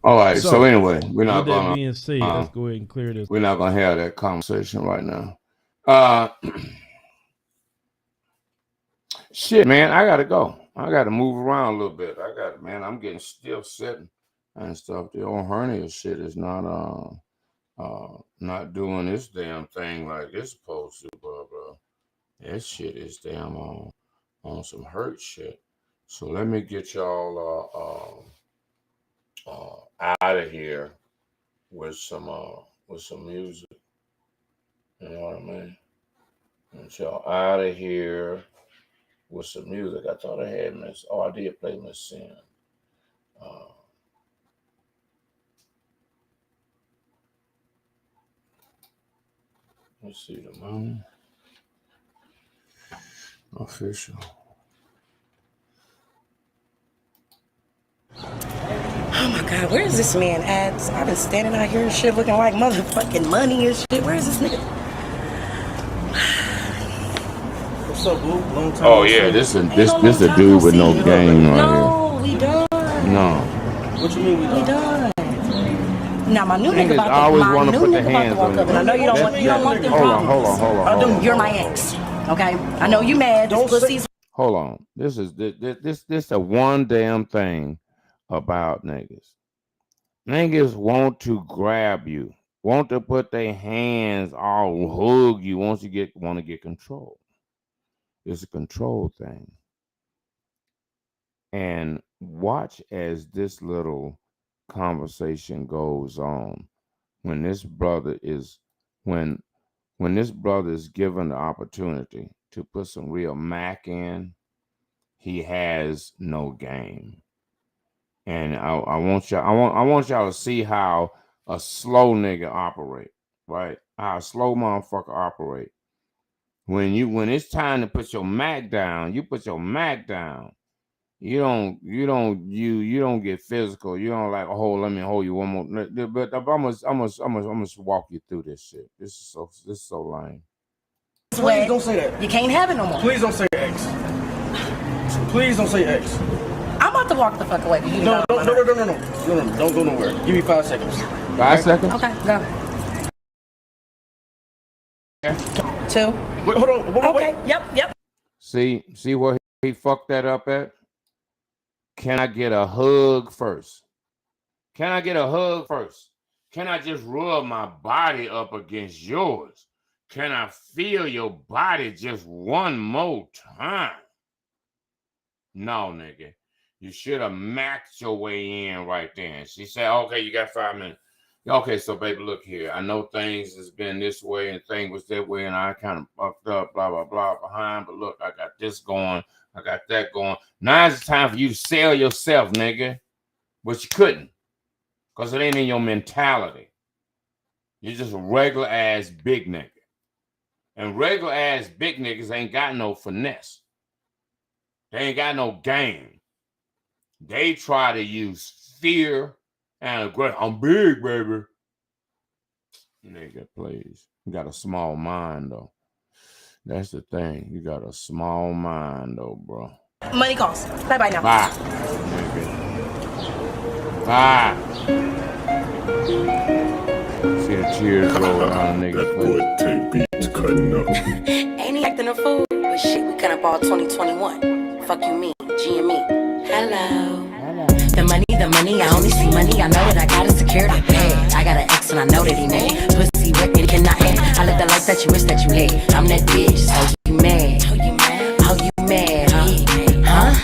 All right. So anyway, we're not going to. Being said, let's go ahead and clear this. We're not going to have that conversation right now. Shit, man, I got to go. I got to move around a little bit. I'm getting still sitting and stuff. The old hernia shit is not doing this damn thing like it's supposed to, bro. That shit is damn on some hurt shit. So let me get y'all out of here with some music. You know what I mean? Get y'all out of here with some music. I thought I had Miss. Oh, I did play Miss Sin. Let's see the moon. Official. Oh my God, where is this man at? I've been standing out here and shit looking like motherfucking money and shit. Where is this nigga? What's up, Blue? Long time. Oh yeah, this is a dude with no game right No, we done. here. No. What you mean we done? Now my new Niggas nigga about always to, my wanna new put nigga their about to hands walk on up, and I know you don't want them problems. Hold on. Dude, you're my ex. Okay, I know you mad. This pussy's. Hold on. This a one damn thing about niggas. Niggas want to grab you, want to put their hands all hug you once you want to get control. It's a control thing. And watch as this little conversation goes on. When this brother is given the opportunity to put some real Mac in, he has no game. And I want y'all to see how a slow nigga operate, right? How a slow motherfucker operate. When it's time to put your Mac down, you put your Mac down. You don't get physical. You don't like, oh, let me hold you one more. But I'm gonna walk you through this shit. This is so lame. Please don't say that. You can't have it no more. Please don't say X. Please don't say X. I'm about to walk the fuck away. No, don't go nowhere. Give me 5 seconds. 5 seconds? Okay, go. 2. Wait, hold on. Okay, yep. See where he fucked that up at? Can I get a hug first? Can I get a hug first? Can I just rub my body up against yours? Can I feel your body just one more time? No, nigga. You should have maxed your way in right then. She said, okay, you got 5 minutes. Okay, so baby, look here. I know things has been this way and thing was that way, and I kind of fucked up, blah, blah, blah, behind. But look, I got this going. I got that going. Now it's time for you to sell yourself, nigga. But you couldn't. Because it ain't in your mentality. You're just a regular ass big nigga. And regular ass big niggas ain't got no finesse. They ain't got no game. They try to use fear and aggression. I'm big, baby. Nigga, please. You got a small mind, though. That's the thing. You got a small mind, though, bro. Money calls. Bye-bye now. Bye. Nigga. Bye. See the tears roll down the nigga's face. Ain't he acting a fool? But shit, we kinda ball 2021. Fuck you, me, G and me. Hello. The money, I only see money. I know that I got a security bag. I got an ex and I know that he mad. Pussy wet and he cannot act. I live the life that you wish that you had. I'm that bitch, so you mad. How you mad, huh?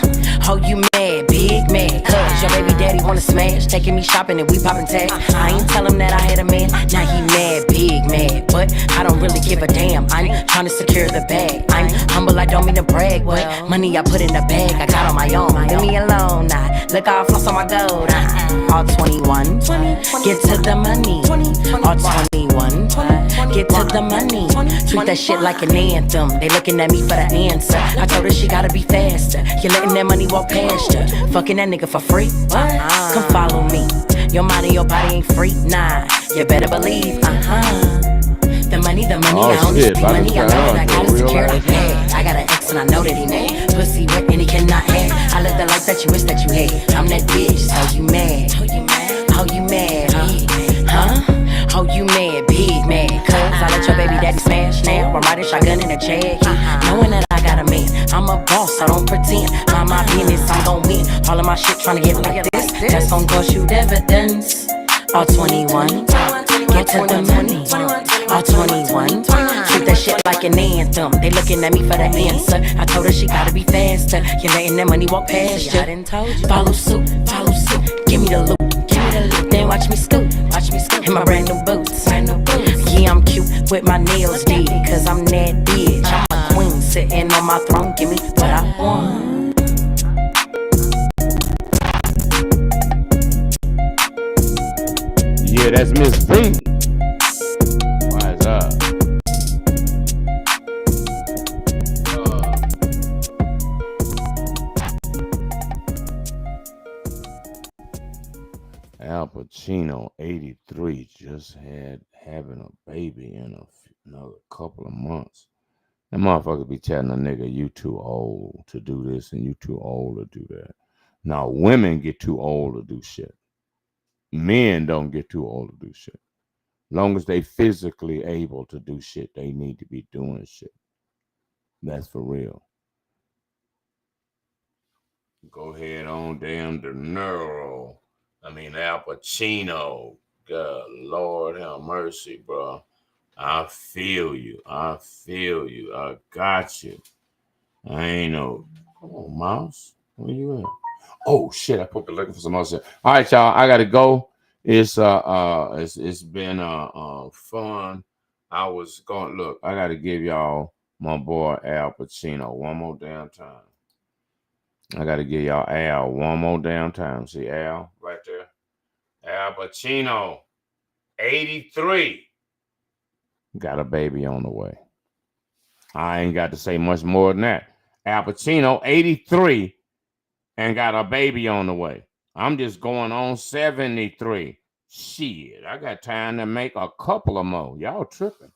How you mad, big mad. Cause your baby daddy wanna smash. Taking me shopping and we popping tags. I ain't tell him that I had a man. Now he mad, big mad. But I don't really give a damn. I'm trying to secure the bag. I'm humble, I don't mean to brag. But money I put in the bag, I got on my own. Leave me alone now. Look all floss on my gold. All 21. Get to the money. All 21. Get to the money. Treat that shit like an anthem. They looking at me for the answer. I told her she gotta be faster. You're letting that money walk past you. Fucking that nigga for free. Come follow me. Your mind and your body ain't free. Nah, you better believe. The money, I only see money. I know that I got a security bag. I got an ex and I know that he mad. Pussy wet and he cannot act. I live the life that you wish that you had. I'm that bitch, so you mad. How you mad, huh? How you mad, big mad. Cause I let your baby daddy smash now. I'm riding shotgun in a check. Knowing that I got a man. I'm a boss, I don't pretend. Mind my business, I'm gon' win. All of my shit tryna get like this. That's gon' cost you dividends. All 21. Get to the money. All 21. Treat that shit like an anthem. They looking at me for the answer. I told her she gotta be faster. You're letting that money walk past you. I didn't told you. Follow suit. Give me the loot. Then watch me scoot. In my brand new boots. Yeah, I'm cute with my nails did. Cause I'm that bitch. I'm a queen sitting on my throne. Give me what I want. Yeah, that's Miss V. Wise up. Al Pacino, 83, just having a baby in another couple of months. That motherfucker be telling a nigga, you too old to do this and you too old to do that. Now, women get too old to do shit. Men don't get too old to do shit. Long as they physically able to do shit, they need to be doing shit. That's for real. Go ahead on damn De Niro. Al Pacino. God, Lord have mercy, bro. I feel you. I got you. I ain't no. Come on, Mouse. Where you at? Oh shit! I put the looking for some other shit. All right, y'all. I gotta go. It's been fun. I was going look. I gotta give y'all my boy Al Pacino one more damn time. I got to give y'all Al one more damn time. See Al right there? Al Pacino, 83. Got a baby on the way. I ain't got to say much more than that. Al Pacino, 83, and got a baby on the way. I'm just going on 73. Shit, I got time to make a couple of more. Y'all tripping.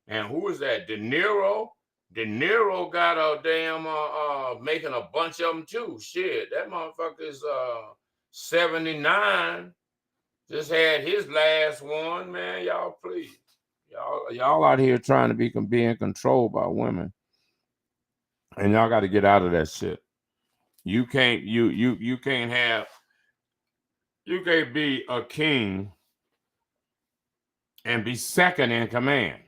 And who is that? De Niro? De Niro got a damn making a bunch of them too. Shit, that motherfucker's 79. Just had his last one, man. Y'all please. Y'all out here trying to being controlled by women. And y'all got to get out of that shit. You can't be a king and be second in command.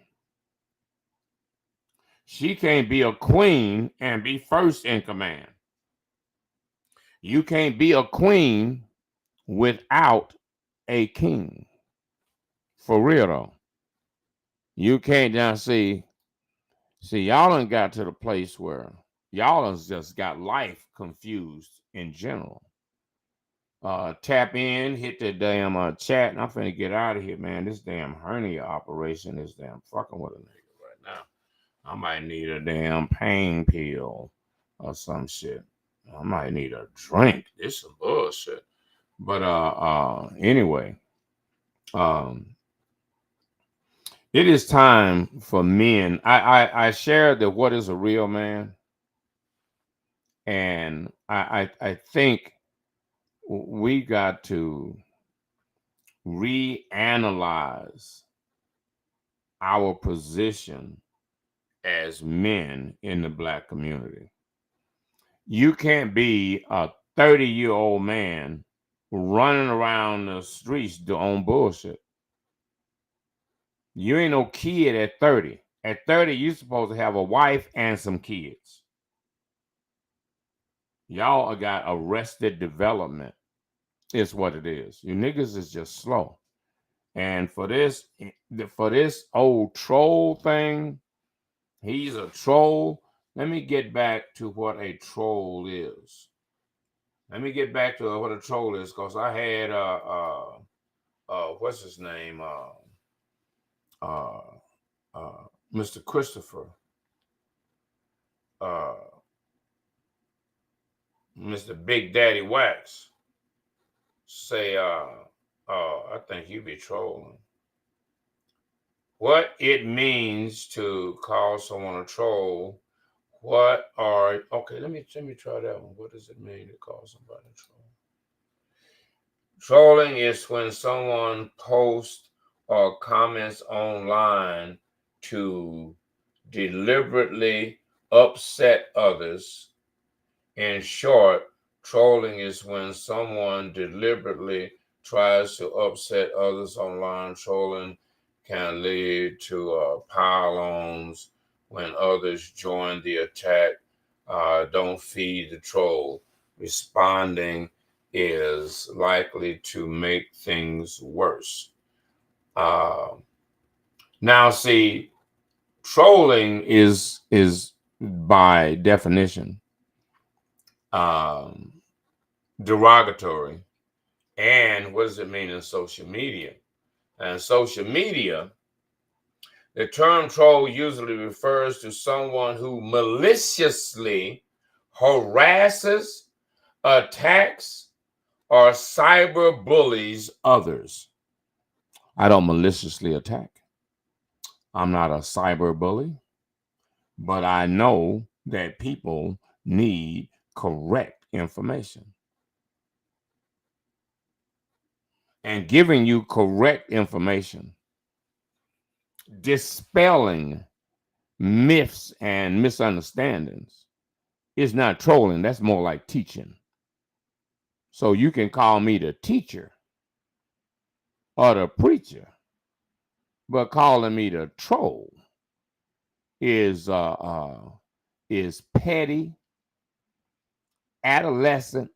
She can't be a queen and be first in command. You can't be a queen without a king. For real though. You can't now see y'all done got to the place where y'all have just got life confused in general. Tap in, hit the damn chat, and I'm finna get out of here, man. This damn hernia operation is damn fucking with a nigga right now. I might need a damn pain pill or some shit. I might need a drink. This is some bullshit. But anyway, it is time for men. I shared that what is a real man, and I think we got to reanalyze our position as men in the Black community. You can't be a 30-year-old man running around the streets doing bullshit. You ain't no kid at 30. At 30, you're supposed to have a wife and some kids. Y'all got arrested development, is what it is. You niggas is just slow. And for this old troll thing, he's a troll. Let me get back to what a troll is. Let me get back to what a troll is, because I had what's his name? Mr. Christopher. Mr. Big Daddy Wax say, I think you be trolling. What it means to call someone a troll. Okay, let me try that one. What does it mean to call somebody a troll? Trolling is when someone posts or comments online to deliberately upset others. In short, trolling is when someone deliberately tries to upset others online. Trolling can lead to pile-ons when others join the attack. Don't feed the troll. Responding is likely to make things worse. Now, see, trolling is by definition derogatory. And what does it mean in social media? And social media, the term troll usually refers to someone who maliciously harasses, attacks, or cyberbullies others. I don't maliciously attack. I'm not a cyberbully, but I know that people need correct information. And giving you correct information, dispelling myths and misunderstandings is not trolling. That's more like teaching. So you can call me the teacher or the preacher, but calling me the troll is petty, adolescent.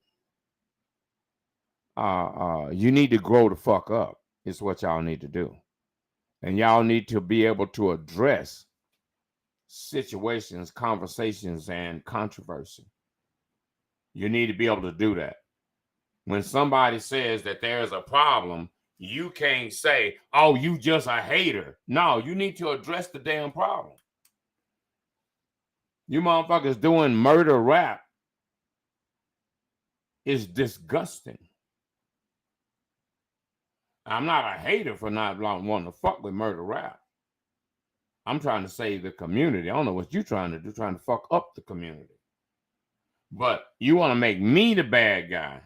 You need to grow the fuck up is what y'all need to do. And y'all need to be able to address situations, conversations, and controversy. You need to be able to do that. When somebody says that there's a problem, you can't say, oh, you just a hater. No, you need to address the damn problem. You motherfuckers doing murder rap is disgusting. I'm not a hater for not wanting to fuck with murder rap. I'm trying to save the community. I don't know what you're trying to do, trying to fuck up the community. But you want to make me the bad guy,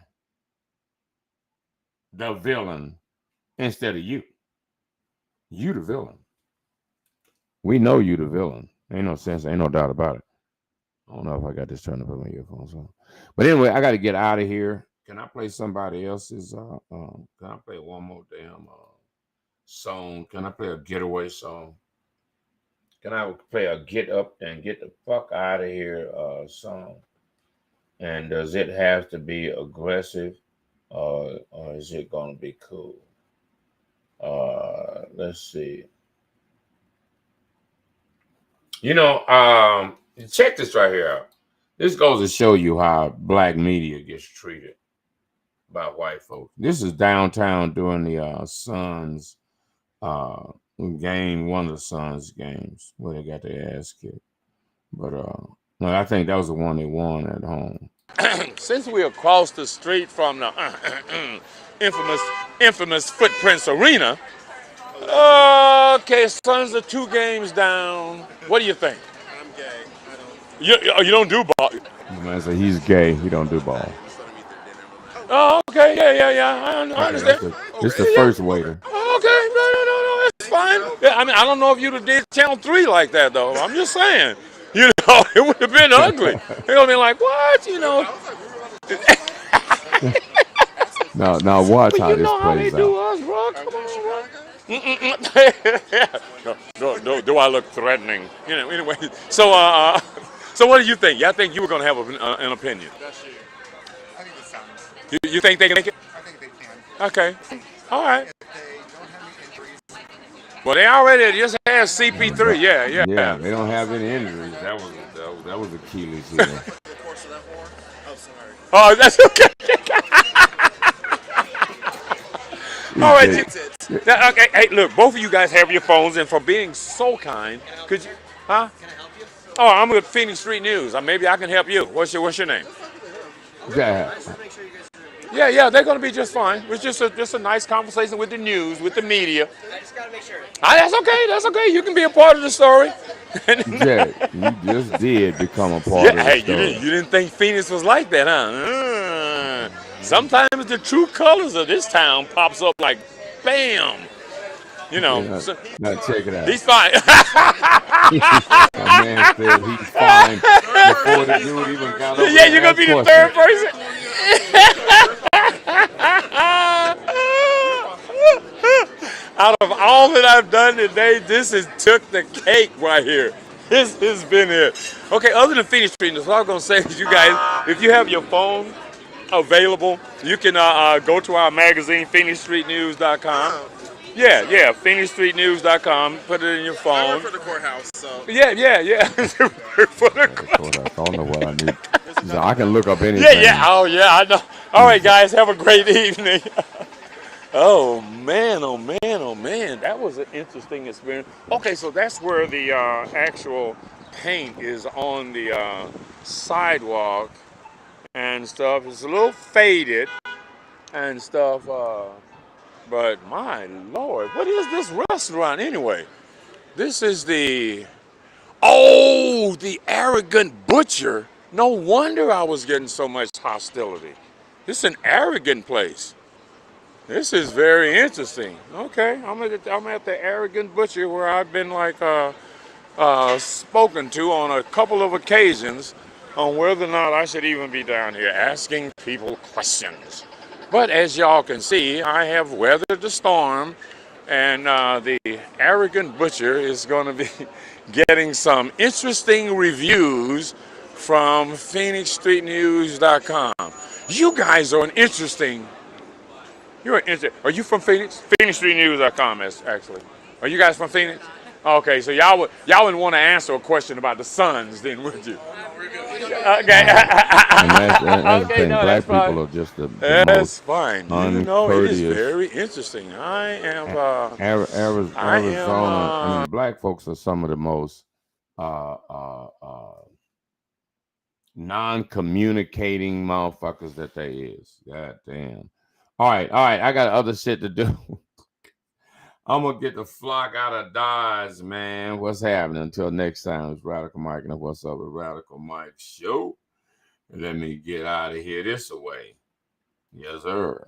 the villain, instead of you. You the villain. We know you the villain. Ain't no sense, ain't no doubt about it. I don't know if I got this turned up on my earphones on. But anyway, I got to get out of here. Can I play somebody else's? Can I play one more damn song? Can I play a getaway song? Can I play a get up and get the fuck out of here song? And does it have to be aggressive or is it going to be cool? Let's see. You know, check this right here out. This goes to show you how black media gets treated by white folks. This is downtown during the Suns game, one of the Suns games where they got their ass kicked. But no, I think that was the one they won at home. Since we're across the street from the infamous Footprints Arena, okay, Suns are 2 games down. What do you think? I'm gay. You don't do ball. The man said he's gay. He don't do ball. Oh, okay, yeah. I understand. This is the first waiter. Okay, no, it's fine. Yeah, I mean, I don't know if you'd have did Channel 3 like that, though. I'm just saying. You know, it would have been ugly. It would have been like, what? You know. Now watch how this plays out. Us, bro. Come on, bro. Do I look threatening? You know. Anyway, so what do you think? Yeah, I think you were going to have an opinion. That's you. I think it sounds. You think they can make it? I think they can. Okay. All right. If they don't have any injuries. Well, they already just had CP3. Yeah. Yeah, they don't have any injuries. That was Achilles heel. Oh, sorry. Oh, that's okay. All right. Okay. Hey, look, both of you guys have your phones, and for being so kind, could you? Huh? Can I help you? Oh, I'm with Phoenix Street News. Maybe I can help you. What's your name? Yeah. Yeah, they're gonna be just fine. It's just a nice conversation with the news, with the media. I just gotta make sure. That's okay. You can be a part of the story. Jack, you just did become a part of the story. You didn't think Phoenix was like that, huh? Sometimes the true colors of this town pops up like, bam. You know. Yeah, now check it out. He's fine. My man said he's fine before the dude even got up. Yeah, you're gonna be the third person. Out of all that I've done today, this has took the cake right here. This has been it. Okay, other than Phoenix Street News, what I was going to say is you guys, if you have your phone available, you can go to our magazine, PhoenixStreetNews.com. Yeah, PhoenixStreetNews.com. Put it in your phone. I work for the courthouse, so. Yeah. For the courthouse. I don't know what I need. So I can look up anything. Yeah. Oh, yeah, I know. All right, guys, have a great evening. Oh man, that was an interesting experience. Okay, so that's where the actual paint is on the sidewalk and stuff. It's a little faded and stuff, but my Lord, what is this restaurant anyway? This is the Arrogant Butcher. No wonder I was getting so much hostility. This is an arrogant place. This is very interesting. Okay, I'm at the Arrogant Butcher where I've been spoken to on a couple of occasions on whether or not I should even be down here asking people questions. But as y'all can see, I have weathered the storm, and the Arrogant Butcher is going to be getting some interesting reviews from PhoenixStreetNews.com. You guys are Are you from Phoenix? PhoenixStreetNews.com, actually. Are you guys from Phoenix? Okay, so y'all wouldn't want to answer a question about the Suns, then, would you? that's the Okay, thing. no, Black that's fine. people are just the That's most fine. You know, it is uncourteous. very interesting. I am. Arizona. I mean, black folks are some of the most non-communicating motherfuckers that they is. God damn. All right. I got other shit to do. I'm gonna get the flock out of Dodge, man. What's happening? Until next time, it's Radical Mike, and what's up with Radical Mike Show? And let me get out of here this way. Yes, sir.